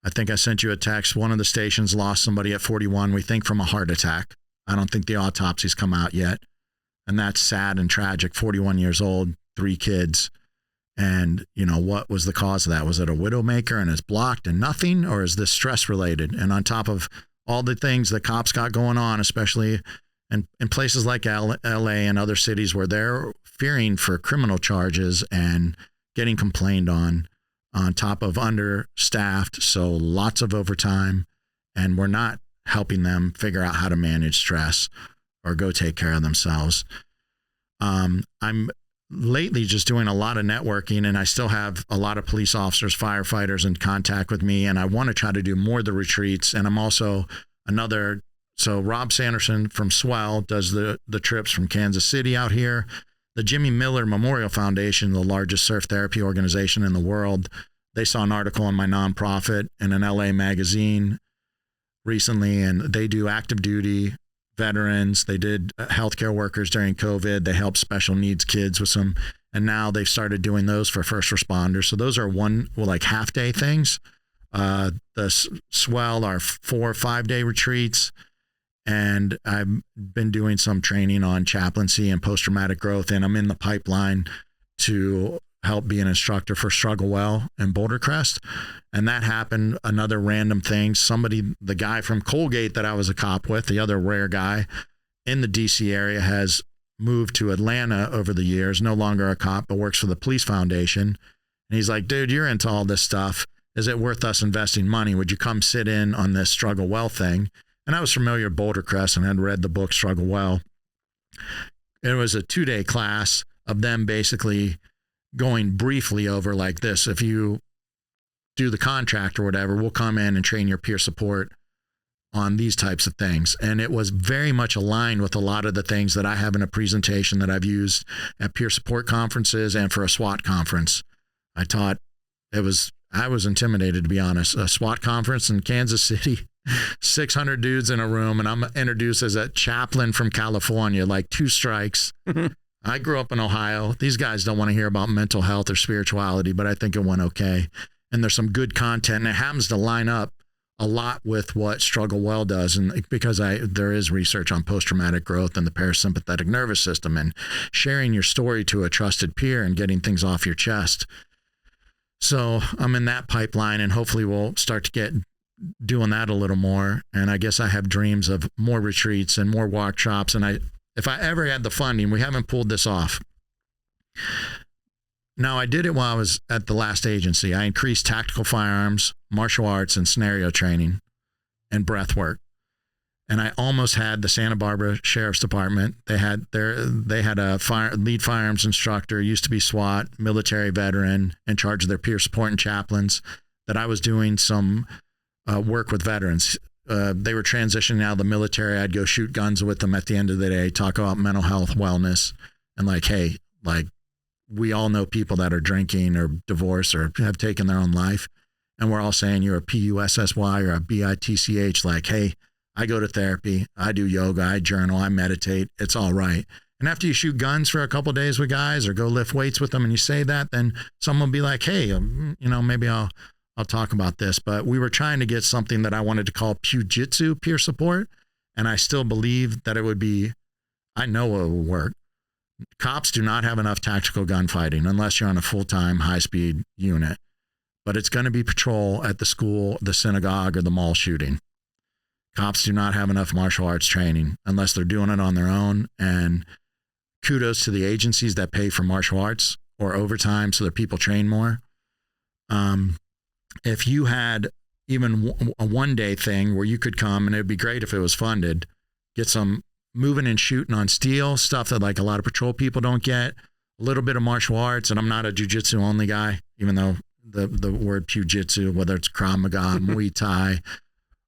I think I sent you a text. One of the stations lost somebody at 41, we think from a heart attack. I don't think the autopsy's come out yet. And that's sad and tragic. 41 years old, 3 kids. And, what was the cause of that? Was it a widowmaker and is blocked and nothing? Or is this stress related? And on top of all the things the cops got going on, especially in places like LA and other cities where they're fearing for criminal charges and getting complained on top of understaffed. So lots of overtime, and we're not helping them figure out how to manage stress or go take care of themselves. I'm lately just doing a lot of networking, and I still have a lot of police officers, firefighters in contact with me, and I want to try to do more of the retreats. And I'm also so Rob Sanderson from Swell does the trips from Kansas City out here. The Jimmy Miller Memorial Foundation, the largest surf therapy organization in the world, they saw an article in my nonprofit in an LA magazine recently, and they do active duty veterans. They did healthcare workers during COVID. They help special needs kids with some And now they've started doing those for first responders. So those are like half day things. The swell are 4 or 5 day retreats. And I've been doing some training on chaplaincy and post-traumatic growth. And I'm in the pipeline to help be an instructor for Struggle Well and Boulder Crest. And that happened, another random thing. The guy from Colgate that I was a cop with, the other rare guy in the DC area, has moved to Atlanta over the years, no longer a cop, but works for the police foundation. And he's like, dude, you're into all this stuff. Is it worth us investing money? Would you come sit in on this Struggle Well thing? And I was familiar with Boulder Crest and had read the book Struggle Well. It was a 2-day class of them basically going briefly over like this. If you do the contract or whatever, we'll come in and train your peer support on these types of things. And it was very much aligned with a lot of the things that I have in a presentation that I've used at peer support conferences and for a SWAT conference. I was intimidated, to be honest. A SWAT conference in Kansas City, 600 dudes in a room, and I'm introduced as a chaplain from California, like 2 strikes. I grew up in Ohio. These guys don't want to hear about mental health or spirituality, but I think it went okay. And there's some good content, and it happens to line up a lot with what Struggle Well does. And because there is research on post-traumatic growth and the parasympathetic nervous system and sharing your story to a trusted peer and getting things off your chest. So I'm in that pipeline, and hopefully we'll start to get doing that a little more. And I guess I have dreams of more retreats and more workshops. And if I ever had the funding, we haven't pulled this off. Now, I did it while I was at the last agency. I increased tactical firearms, martial arts, and scenario training and breath work. And I almost had the Santa Barbara Sheriff's Department. They had a lead firearms instructor, used to be SWAT, military veteran, in charge of their peer support and chaplains, that I was doing some work with veterans. They were transitioning out of the military. I'd go shoot guns with them at the end of the day, talk about mental health, wellness, and hey, we all know people that are drinking or divorced or have taken their own life. And we're all saying you're a PUSSY or a BITCH, hey, I go to therapy, I do yoga, I journal, I meditate, it's all right. And after you shoot guns for a couple of days with guys or go lift weights with them and you say that, then someone will be like, hey, maybe I'll talk about this. But we were trying to get something that I wanted to call Pujitsu peer support. And I still believe that I know it will work. Cops do not have enough tactical gunfighting unless you're on a full-time high-speed unit. But it's going to be patrol at the school, the synagogue, or the mall shooting. Cops do not have enough martial arts training unless they're doing it on their own. And kudos to the agencies that pay for martial arts or overtime so that people train more. If you had even a 1-day thing where you could come, and it'd be great if it was funded, get some moving and shooting on steel, stuff that a lot of patrol people don't get, a little bit of martial arts. And I'm not a jiu-jitsu only guy, even though the word Pujitsu, whether it's Krav Maga, Muay Thai,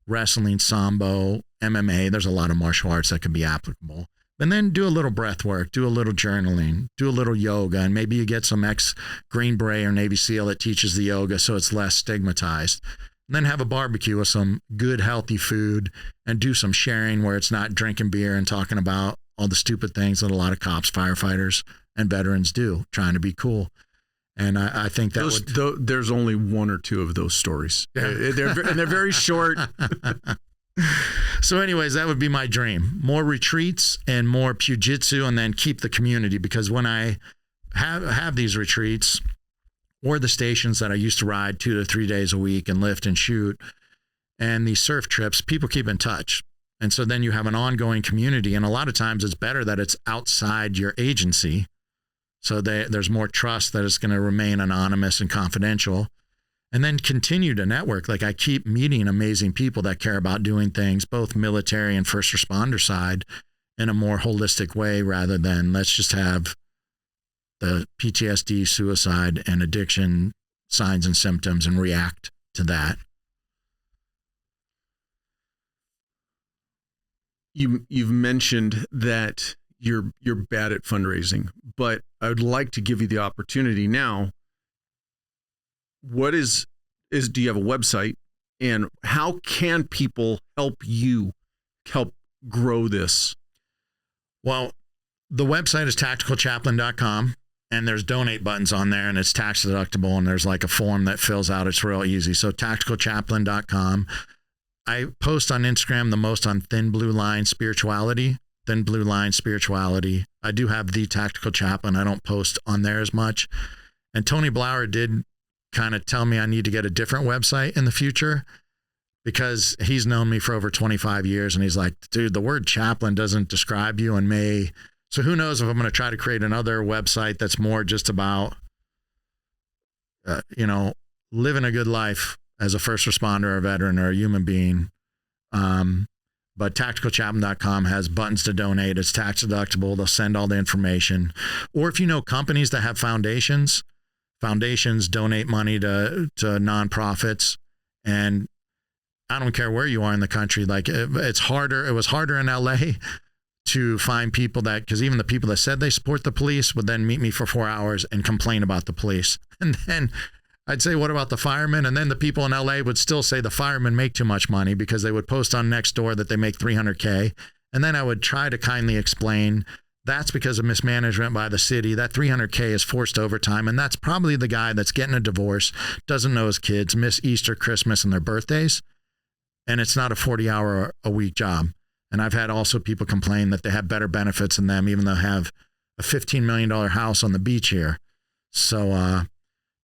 wrestling, Sambo, MMA, there's a lot of martial arts that could be applicable. And then do a little breath work, do a little journaling, do a little yoga, and maybe you get some ex-Green Beret or Navy SEAL that teaches the yoga so it's less stigmatized. And then have a barbecue with some good, healthy food and do some sharing where it's not drinking beer and talking about all the stupid things that a lot of cops, firefighters, and veterans do, trying to be cool. And I think that there's only 1 or 2 of those stories. Yeah. They're very short. So anyways, that would be my dream. More retreats and more Pujitsu, and then keep the community. Because when I have these retreats or the stations that I used to ride 2 to 3 days a week and lift and shoot, and these surf trips, people keep in touch. And so then you have an ongoing community. And a lot of times it's better that it's outside your agency. So there's more trust that it's going to remain anonymous and confidential. And then continue to network. I keep meeting amazing people that care about doing things, both military and first responder side, in a more holistic way rather than let's just have the PTSD, suicide, and addiction signs and symptoms and react to that. You've mentioned that you're bad at fundraising, but I would like to give you the opportunity now. What do you have a website, and how can people help grow this? Well, the website is tacticalchaplain.com. and there's donate buttons on there, and it's tax deductible, and there's like a form that fills out. It's real easy. So tacticalchaplain.com. I post on Instagram the most on Thin Blue Line Spirituality. Thin Blue Line Spirituality. I do have the Tactical Chaplain. I don't post on there as much. And Tony Blauer did kind of tell me I need to get a different website in the future, because he's known me for over 25 years. And he's like, dude, the word chaplain doesn't describe you and may. So who knows if I'm going to try to create another website that's more just about, living a good life as a first responder or a veteran or a human being. But tacticalchaplain.com has buttons to donate. It's tax deductible. They'll send all the information. Or if you know companies that have foundations donate money to nonprofits. And I don't care where you are in the country. Like it was harder in LA to find people that, because even the people that said they support the police would then meet me for 4 hours and complain about the police. And then I'd say, what about the firemen? And then the people in LA would still say the firemen make too much money, because they would post on Nextdoor that they make $300K. And then I would try to kindly explain that's because of mismanagement by the city. That $300K is forced overtime. And that's probably the guy that's getting a divorce, doesn't know his kids, miss Easter, Christmas, and their birthdays. And it's not a 40-hour-a-week job. And I've had also people complain that they have better benefits than them, even though they have a $15 million house on the beach here. So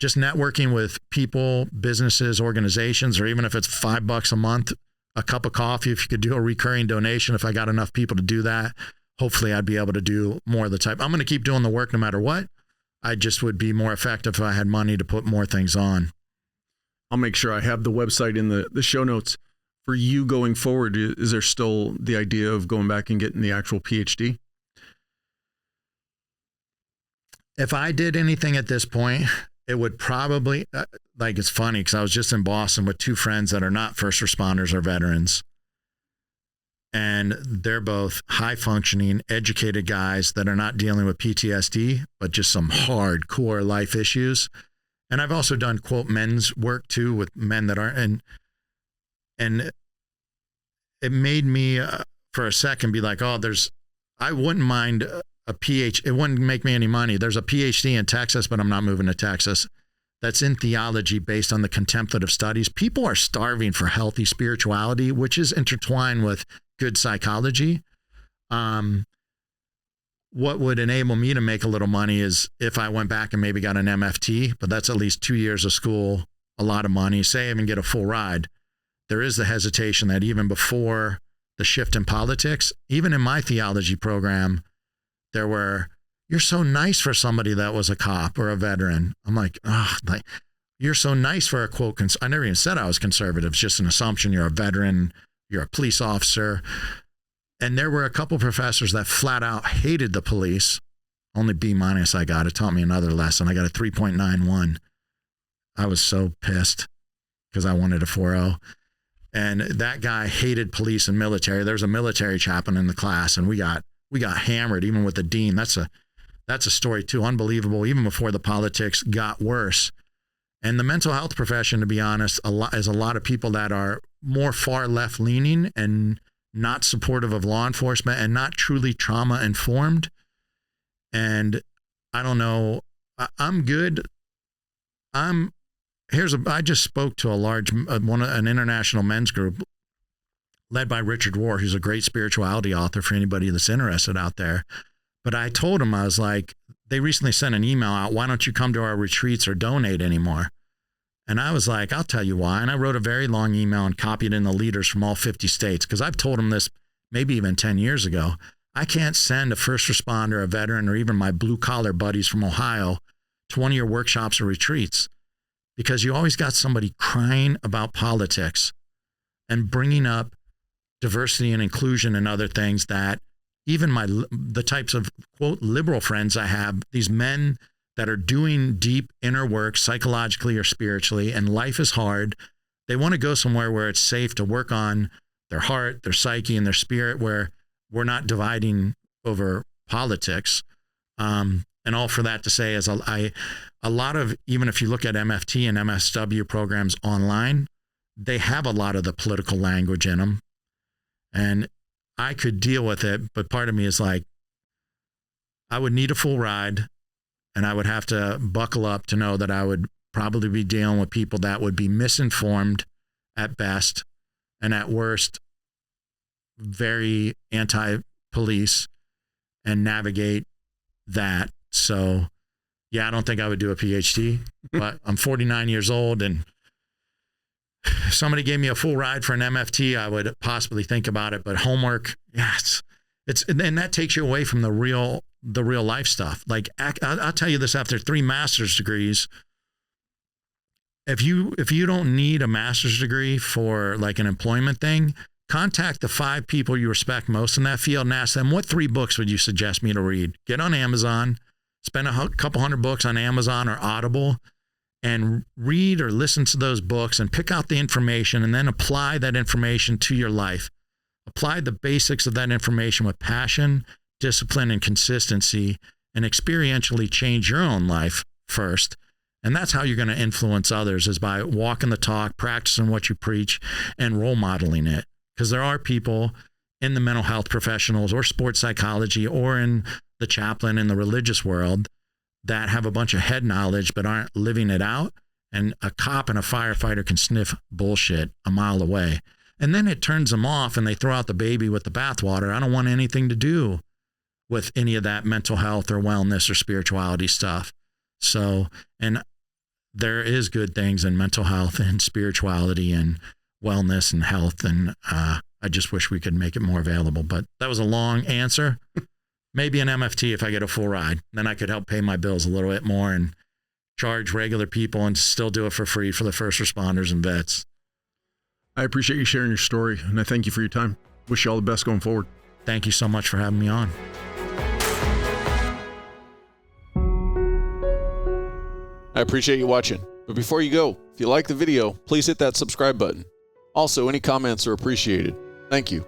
just networking with people, businesses, organizations, or even if it's $5 a month, a cup of coffee, if you could do a recurring donation, if I got enough people to do that, hopefully I'd be able to do more of the type. I'm going to keep doing the work no matter what. I just would be more effective if I had money to put more things on. I'll make sure I have the website in the show notes. For you going forward, is there still the idea of going back and getting the actual PhD? If I did anything at this point, it would probably, it's funny because I was just in Boston with two friends that are not first responders or veterans. And they're both high functioning, educated guys that are not dealing with PTSD, but just some hardcore life issues. And I've also done, quote, men's work too with men that aren't. And it made me for a second be like, I wouldn't mind a PhD. It wouldn't make me any money. There's a PhD in Texas, but I'm not moving to Texas. That's in theology based on the contemplative studies. People are starving for healthy spirituality, which is intertwined with good psychology. What would enable me to make a little money is if I went back and maybe got an MFT, but that's at least 2 years of school, a lot of money, say I even get a full ride. There is the hesitation that even before the shift in politics, even in my theology program, there were, you're so nice for somebody that was a cop or a veteran. I'm like, you're so nice for a quote. I never even said I was conservative. It's just an assumption. You're a veteran, you're a police officer. And there were a couple professors that flat out hated the police. Only B- I got. It taught me another lesson. I got a 3.91. I was so pissed because I wanted a 4.0. And that guy hated police and military. There was a military chaplain in the class, and we got hammered even with the dean. That's a story too, unbelievable, even before the politics got worse. And the mental health profession, to be honest, is a lot of people that are more far left leaning and not supportive of law enforcement and not truly trauma informed. And I don't know, I'm good. I just spoke to an international men's group led by Richard Rohr, who's a great spirituality author for anybody that's interested out there. But I told him, I was like, they recently sent an email out, why don't you come to our retreats or donate anymore? And I was like, I'll tell you why. And I wrote a very long email and copied in the leaders from all 50 states, because I've told them this maybe even 10 years ago. I can't send a first responder, a veteran, or even my blue collar buddies from Ohio to one of your workshops or retreats, because you always got somebody crying about politics and bringing up diversity and inclusion and other things that even the types of, quote, liberal friends I have, these men that are doing deep inner work psychologically or spiritually, and life is hard. They want to go somewhere where it's safe to work on their heart, their psyche, and their spirit, where we're not dividing over politics. And all for that to say is a lot of, even if you look at MFT and MSW programs online, they have a lot of the political language in them. And I could deal with it, but part of me is like, I would need a full ride And I would have to buckle up to know that I would probably be dealing with people that would be misinformed at best, and at worst, very anti-police, and navigate that. So, yeah, I don't think I would do a PhD, but I'm 49 years old, and if somebody gave me a full ride for an MFT, I would possibly think about it. But homework, yes, and that takes you away from the real life stuff. Like, I'll tell you this: after 3 master's degrees, if you don't need a master's degree for like an employment thing, contact the 5 people you respect most in that field and ask them, what 3 books would you suggest me to read? Get on Amazon, spend a couple $100 on Amazon or Audible, and read or listen to those books and pick out the information and then apply that information to your life. Apply the basics of that information with passion, discipline, and consistency, and experientially change your own life first. And that's how you're going to influence others, is by walking the talk, practicing what you preach, and role modeling it. Because there are people in the mental health professionals or sports psychology or in the chaplain in the religious world that have a bunch of head knowledge but aren't living it out. And a cop and a firefighter can sniff bullshit a mile away. And then it turns them off and they throw out the baby with the bathwater. I don't want anything to do with any of that mental health or wellness or spirituality stuff. So, and there is good things in mental health and spirituality and wellness and health. And I just wish we could make it more available, but that was a long answer. Maybe an MFT if I get a full ride, then I could help pay my bills a little bit more and charge regular people and still do it for free for the first responders and vets. I appreciate you sharing your story, and I thank you for your time. Wish you all the best going forward. Thank you so much for having me on. I appreciate you watching. But before you go, if you like the video, please hit that subscribe button. Also, any comments are appreciated. Thank you.